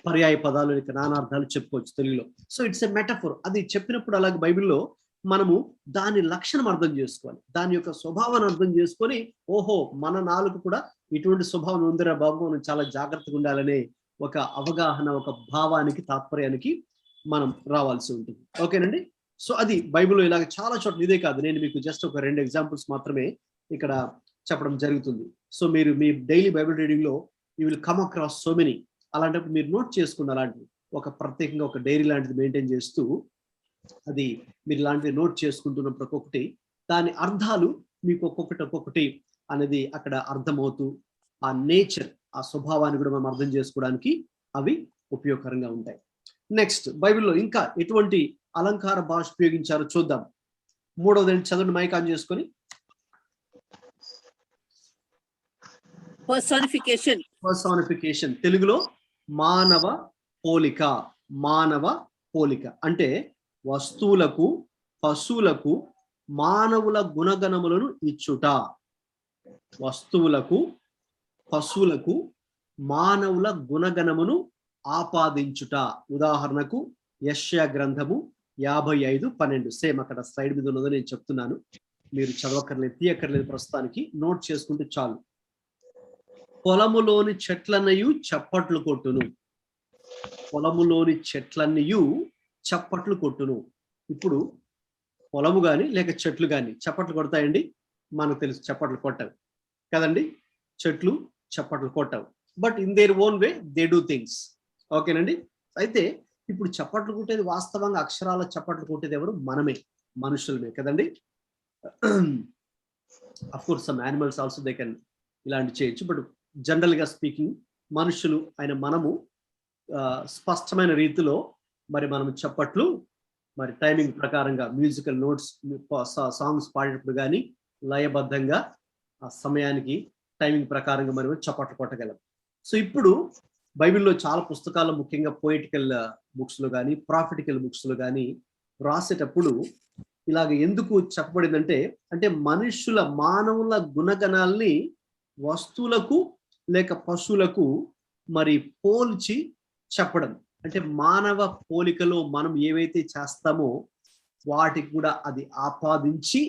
పర్యాయ పదాలు, లేక నానార్థాలు చెప్పుకోవచ్చు తెలుగులో. So it's a metaphor. అది చెప్పినప్పుడు అలాగే బైబిల్లో మనము దాని లక్షణం అర్థం చేసుకోవాలి, దాని యొక్క స్వభావాన్ని అర్థం చేసుకొని, ఓహో మన నాలుక కూడా ఇటువంటి స్వభావం ఉందిరా బాబు, మనం చాలా జాగ్రత్తగా ఉండాలనే ఒక అవగాహన, ఒక భావానికి, తాత్పర్యానికి మనం రావాల్సి ఉంటుంది. ఓకేనండి. సో అది బైబిల్లో ఇలాగ చాలా చోట్ల, ఇదే కాదు, నేను మీకు జస్ట్ ఒక 2 ఎగ్జాంపుల్స్ మాత్రమే ఇక్కడ చెప్పడం జరుగుతుంది. సో మీరు మీ డైలీ బైబిల్ రీడింగ్ లో you will come across so many. అలాంటప్పుడు మీరు నోట్ చేసుకున్న అలాంటివి ఒక ప్రత్యేకంగా ఒక డైరీ లాంటిది మెయింటైన్ చేస్తూ అది మీరు ఇలాంటివి నోట్ చేసుకుంటున్నప్పుడు ఒక్కొక్కటి దాని అర్థాలు మీకు ఒక్కొక్కటి అనేది అక్కడ అర్థమవుతూ ఆ నేచర్, ఆ స్వభావాన్ని కూడా మనం అర్థం చేసుకోవడానికి అవి ఉపయోగకరంగా ఉంటాయి. నెక్స్ట్ బైబిల్లో ఇంకా ఎటువంటి అలంకార భాష ఉపయోగించారో చూద్దాం. 3వది చదవండి, మైక్ ఆన్ చేసుకొని. Personification. పర్సానిఫికేషన్, తెలుగులో మానవ పోలిక. మానవ పోలిక అంటే వస్తువులకు, పశువులకు మానవుల గుణగణములను ఇచ్చుట. వస్తువులకు, పశువులకు మానవుల గుణగణమును ఆపాదించుట. ఉదాహరణకు యెషయా గ్రంథము 55:12. సేమ్ అక్కడ స్లైడ్ మీద ఉన్నదో నేను చెప్తున్నాను, మీరు చదవక్కర్లేదు, తీయక్కర్లేదు, ప్రస్తుతానికి నోట్ చేసుకుంటే చాలు. పొలములోని చెట్లన్నయు చప్పట్లు కొట్టును. పొలములోని చెట్లన్నయు చప్పట్లు కొట్టును. ఇప్పుడు పొలము కానీ లేక చెట్లు కానీ చప్పట్లు కొడతాయండి? మనకు తెలుసు చప్పట్లు కొట్టవు కదండి. చెట్లు చప్పట్లు కొట్టవు, but in their own way they do things. ఓకేనండి. అయితే ఇప్పుడు చప్పట్లు కొట్టేది వాస్తవంగా అక్షరాల చప్పట్లు కొట్టేది ఎవరు? మనమే, మనుషులమే కదండి. Of course some animals also they can ఇలాంటి చేయొచ్చు, బట్ జనరల్ గా స్పీకింగ్ మనుషులు అయిన మనము స్పష్టమైన రీతిలో మరి మనం చప్పట్లు మరి టైమింగ్ ప్రకారంగా మ్యూజికల్ నోట్స్ సాంగ్స్ పాడేటప్పుడు కానీ లయబద్ధంగా ఆ సమయానికి టైమింగ్ ప్రకారంగా మనం చప్పట్లు కొట్టగలం. సో ఇప్పుడు బైబిల్లో చాలా పుస్తకాల్లో, ముఖ్యంగా పోయిటికల్ బుక్స్ లో కానీ ప్రాఫిటికల్ బుక్స్ లో కానీ రాసేటప్పుడు ఇలాగ ఎందుకు చెప్పబడిందంటే, అంటే మనుషుల, మానవుల గుణగణాల్ని వస్తువులకు లేక పశువులకు మరి పోల్చి చెప్పడం. అంటే మానవ పోలికలో మనం ఏవైతే చేస్తామో వాటికి కూడా అది ఆపాదించి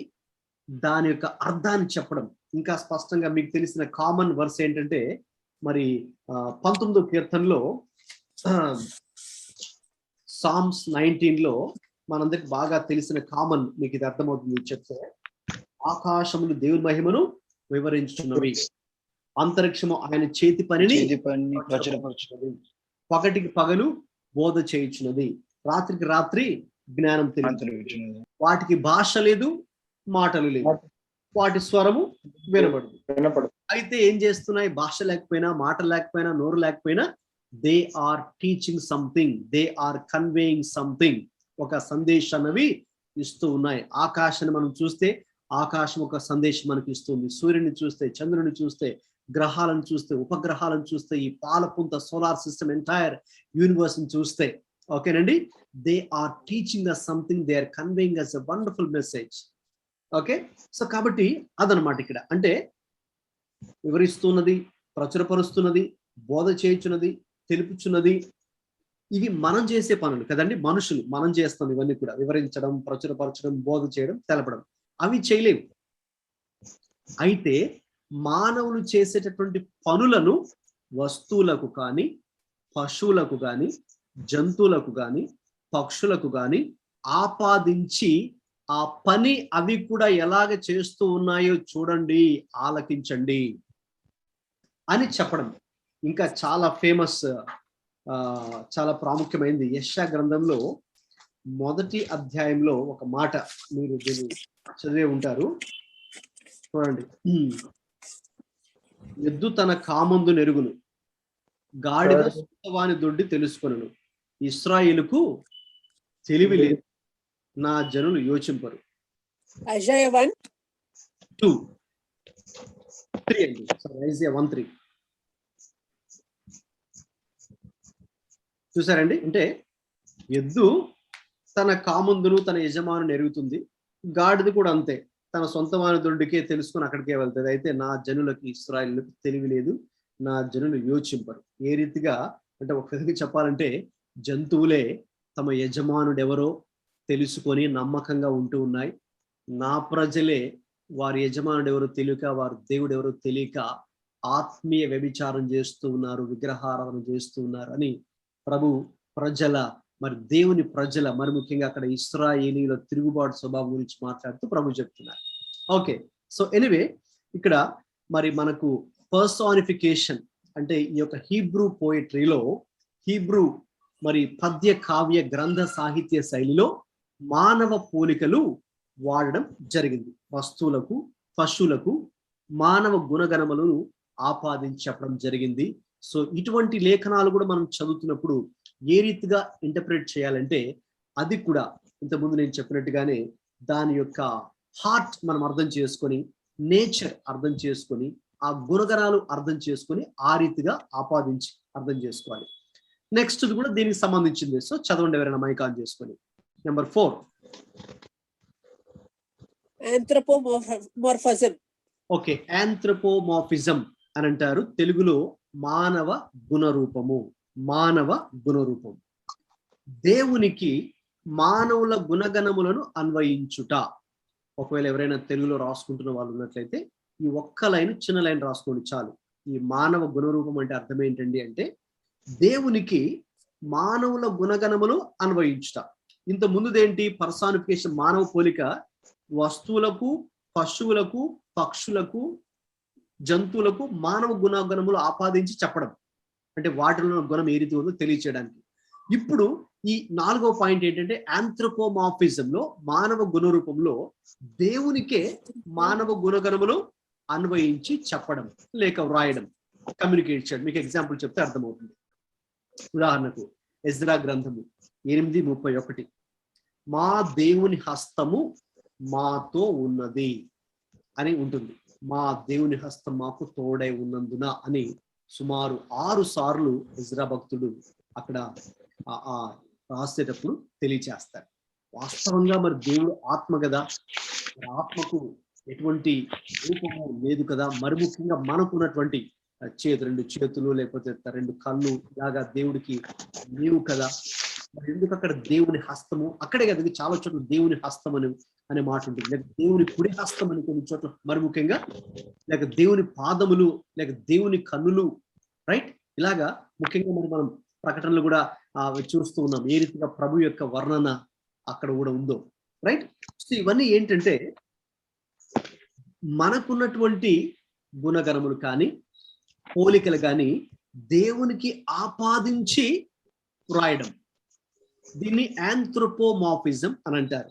దాని యొక్క అర్థాన్ని చెప్పడం. ఇంకా స్పష్టంగా మీకు తెలిసిన కామన్ వర్స్ ఏంటంటే, మరి 19వ కీర్తనలో సామ్స్ 19లో మనందరికి బాగా తెలిసిన కామన్, మీకు ఇది అర్థమవుతుంది చెప్తే, ఆకాశములు దేవుని మహిమను వివరించుచున్నవి, అంతరిక్షము ఆయన చేతి పనిని ప్రచురపరచున్నది, పగటికి పగలు బోధ చేయుచున్నది, రాత్రికి రాత్రి జ్ఞానం తెలుపుచున్నది. వాటికి భాష లేదు, మాటలు లేవు, వాటి స్వరము వినబడదు. అయితే ఏం చేస్తున్నాయి? భాష లేకపోయినా, మాట లేకపోయినా, నోరు లేకపోయినా they are teaching something, they are conveying something. ఒక సందేశాన్ని ఇస్తూ ఉన్నాయి. ఆకాశాన్ని మనం చూస్తే ఆకాశం ఒక సందేశం మనకి ఇస్తుంది. సూర్యుని చూస్తే, చంద్రుని చూస్తే, గ్రహాలను చూస్తే, ఉపగ్రహాలను చూస్తే, ఈ పాలపుంత సోలార్ సిస్టమ్ ఎంటైర్ యూనివర్స్ ని చూస్తే, ఓకేనండి, they are teaching us something, they are conveying us a wonderful message. Okay, so కాబట్టి అదనమాట ఇక్కడ. అంటే వివరిస్తున్నది, ప్రచురపరుస్తున్నది, బోధ చేయుచున్నది, తెలుపుచున్నది. ఇవి మనం చేసే పనులు కదండి. మనుషులు మనం చేస్తాం ఇవన్నీ కూడా, వివరించడం, ప్రచురపరచడం, బోధ చేయడం, తెలపడం. అవి చేయలేవు. అయితే మానవులు చేసేటటువంటి పనులను వస్తువులకు కానీ, పశువులకు కానీ, జంతువులకు కానీ, పక్షులకు కానీ ఆపాదించి ఆ పని అవి కూడా ఎలాగ చేస్తూ ఉన్నాయో చూడండి, ఆలకించండి అని చెప్పడం. ఇంకా చాలా ఫేమస్, చాలా ప్రాముఖ్యమైనది యెషయా గ్రంథంలో 1వ అధ్యాయంలో ఒక మాట, మీరు దీన్ని చదివే ఉంటారు, చూడండి. ఎద్దు తన కామందు నెరుగును, గాడిద వాని దొడ్డి తెలుసుకొనును, ఇశ్రాయేలుకు తెలివి లేదు, నా జనులు యోచింపరు. Isaiah 1:2-3 అండి. Isaiah 1:3 చూసారండి. అంటే ఎద్దు తన కామందును, తన యజమానుని ఎరుగుతుంది, గాడిద కూడా అంతే, తన సొంత వాని దొడ్డికే తెలుసుకొని అక్కడికే వెళ్తుంది. అయితే నా జనులకి, ఇశ్రాయేలుకు తెలివి లేదు, నా జనులు యోచింపరు. ఏ రీతిగా అంటే, ఒక విధంగా చెప్పాలంటే జంతువులే తమ యజమానుడు ఎవరో తెలుసుకొని నమ్మకంగా ఉంటూ ఉన్నాయి. నా ప్రజలే వారి యజమానుడు ఎవరో తెలియక, వారి దేవుడు ఎవరో తెలియక ఆత్మీయ వ్యభిచారం చేస్తూ ఉన్నారు, విగ్రహారాధన చేస్తూ ఉన్నారు అని ప్రభు ప్రజల మరి దేవుని ప్రజల, మరి ముఖ్యంగా అక్కడ ఇశ్రాయేలీల తిరుగుబాటు స్వభావం గురించి మాట్లాడుతూ ప్రభు చెప్తున్నారు. ఓకే, సో ఎనివే ఇక్కడ మరి మనకు పర్సానిఫికేషన్ అంటే ఈ యొక్క హీబ్రూ పోయిటరీలో, హీబ్రూ మరి పద్య కావ్య గ్రంథ సాహిత్య శైలిలో మానవ పోలికలు వాడడం జరిగింది. వస్తువులకు, పశువులకు మానవ గుణగణములను ఆపాదించి చెప్పడం జరిగింది. సో ఇటువంటి లేఖనాలు కూడా మనం చదువుతున్నప్పుడు ఏ రీతిగా ఇంటర్ప్రిట్ చేయాలంటే, అది కూడా ఇంతకుముందు నేను చెప్పినట్టుగానే దాని యొక్క హార్ట్ మనం అర్థం చేసుకొని, నేచర్ అర్థం చేసుకొని, ఆ గుణగణాలు అర్థం చేసుకొని ఆ రీతిగా ఆపాదించి అర్థం చేసుకోవాలి. నెక్స్ట్ కూడా దీనికి సంబంధించింది. సో చదవండి ఎవరైనా మైక్ ఆన్ చేసుకొని. Number 4 anthropomorphism. ఓకే, ఆంథ్రోపోమార్ఫిజం అని అంటారు తెలుగులో మానవ గుణరూపము. మానవ గుణరూపం, దేవునికి మానవుల గుణగణములను అన్వయించుట. ఒకవేళ ఎవరైనా తెలుగులో రాసుకుంటున్న వాళ్ళు ఉన్నట్లయితే ఈ ఒక్క లైన్, చిన్న లైన్ రాసుకోండి చాలు. ఈ మానవ గుణరూపం అంటే అర్థం ఏంటండి అంటే, దేవునికి మానవుల గుణగణములు అన్వయించుట. ఇంత ముందుదేంటి? పర్సానిఫికేషన్, మానవ పోలిక వస్తువులకు, పశువులకు, పక్షులకు, జంతువులకు మానవ గుణగణములు ఆపాదించి చెప్పడం, అంటే వాటిలో గుణం ఏ రీతి ఉందో తెలియచేయడానికి. ఇప్పుడు ఈ 4వ పాయింట్ ఏంటంటే, ఆంథ్రోపోమార్ఫిజంలో మానవ గుణరూపంలో దేవునికే మానవ గుణగణములు అన్వయించి చెప్పడం లేక వ్రాయడం, కమ్యూనికేట్ చేయడం. మీకు ఎగ్జాంపుల్ చెప్తే అర్థమవుతుంది. ఉదాహరణకు ఎజ్రా గ్రంథము 8:31, మా దేవుని హస్తము మాతో ఉన్నది అని ఉంటుంది. మా దేవుని హస్తం మాకు తోడై ఉన్నందున అని సుమారు 6 సార్లు ఎజ్రా భక్తుడు అక్కడ రాసేటప్పుడు తెలియచేస్తారు. వాస్తవంగా మరి దేవుడు ఆత్మ కదా, ఆత్మకు ఎటువంటి రూపము లేదు కదా. మరి ముఖ్యంగా మనకున్నటువంటి 2 చేతులు లేకపోతే 2 కళ్ళు లాగా దేవుడికి లేవు కదా. మరి ఎందుకు అక్కడ దేవుని హస్తము? అక్కడే కదా చాలా చోట్ల దేవుని హస్తం అనే మాట ఉంటుంది, లేక దేవుని కుడి హస్తం అని కొన్ని చోట్ల, మరి ముఖ్యంగా లేక దేవుని పాదములు, లేక దేవుని కన్నులు, రైట్? ఇలాగా ముఖ్యంగా మనం ప్రకటనలు కూడా చూస్తూ ఉన్నాం ఏ రీతిగా ప్రభు యొక్క వర్ణన అక్కడ కూడా ఉందో, రైట్? సో ఇవన్నీ ఏంటంటే మనకున్నటువంటి గుణగణములు కానీ, పోలికలు కానీ దేవునికి ఆపాదించి వ్రాయడం, దీన్ని ఆంథ్రోపోమార్ఫిజం అని అంటారు.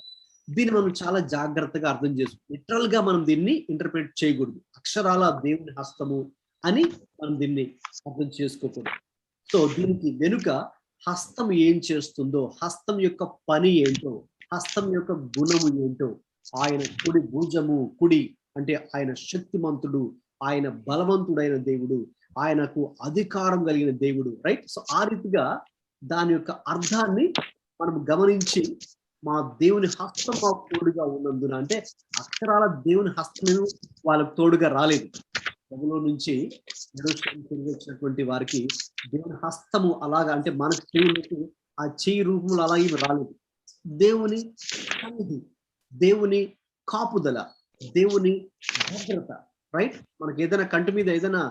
దీన్ని మనం చాలా జాగ్రత్తగా అర్థం చేసుకోవాలి. లిటరల్ గా మనం దీన్ని ఇంటర్ప్రిట్ చేయకూడదు. అక్షరాల దేవుని హస్తము అని మనం దీన్ని అర్థం చేసుకోకూడదు. సో దీనికి వెనుక హస్తం ఏం చేస్తుందో, హస్తం యొక్క పని ఏంటో, హస్తం యొక్క గుణము ఏంటో, ఆయన కుడి భుజము, కుడి అంటే ఆయన శక్తిమంతుడు, ఆయన బలవంతుడైన దేవుడు, ఆయనకు అధికారం కలిగిన దేవుడు, రైట్? సో ఆ రీతిగా దాని యొక్క అర్థాన్ని మనం గమనించి, మా దేవుని హస్తం మాకు తోడుగా ఉన్నందున, అంటే అక్షరాల దేవుని హస్తం వాళ్ళకు తోడుగా రాలేదు. ప్రభులో నుంచి తిరిగి వచ్చినటువంటి వారికి దేవుని హస్తము అలాగా, అంటే మనకు చేయులకు ఆ చేయి రూపంలో అలాగే రాలేదు. దేవుని సన్నిధి, దేవుని కాపుదల, దేవుని భద్రత, రైట్? మనకి ఏదైనా కంటి మీద ఏదైనా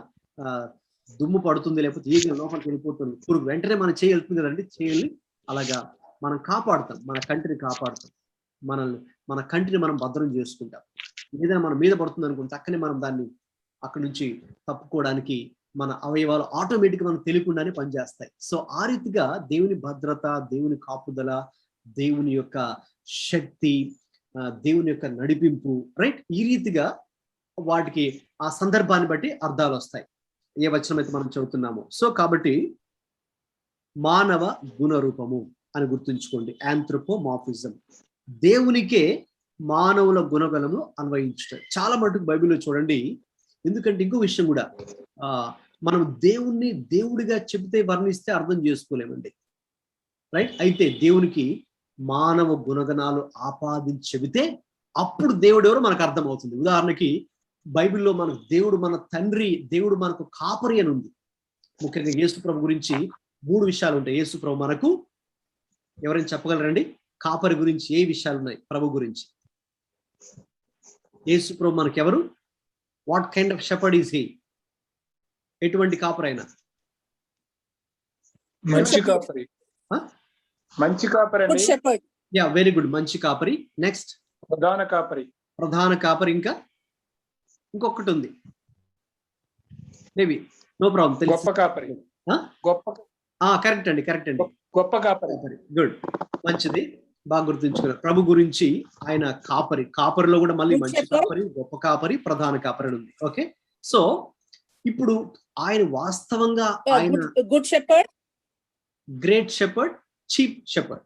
దుమ్ము పడుతుంది, లేకపోతే ఏదైనా లోపలికి వెళ్ళిపోతుంది, పురుగు వెంటనే మనం చేయి వెళ్తుంది కదండి, చేయాలి అలాగా మనం కాపాడుతాం, మన కంటిని కాపాడుతాం, మన కంటిని మనం భద్రం చేసుకుంటాం. ఏదైనా మన మీద పడుతుంది అనుకుంటే చక్కని మనం దాన్ని అక్కడి నుంచి తప్పుకోవడానికి మన అవయవాలు ఆటోమేటిక్ మనం తెలియకుండానే పనిచేస్తాయి. సో ఆ రీతిగా దేవుని భద్రత, దేవుని కాపుదల, దేవుని యొక్క శక్తి, దేవుని యొక్క నడిపింపు, రైట్? ఈ రీతిగా వాటికి ఆ సందర్భాన్ని బట్టి అర్థాలు వస్తాయి, ఏ వచనం అయితే మనం చదువుతున్నామో. సో కాబట్టి మానవ గుణరూపము అని గుర్తుంచుకోండి, ఆంథ్రోపోమార్ఫిజం. దేవునికే మానవుల గుణగణము అన్వయించుతాయి. చాలా మటుకు బైబిల్లో చూడండి. ఎందుకంటే ఇంకో విషయం కూడా, మనం దేవుణ్ణి దేవుడిగా చెబితే వర్ణిస్తే అర్థం చేసుకోలేమండి, రైట్? అయితే దేవునికి మానవ గుణగణాలు ఆపాదించి చెబితే అప్పుడు దేవుడు ఎవరో మనకు అర్థం అవుతుంది. ఉదాహరణకి బైబిల్లో మనకు దేవుడు మన తండ్రి, దేవుడు మనకు కాపరి అని ఉంది. ముఖ్యంగా యేసు ప్రభు గురించి 3 విషయాలు ఉంటాయి. యేసు ప్రభు మనకు, ఎవరైనా చెప్పగలరండి కాపరి గురించి ఏ విషయాలు ఉన్నాయి ప్రభు గురించి? యేసు ప్రభు మనకి ఎవరు? What kind of shepherd is he? ఎటువంటి కాపరైనా? మంచి కాపరి. మంచి కాపరి Good అండి, shepherd. యా, వెరీ గుడ్, మంచి కాపరి. నెక్స్ట్ ప్రధాన కాపరి, ప్రధాన కాపరి. ఇంకా ఇంకొకటి ఉంది మేబీ, నో ప్రాబ్లం. గొప్ప కాపరి, గొప్ప కరెక్ట్ అండి, కరెక్ట్ అండి. గొప్ప కాపరి. గుడ్, మంచిది, బాగా గుర్తుంచుకున్నారు. ప్రభు గురించి ఆయన కాపరి. కాపరిలో కూడా మళ్ళీ Good మంచి shepherd. కాపరి, గొప్ప కాపరి, ప్రధాన కాపరి అని ఉంది. ఓకే, సో ఇప్పుడు ఆయన వాస్తవంగా ఆయన Good shepherd. Great shepherd, cheap shepherd.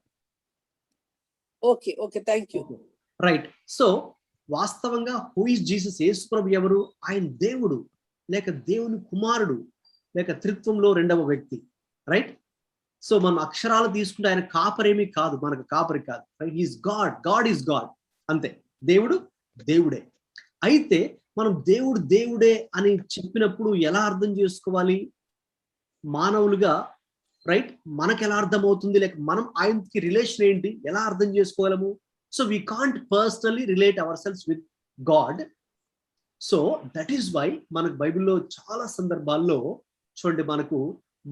Okay, thank you. Right. So వాస్తవంగా హూ ఇస్ జీసస్? యేసు ప్రభు ఎవరు? ఆయన దేవుడు, లేక దేవుని కుమారుడు, లేక త్రిత్వంలో రెండవ వ్యక్తి. రైట్. సో మనం అక్షరాలు తీసుకుంటే ఆయన కాపరేమీ కాదు, మనకు కాపరి కాదు. Right. Is God, God is God, అంతే. దేవుడు దేవుడే. అయితే మనం దేవుడు దేవుడే అని చెప్పినప్పుడు ఎలా అర్థం చేసుకోవాలి మానవులుగా? రైట్. మనకు ఎలా అర్థం అవుతుంది, లేక మనం ఆయనకి రిలేషన్ ఏంటి, ఎలా అర్థం చేసుకోగలము? So we can't personally relate ourselves with God. So that is why మనకు బైబిల్లో చాలా సందర్భాల్లో చూడండి, మనకు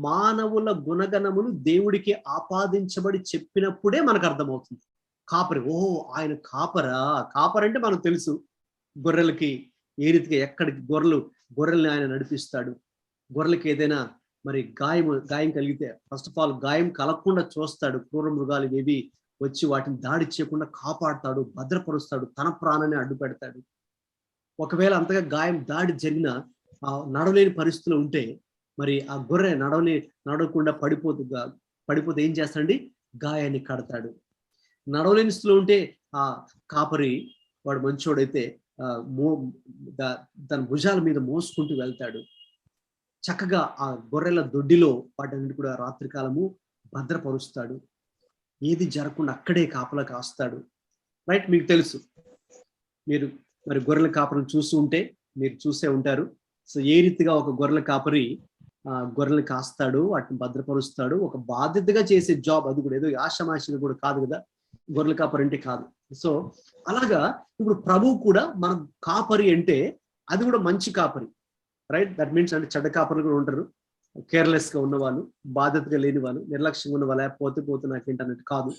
మానవుల గుణగణములు దేవుడికి ఆపాదించబడి చెప్పినప్పుడే మనకు అర్థమవుతుంది. కాపరి, ఓ ఆయన కాపరా. కాపరంటే మనకు తెలుసు, గొర్రెలకి ఏ రీతిగా ఎక్కడికి గొర్రెల్ని ఆయన నడిపిస్తాడు. గొర్రెలకి ఏదైనా మరి గాయం కలిగితే ఫస్ట్ ఆఫ్ ఆల్ గాయం కలగకుండా చూస్తాడు. క్రూర మృగాలు ఇవేవి వచ్చి వాటిని దాడి చేయకుండా కాపాడుతాడు, భద్రపరుస్తాడు, తన ప్రాణాన్ని అడ్డు పెడతాడు. ఒకవేళ అంతగా దాడి జరిగిన నడవలేని పరిస్థితులు ఉంటే మరి ఆ గొర్రె నడవకుండా పడిపోతే ఏం చేస్తాడండి? గాయాన్ని కడతాడు. నడవలేని స్థితిలో ఉంటే ఆ కాపరి, వాడు మంచోడైతే తన భుజాల మీద మోసుకుంటూ వెళ్తాడు. చక్కగా ఆ గొర్రెల దొడ్డిలో వాటిని కూడా రాత్రికాలము భద్రపరుస్తాడు. ఏది జరగకుండా అక్కడే కాపలా కాస్తాడు. రైట్. మీకు తెలుసు, మీరు మరి గొర్రెల కాపరిని చూస్తూ ఉంటే మీరు చూసే ఉంటారు. సో ఏ రీతిగా ఒక గొర్రెల కాపరి గొర్రెలు కాస్తాడు, వాటిని భద్రపరుస్తాడు. ఒక బాధ్యతగా చేసే జాబ్ అది కూడా, ఏదో ఆషామాషిగా కూడా కాదు కదా గొర్రెల కాపరి అంటే, కాదు. సో అలాగా ఇప్పుడు ప్రభువు కూడా మన కాపరి అంటే అది కూడా మంచి కాపరి. రైట్. దట్ మీన్స్ అంటే చెడ్డ కాపర్లు కూడా ఉంటారు, కేర్లెస్ గా ఉన్నవాళ్ళు, బాధ్యతగా లేని వాళ్ళు, నిర్లక్ష్యంగా ఉన్న వాళ్ళు, పోతే నాకేంటన్నట్టు కాదు,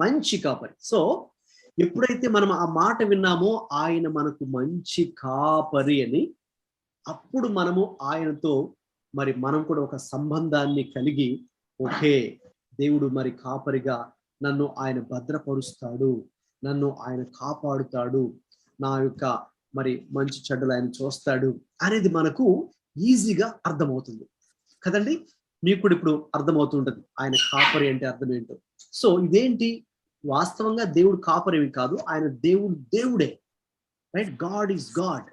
మంచి కాపరి. సో ఎప్పుడైతే మనం ఆ మాట విన్నామో ఆయన మనకు మంచి కాపరి అని, అప్పుడు మనము ఆయనతో మరి మనం కూడా ఒక సంబంధాన్ని కలిగి, ఓకే దేవుడు మరి కాపరిగా నన్ను ఆయన భద్రపరుస్తాడు, నన్ను ఆయన కాపాడుతాడు, నా యొక్క మరి మంచి చెడ్డలు ఆయన చూస్తాడు అనేది మనకు ఈజీగా అర్థమవుతుంది కదండి. మీకు కూడా ఇప్పుడు అర్థమవుతుంటది ఆయన కాపరి అంటే అర్థం ఏంటో. సో ఇదేంటి? వాస్తవంగా దేవుడు కాపరేమి కాదు, ఆయన దేవుడే. Right. God is God.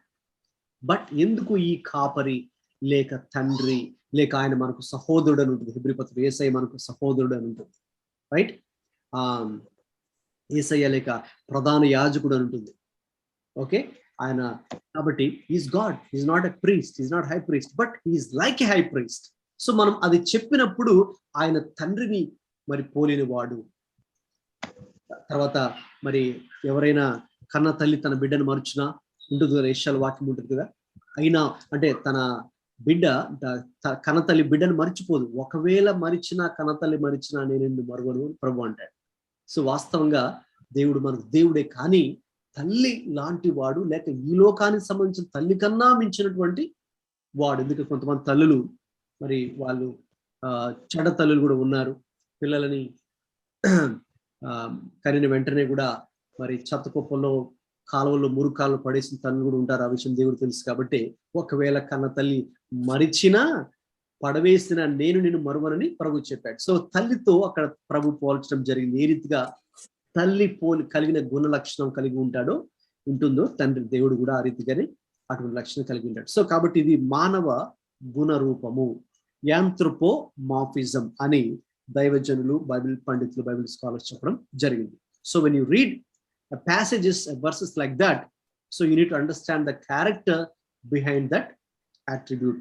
But ఎందుకు ఈ కాపరి లేక తండ్రి లేక ఆయన మనకు సహోదరుడు అని ఉంటుంది. హెబ్రీ పత్రిక యేసయ్య మనకు సహోదరుడు అని ఉంటుంది. రైట్. యేసయ్య లేక ప్రధాన యాజకుడు అని ఉంటుంది. ఓకే. ఆయన కాబట్టి is God, is not a priest, is not high priest, but is like a high priest. So మనం అది చెప్పినప్పుడు ఆయన తండ్రిని మరి పోలిన వాడు. తర్వాత మరి ఎవరైనా కన్న తల్లి తన బిడ్డను మర్చినా ఉంటుంది కదా, యెషయాల వాక్యం ఉంటుంది కదా, అయినా అంటే తన బిడ్డ కన్నతల్లి బిడ్డను మర్చిపోదు. ఒకవేళ మరిచినా కన్నతల్లి మరిచినా నేను మరువను ప్రభు అంటాడు. సో వాస్తవంగా దేవుడు మనకు దేవుడే, కానీ తల్లి లాంటి వాడు, లేక ఈ లోకానికి సంబంధించిన తల్లి కన్నా మించినటువంటి వాడు. ఎందుకంటే కొంతమంది తల్లులు మరి వాళ్ళు చెడ్డ తల్లులు కూడా ఉన్నారు. పిల్లలని కనిన వెంటనే కూడా మరి చెత్తకుప్పల్లో కాలువల్లో మురుకాలు పడేసిన తల్లులు కూడా ఉంటారు. ఆ విషయం దేవుడు తెలుసు. కాబట్టి ఒకవేళ కన్న తల్లి మరిచినా పడవేసిన నిన్ను మరువనని ప్రభు చెప్పాడు. సో తల్లితో అక్కడ ప్రభు పోల్చడం జరిగింది. ఏ రీతిగా తల్లి కలిగిన గుణ లక్షణం కలిగి ఉంటుందో తండ్రి దేవుడు కూడా ఆ రీతిగానే అటువంటి లక్షణం కలిగి ఉంటాడు. సో కాబట్టి ఇది మానవ గుణ రూపము, యాంథ్రోపోమార్ఫిజం అని దైవజనులు, బైబిల్ పండితులు, బైబిల్ స్కాలర్స్ చెప్పడం జరిగింది. So when you read passages, verses like that, so you need to understand the character behind that attribute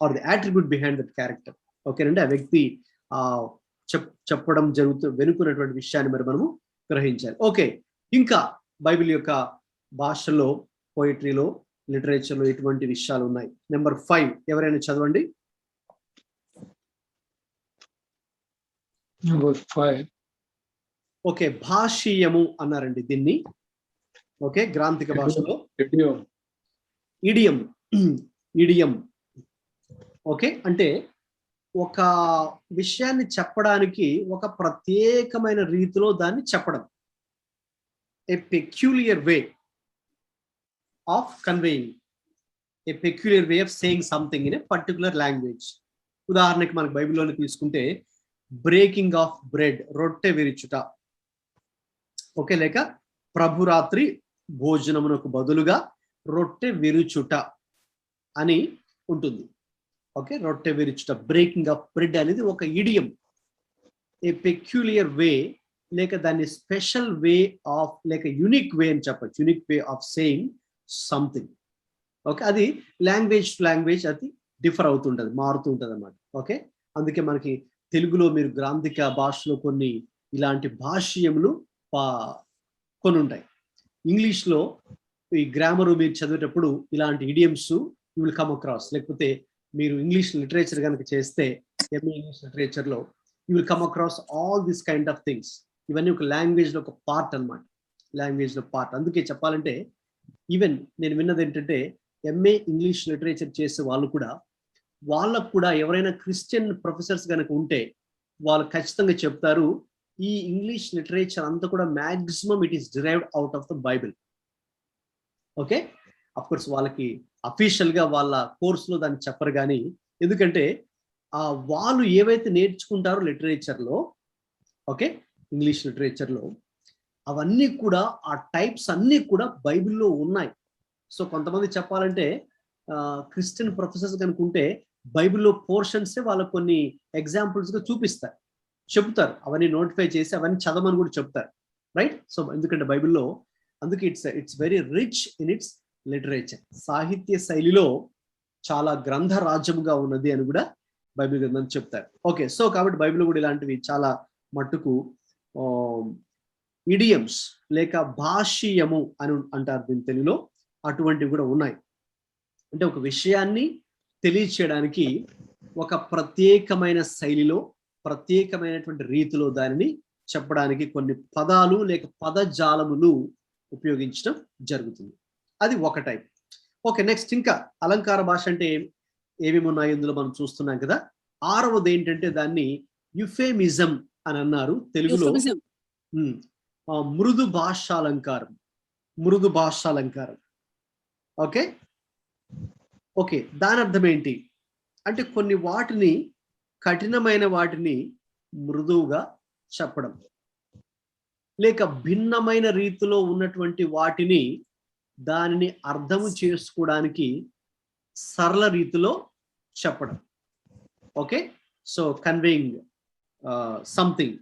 or the attribute behind that character. Okay నండి, ఆ వ్యక్తి చెప్పడం వెనుకున్నటువంటి విషయాన్ని మరి మనము గ్రహించాలి. ఓకే, ఇంకా బైబిల్ యొక్క భాషలో, పోయిటరీలో, లిటరేచర్లో ఎటువంటి విషయాలు ఉన్నాయి? నెంబర్ 5 ఎవరైనా చదవండి. Number 5. ఓకే, భాషీయము అన్నారండి దీన్ని. ఓకే, గ్రాంథిక భాషలో Idiom. ఇడియం. ఇడియం ఓకే, అంటే ఒక విషయాన్ని చెప్పడానికి ఒక ప్రత్యేకమైన రీతిలో దాన్ని చెప్పడం. A peculiar way of conveying, a peculiar way of saying something in a particular language. ఉదాహరణకి మనకు బైబిల్లోని తీసుకుంటే బ్రేకింగ్ ఆఫ్ బ్రెడ్, రొట్టె విరుచుట. ఓకే, లేక ప్రభురాత్రి భోజనమునకు బదులుగా రొట్టె విరుచుట అని ఉంటుంది. ఓకే, రొట్టె విరుచుట, బ్రేకింగ్ ఆఫ్ బ్రెడ్ అనేది ఒక ఇడియం, ఏ పెక్యులియర్ వే, లేక దాన్ని స్పెషల్ వే ఆఫ్, లేక యునిక్ వే అని చెప్పచ్చు, unique way of saying something. Okay, అది లాంగ్వేజ్ టు లాంగ్వేజ్ అది డిఫర్ అవుతుంటది, మారుతూ ఉంటుంది అన్నమాట. ఓకే, అందుకే మనకి తెలుగులో మీరు గ్రాంథిక భాషలో కొన్ని ఇలాంటి భాష్యములు కొన్ని ఉంటాయి. ఇంగ్లీష్లో ఈ గ్రామరు మీరు చదివేటప్పుడు ఇలాంటి idioms you will come across. లేకపోతే మీరు ఇంగ్లీష్ లిటరేచర్ కనుక చేస్తే ఎంఏ ఇంగ్లీష్ లిటరేచర్లో you will come across all this kind of things. ఇవన్నీ ఒక లాంగ్వేజ్లో ఒక పార్ట్ అన్నమాట, లాంగ్వేజ్లో పార్ట్. అందుకే చెప్పాలంటే ఈవెన్ నేను విన్నది ఏంటంటే ఎంఏ ఇంగ్లీష్ లిటరేచర్ చేసే వాళ్ళు కూడా, వాళ్ళకు కూడా ఎవరైనా క్రిస్టియన్ ప్రొఫెసర్స్ కనుక ఉంటే వాళ్ళు ఖచ్చితంగా చెప్తారు, ఈ ఇంగ్లీష్ లిటరేచర్ అంతా కూడా maximum it is derived out of the Bible. Okay, of course వాళ్ళకి అఫీషియల్ గా వాళ్ళ కోర్సులో దాన్ని చెప్పరు, కానీ ఎందుకంటే వాళ్ళు ఏవైతే నేర్చుకుంటారో లిటరేచర్లో, ఓకే ఇంగ్లీష్ లిటరేచర్లో, అవన్నీ కూడా ఆ టైప్స్ అన్నీ కూడా బైబిల్లో ఉన్నాయి. సో కొంతమంది చెప్పాలంటే క్రిస్టియన్ ప్రొఫెసర్స్ కనుకుంటే బైబిల్లో పోర్షన్సే వాళ్ళకు కొన్ని ఎగ్జాంపుల్స్గా చూపిస్తారు, చెప్తారు, అవన్నీ నోటిఫై చేసి అవన్నీ చదవమని కూడా చెప్తారు, రైట్? సో ఎందుకంటే బైబిల్లో అందుకే it's very rich in it's literature. సాహిత్య శైలిలో చాలా గ్రంథ రాజ్యముగా ఉన్నది అని కూడా బైబిల్ గ్రంథం చెప్తారు. ఓకే, సో కాబట్టి బైబిల్ కూడా ఇలాంటివి చాలా మట్టుకు ఇడియమ్స్ లేక భాషీయము అని అంటారు దీని తెలుగులో, అటువంటివి కూడా ఉన్నాయి. అంటే ఒక విషయాన్ని తెలియచేయడానికి ఒక ప్రత్యేకమైన శైలిలో, ప్రత్యేకమైనటువంటి రీతిలో దానిని చెప్పడానికి కొన్ని పదాలు లేక పదజాలములు ఉపయోగించడం జరుగుతుంది. అది ఒక టైప్. ఓకే, నెక్స్ట్ ఇంకా అలంకార భాష అంటే ఏమేమి ఉన్నాయి ఇందులో మనం చూస్తున్నాం కదా. 6వది ఏంటంటే దాన్ని యుఫెమిజం అని అన్నారు తెలుగులో. మృదు భాషాలంకారం, మృదు భాషాలంకారం. ఓకే ఓకే, దాని అర్థం ఏంటి అంటే కొన్ని వాటిని, కఠినమైన వాటిని మృదువుగా చెప్పడం, లేక భిన్నమైన రీతిలో ఉన్నటువంటి వాటిని దానిని అర్థము చేసుకోవడానికి సరళ రీతిలో చెప్పడం. Okay, so conveying something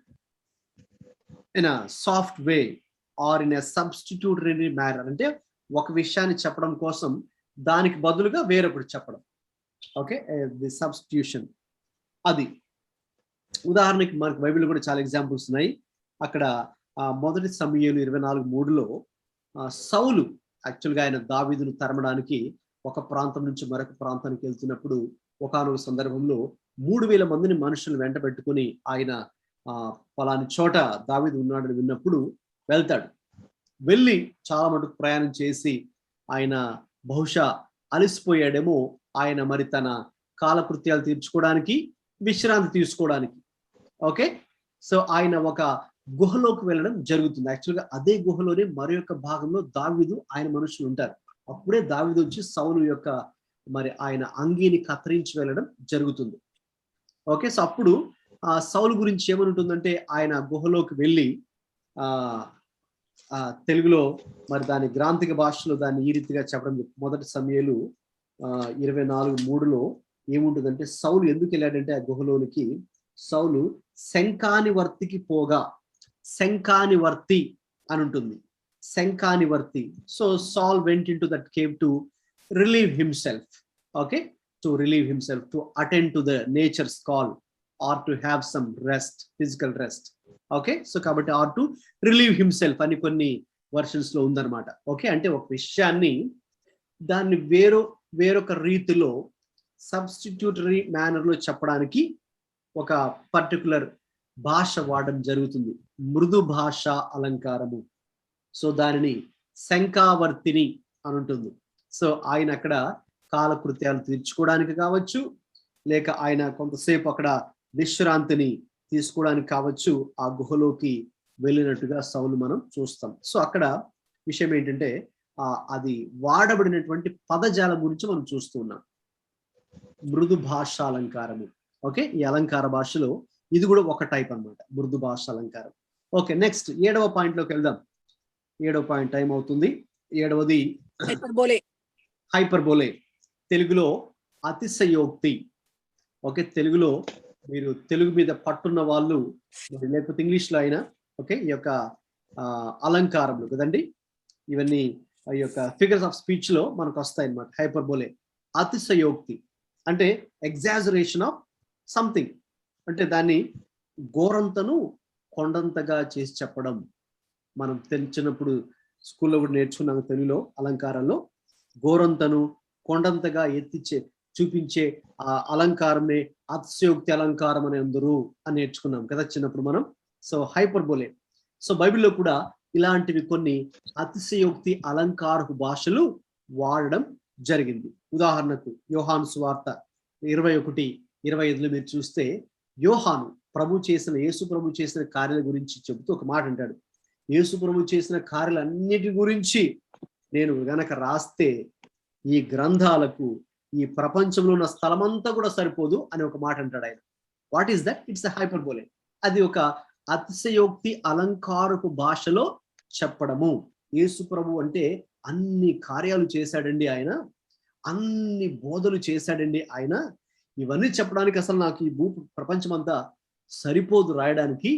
in a soft way or in a substitutory manner, అంటే ఒక విషయాన్ని చెప్పడం కోసం దానికి బదులుగా వేరొకటి చెప్పడం. Okay, the substitution. అది ఉదాహరణకి మనకు బైబిల్ కూడా చాలా ఎగ్జాంపుల్స్ ఉన్నాయి. అక్కడ మొదటి సమూయేలు 24:3లో సౌలు యాక్చువల్గా ఆయన దావీదును తరమడానికి ఒక ప్రాంతం నుంచి మరొక ప్రాంతానికి వెళ్తున్నప్పుడు ఒకానొక సందర్భంలో 3000 మందిని మనుషులు వెంట పెట్టుకుని ఆయన పలాని చోట దావీదు ఉన్నాడని విన్నప్పుడు వెళ్తాడు. వెళ్ళి చాలా మటుకు ప్రయాణం చేసి ఆయన బహుశా అలసిపోయాడేమో, ఆయన మరి తన కాలకృత్యాలు తీర్చుకోవడానికి, విశ్రాంతి తీసుకోవడానికి. ఓకే, సో ఆయన ఒక గుహలోకి వెళ్ళడం జరుగుతుంది. యాక్చువల్గా అదే గుహలోనే మరి యొక్క భాగంలో దావీదు ఆయన మనుషులు ఉంటారు. అప్పుడే దావీదు వచ్చి సౌలు యొక్క మరి ఆయన అంగీని కత్తిరించి వెళ్ళడం జరుగుతుంది. ఓకే, సో అప్పుడు సౌలు గురించి ఏమని ఉంటుందంటే ఆయన గుహలోకి వెళ్ళి తెలుగులో మరి దాని గ్రాంథిక భాషలో దాన్ని ఈ రీతిగా చెప్పడం. మొదటి సమూయేలు 24:3లో ఏముంటుందంటే సౌలు ఎందుకు వెళ్ళాడంటే ఆ గుహలోనికి, సౌలు శంఖానివర్తికి పోగా, శంఖానివర్తి అని ఉంటుంది, శంఖానివర్తి. So Saul went in to that cave to relieve himself. Okay, to relieve himself, to attend to the nature's call or to have some rest, physical rest. Okay, so కాబట్టి ఆర్ టు రిలీవ్ హిమ్సెల్ఫ్ అని కొన్ని versions లో ఉందన్నమాట. Okay, అంటే ఒక విషయాన్ని దాన్ని వేరొక రీతిలో సబ్స్టిట్యూటరీ మేనర్ లో చెప్పడానికి ఒక పర్టికులర్ భాష వాడడం జరుగుతుంది. మృదు భాష అలంకారము. సో దానిని శంఖావర్తిని అని ఉంటుంది. సో ఆయన అక్కడ కాలకృత్యాలు తీర్చుకోవడానికి కావచ్చు, లేక ఆయన కొంతసేపు అక్కడ విశ్రాంతిని తీసుకోవడానికి కావచ్చు ఆ గుహలోకి వెళ్ళినట్టుగా సౌలు మనం చూస్తాం. సో అక్కడ విషయం ఏంటంటే అది వాడబడినటువంటి పదజాలం గురించి మనం చూస్తూ ఉన్నాం. మృదు భాష అలంకారము. ఓకే, ఈ అలంకార భాషలో ఇది కూడా ఒక టైప్ అన్నమాట, మృదు భాష అలంకారం. ఓకే, నెక్స్ట్ 7వ పాయింట్లోకి వెళ్దాం. 7వ పాయింట్ టైం అవుతుంది. 7వది హైపర్బోలే, తెలుగులో అతిశయోక్తి. ఓకే, తెలుగులో మీరు తెలుగు మీద పట్టున్న వాళ్ళు లేకపోతే ఇంగ్లీష్లో అయినా ఓకే, ఈ యొక్క అలంకారములు కదండి, ఇవన్నీ ఈ యొక్క ఫిగర్స్ ఆఫ్ స్పీచ్ లో మనకు వస్తాయి అన్నమాట. హైపర్బోలే, అతిశయోక్తి అంటే ఎగ్జాజరేషన్ ఆఫ్ సంథింగ్, అంటే దాన్ని గోరంతను కొండంతగా చేసి చెప్పడం. మనం చిన్నప్పుడు స్కూల్లో కూడా నేర్చుకున్నాము తెలుగులో అలంకారంలో. గోరంతను కొండంతగా ఎత్తి చూపించే ఆ అలంకారమే అతిశయోక్తి అలంకారం అని అందరూ అని నేర్చుకున్నాం కదా చిన్నప్పుడు మనం. సో హైపర్బోలే. సో బైబిల్లో కూడా ఇలాంటివి కొన్ని అతిశయోక్తి అలంకారపు భాషలు వాడడం జరిగింది. ఉదాహరణకు యోహాను సువార్త 21:25 మీరు చూస్తే యోహాను యేసు ప్రభు చేసిన కార్యాల గురించి చెబుతూ ఒక మాట అంటాడు. యేసు ప్రభు చేసిన కార్యాలన్నిటి గురించి నేను గనక రాస్తే ఈ గ్రంథాలకు ఈ ప్రపంచంలో ఉన్న స్థలమంతా కూడా సరిపోదు అని ఒక మాట అంటాడు ఆయన. What is that? It's a hyperbole. అది ఒక అతిశయోక్తి అలంకారపు భాషలో చెప్పడము. యేసు ప్రభు అంటే అన్ని కార్యాలు చేశాడండి ఆయన, అన్ని బోధలు చేశాడండి ఆయన, ఇవన్నీ చెప్పడానికి అసలు నాకు ఈ ప్రపంచం అంతా సరిపోదు రాయడానికి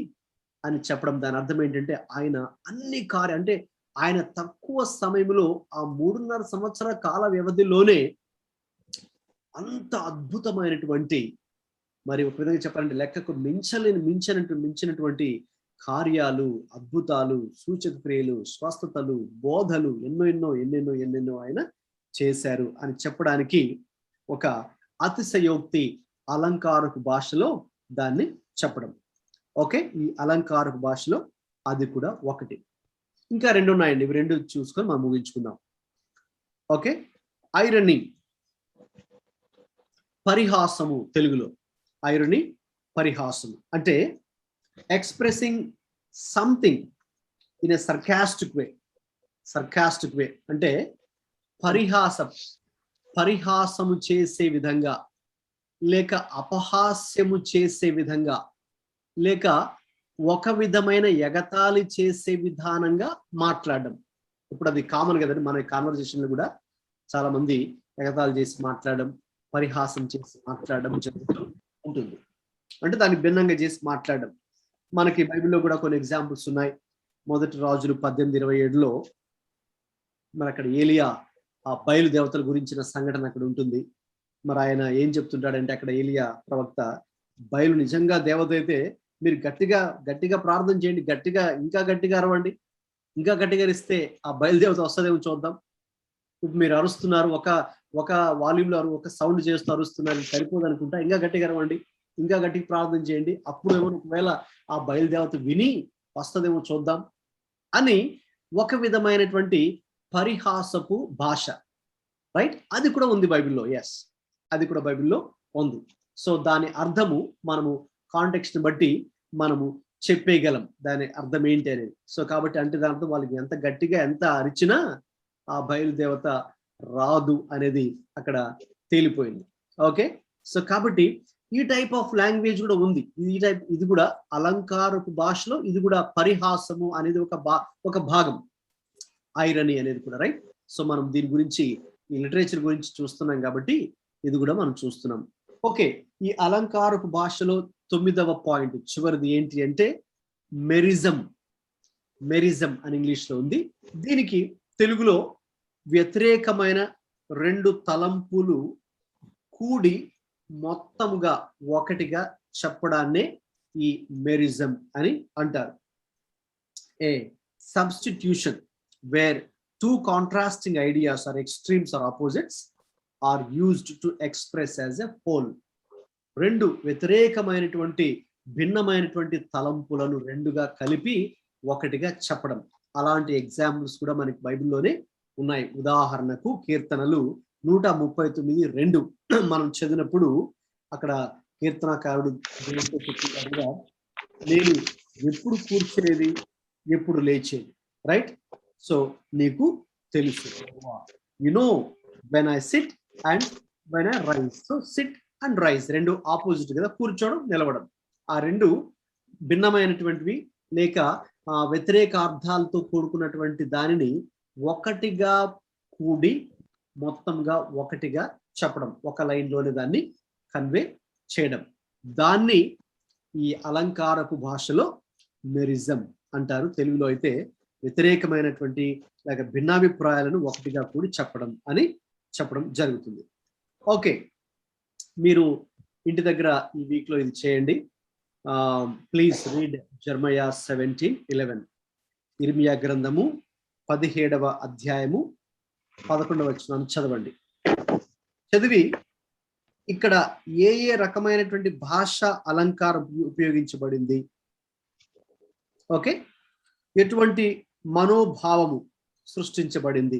అని చెప్పడం. దాని అర్థం ఏంటంటే ఆయన అన్ని అంటే ఆయన తక్కువ సమయంలో ఆ 3.5 సంవత్సరాల కాల వ్యవధిలోనే అంత అద్భుతమైనటువంటి, మరి ఒక విధంగా చెప్పాలంటే లెక్కకు మించినటువంటి కార్యాలు, అద్భుతాలు, సూచక క్రియలు, స్వస్థతలు, బోధలు ఎన్నెన్నో ఆయన చేశారు అని చెప్పడానికి ఒక అతిశయోక్తి అలంకారపు భాషలో దాన్ని చెప్పడం. ఓకే, ఈ అలంకారపు భాషలో అది కూడా ఒకటి. ఇంకా 2 ఉన్నాయండి, ఇవి 2 చూసుకొని మనం ముగించుకుందాం. ఓకే, ఐరనీ, పరిహాసము. తెలుగులో ఐరనీ, పరిహాసము అంటే expressing something in a sarcastic way అంటే పరిహాసము చేసే విధంగా, లేక అపహాస్యము చేసే విధంగా, లేక ఒక విధమైన ఎగతాళి చేసే విధానంగా మాట్లాడడం. ఇప్పుడు అది కామన్ కదండి, మన కాన్వర్జేషన్ లో కూడా చాలా మంది ఎగతాళి చేసి మాట్లాడడం, పరిహాసం చేసి మాట్లాడడం జరుగుతూ ఉంటుంది. అంటే దానికి భిన్నంగా చేసి మాట్లాడడం. మనకి బైబిల్లో కూడా కొన్ని ఎగ్జాంపుల్స్ ఉన్నాయి. 1 రాజులు 18:27లో మరి అక్కడ ఏలియా ఆ బయలు దేవతల గురించిన సంఘటన అక్కడ ఉంటుంది. మరి ఆయన ఏం చెప్తుంటాడంటే అక్కడ ఏలియా ప్రవక్త, బయలు నిజంగా దేవత అయితే మీరు గట్టిగా ప్రార్థన చేయండి, ఇంకా గట్టిగా అరవండి, ఇంకా గట్టిగా అరిస్తే ఆ బయలుదేవత వస్తుందేమో చూద్దాం. ఇప్పుడు మీరు అరుస్తున్నారు, ఒక వాల్యూమ్లో ఒక సౌండ్ చేస్తూ అరుస్తున్నారు, సరిపోదు అనుకుంటా, ఇంకా గట్టిగా అరవండి, ఇంకా గట్టిగా ప్రార్థన చేయండి, అప్పుడు ఏమో ఒకవేళ ఆ బయలుదేవత విని వస్తుందేమో చూద్దాం అని ఒక విధమైనటువంటి పరిహాసపు భాష. రైట్, అది కూడా ఉంది బైబిల్లో. ఎస్, అది కూడా బైబిల్లో ఉంది. సో దాని అర్థము మనము కాంటెక్స్ట్ బట్టి మనము చెప్పేయగలం దాని అర్థం ఏంటి అనేది. సో కాబట్టి అంటే దాని అర్థం వాళ్ళకి ఎంత గట్టిగా ఎంత అరిచినా ఆ బయలుదేవత రాదు అనేది అక్కడ తేలిపోయింది. ఓకే, సో కాబట్టి ఈ టైప్ ఆఫ్ లాంగ్వేజ్ కూడా ఉంది. ఇది కూడా అలంకారపు భాషలో ఇది కూడా పరిహాసము అనేది ఒక భాగం. ఐరనీ అనేది కూడా. రైట్, సో మనం దీని గురించి ఈ లిటరేచర్ గురించి చూస్తున్నాం కాబట్టి ఇది కూడా మనం చూస్తున్నాం. ఓకే, ఈ అలంకారపు భాషలో 9వ పాయింట్ చివరిది ఏంటి అంటే మెరిజం అని ఇంగ్లీష్లో ఉంది. దీనికి తెలుగులో వ్యతిరేకమైన 2 తలంపులు కూడి మొత్తముగా ఒకటిగా చెప్పడాన్నే ఈ మెరిజం అని అంటారు. ఏ substitution wear 2 contrasting ideas or extremes or opposites are used to express as a whole. 2 వ్యతిరేకమైనటువంటి భిన్నమైనటువంటి తలంపులను రెండుగా కలిపి ఒకటిగా చెప్పడం. అలాంటి ఎగ్జాంపుల్స్ కూడా మనకి బైబిల్లోనే ఉన్నాయి. ఉదాహరణకు కీర్తనలు 139:2 మనం చదివినప్పుడు అక్కడ కీర్తనకారుడు నేను ఎప్పుడు కూర్చునేది, ఎప్పుడు లేచేది, రైట్? సో నీకు తెలుసు. You know when I sit and when I rise. So sit and rise రెండు ఆపోజిట్ కదా, కూర్చోవడం, నిలవడం. ఆ రెండు భిన్నమైనటువంటివి లేక వ్యతిరేక అర్థాలతో కూడుకున్నటువంటి దానిని ఒకటిగా కూడి మొత్తంగా ఒకటిగా చెప్పడం, ఒక లైన్లోనే దాన్ని కన్వే చేయడం. దాన్ని ఈ అలంకారపు భాషలో మెరిజం అంటారు. తెలుగులో అయితే వ్యతిరేకమైనటువంటి లేక భిన్నాభిప్రాయాలను ఒకటిగా కూడి చెప్పడం అని చెప్పడం జరుగుతుంది. ఓకే, మీరు ఇంటి దగ్గర ఈ వీక్ లో ఇది చేయండి. Please read జెర్మయా 17:11. ఇర్మియా గ్రంథము 17వ అధ్యాయము 11వ వచనాన్ని చదవండి. చదివి ఇక్కడ ఏ ఏ రకమైనటువంటి భాష అలంకారం ఉపయోగించబడింది, ఓకే, ఎటువంటి మనోభావము సృష్టించబడింది,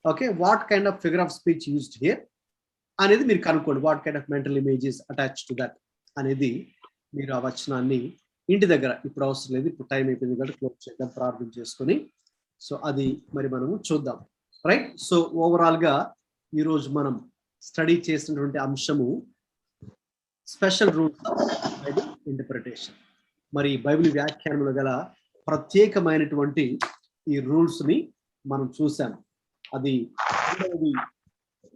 okay, what kind of figure of speech used here అనేది మీరు కనుక్కోండి. What kind of mental images attach to that అనేది మీరు ఆ వచనాన్ని ఇంటి దగ్గర, ఇప్పుడు అవసరం లేదు, ఇప్పుడు టైం అయిపోయింది కాబట్టి క్లోజ్ చేద్దాం, ప్రార్థన చేసుకొని. సో అది మరి మనము చూద్దాం, రైట్? సో ఓవరాల్ గా ఈరోజు మనం స్టడీ చేసినటువంటి అంశము special rules of Bible interpretation. మరి బైబిల్ వ్యాఖ్యానంలో గల ప్రత్యేకమైనటువంటి ఈ రూల్స్ ని మనం చూసాం. అది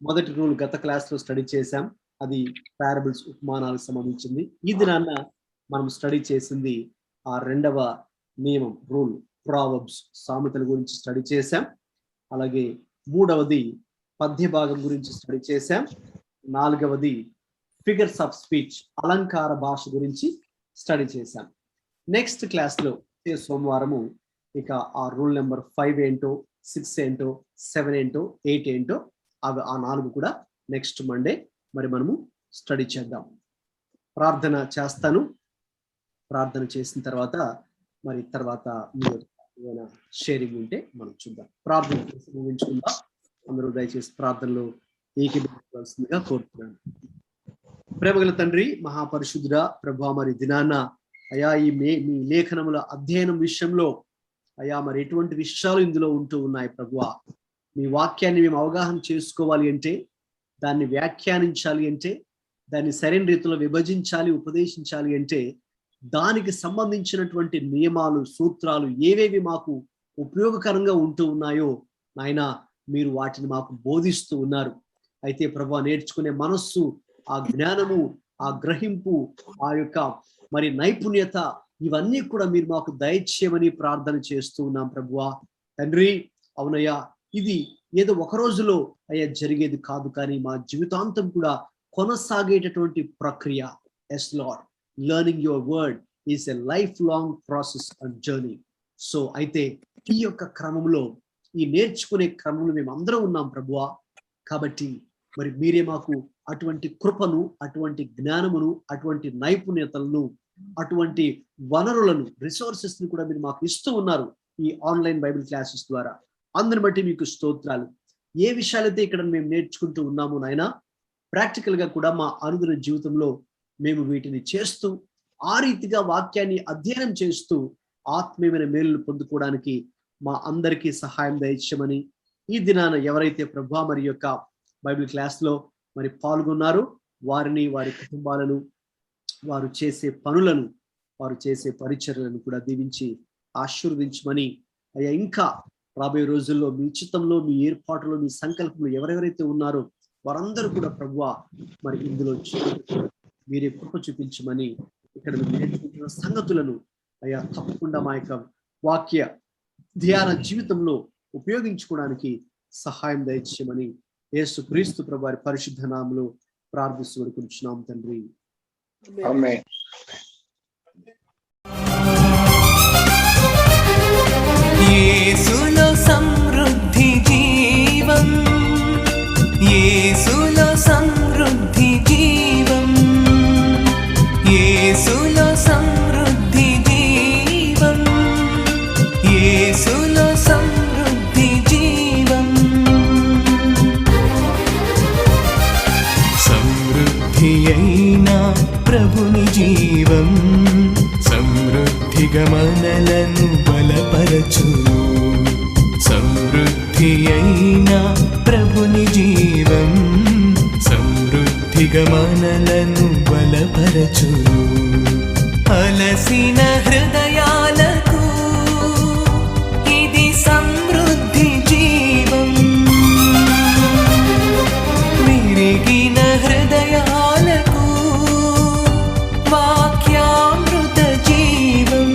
మొదటి రూల్ గత క్లాస్ లో స్టడీ చేసాం, అది పారబుల్స్, ఉపమానాలకు సంబంధించింది. ఈ దినాన్న మనం స్టడీ చేసింది ఆ రెండవ నియమం, రూల్, ప్రావర్బ్స్, సామెతల గురించి స్టడీ చేసాం. అలాగే మూడవది పద్య భాగం గురించి స్టడీ చేసాం. నాలుగవది ఫిగర్స్ ఆఫ్ స్పీచ్, అలంకార భాష గురించి స్టడీ చేశాం. నెక్స్ట్ క్లాస్ లో సోమవారము ఇక ఆ రూల్ నెంబర్ 5 ఏంటో, 6 ఏంటో, 7 ఏంటో, 8 ఏంటో, అవి ఆ 4 కూడా నెక్స్ట్ మండే మరి మనము స్టడీ చేద్దాం. ప్రార్థన చేస్తాను. ప్రార్థన చేసిన తర్వాత మరి తర్వాత మీరు ఏమైనా షేరింగ్ ఉంటే మనం చూద్దాం. ప్రార్థన చేసి ముగించుకుందాం. అందరూ దయచేసి ప్రార్థనలో ఏకీభవించవలసిందిగా కోరుతున్నాను. ప్రేమగల తండ్రి, మహాపరిశుద్ధుడా ప్రభువా, మరి దినాన్న అయా ఈ మీ లేఖనముల అధ్యయనం విషయంలో అయా మరి ఎటువంటి విషయాలు ఇందులో ఉంటూ ఉన్నాయి ప్రభువా. మీ వాక్యాన్ని మేము అవగాహన చేసుకోవాలి అంటే, దాన్ని వ్యాఖ్యానించాలి అంటే, దాన్ని సరైన రీతిలో విభజించాలి, ఉపదేశించాలి అంటే దానికి సంబంధించినటువంటి నియమాలు, సూత్రాలు ఏవేవి మాకు ఉపయోగకరంగా ఉంటూ ఉన్నాయో నాయనా మీరు వాటిని మాకు బోధిస్తూ ఉన్నారు. అయితే ప్రభువా, నేర్చుకునే మనస్సు, ఆ జ్ఞానము, ఆ గ్రహింపు, ఆ యొక్క మరి నైపుణ్యత, ఇవన్నీ కూడా మీరు మాకు దయచేయమని ప్రార్థన చేస్తూ ఉన్నాం ప్రభువా. తండ్రి, అవునయ్యా, ఇది ఏదో ఒక రోజులో అయ్యా జరిగేది కాదు, కానీ మా జీవితాంతం కూడా కొనసాగేటటువంటి ప్రక్రియ. Yes Lord, learning your word is a life long process and journey. So అయితే ఈ యొక్క క్రమంలో, ఈ నేర్చుకునే క్రమంలో మేము అందరం ఉన్నాం ప్రభువా. కాబట్టి మరి మీరే మాకు అటువంటి కృపను, అటువంటి జ్ఞానమును, అటువంటి నైపుణ్యతలను, అటువంటి వనరులను, రిసోర్సెస్ ని కూడా మీరు మాకు ఇస్తూ ఉన్నారు ఈ ఆన్లైన్ బైబిల్ క్లాసెస్ ద్వారా. అందరిని బట్టి మీకు స్తోత్రాలు. ఏ విషయాలైతే ఇక్కడ మేము నేర్చుకుంటూ ఉన్నామో నాయనా, ప్రాక్టికల్ గా కూడా మా అనుదిన జీవితంలో మేము వీటిని చేస్తూ, ఆ రీతిగా వాక్యాన్ని అధ్యయనం చేస్తూ ఆత్మీయమైన మేలును పొందుకోవడానికి మా అందరికీ సహాయం దయచేయమని, ఈ దినాన ఎవరైతే ప్రభువా మరి యొక్క బైబిల్ క్లాస్ లో మరి పాల్గొన్నారో వారిని, వారి కుటుంబాలను, వారు చేసే పనులను, వారు చేసే పరిచర్యలను కూడా దీవించి ఆశీర్వదించమని అయ్యా, ఇంకా రాబోయే రోజుల్లో మీ చిత్తంలో, మీ ఏర్పాటులో, మీ సంకల్పంలో ఎవరెవరైతే ఉన్నారో వారందరూ కూడా ప్రభువా మరి ఇందులో మీరే కృప చూపించమని, ఇక్కడ నేర్చుకుంటున్న సంగతులను అయ్యా తప్పకుండా మా యొక్క వాక్య ధ్యాన జీవితంలో ఉపయోగించుకోవడానికి సహాయం దయచేయమని యేసు క్రీస్తు ప్రభు వారి పరిశుద్ధ నామములో ప్రార్థిస్తూ వేడుకుంటున్నాం తండ్రి. ఆమేన్. యేసులో సమృద్ధి జీవం, యేసులో సమృద్ధి జీవం, యేసులో సమృద్ధి అయిన ప్రభుని జీవం సమృద్ధిగా మనలను బలపరచును. అలసిన హృదయాలకు ఇది సమృద్ధి జీవం, విరిగిన హృదయాలకు వాక్యామృత జీవం.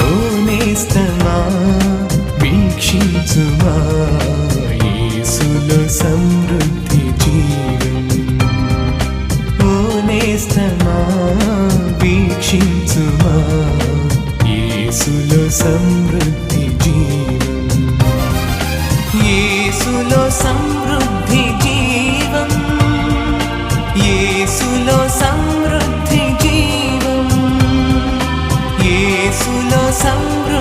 ఓ నేస్తమా వీక్షించుమా యేసులో సమృద్ధి జీవం. ఓ నేస్తమా వీక్షించుమా యేసులో సమృద్ధి జీవం. యేసులో సమృద్ధి జీవం, యేసులో సమృద్ధి జీవం, యేసులో సమృద్ధి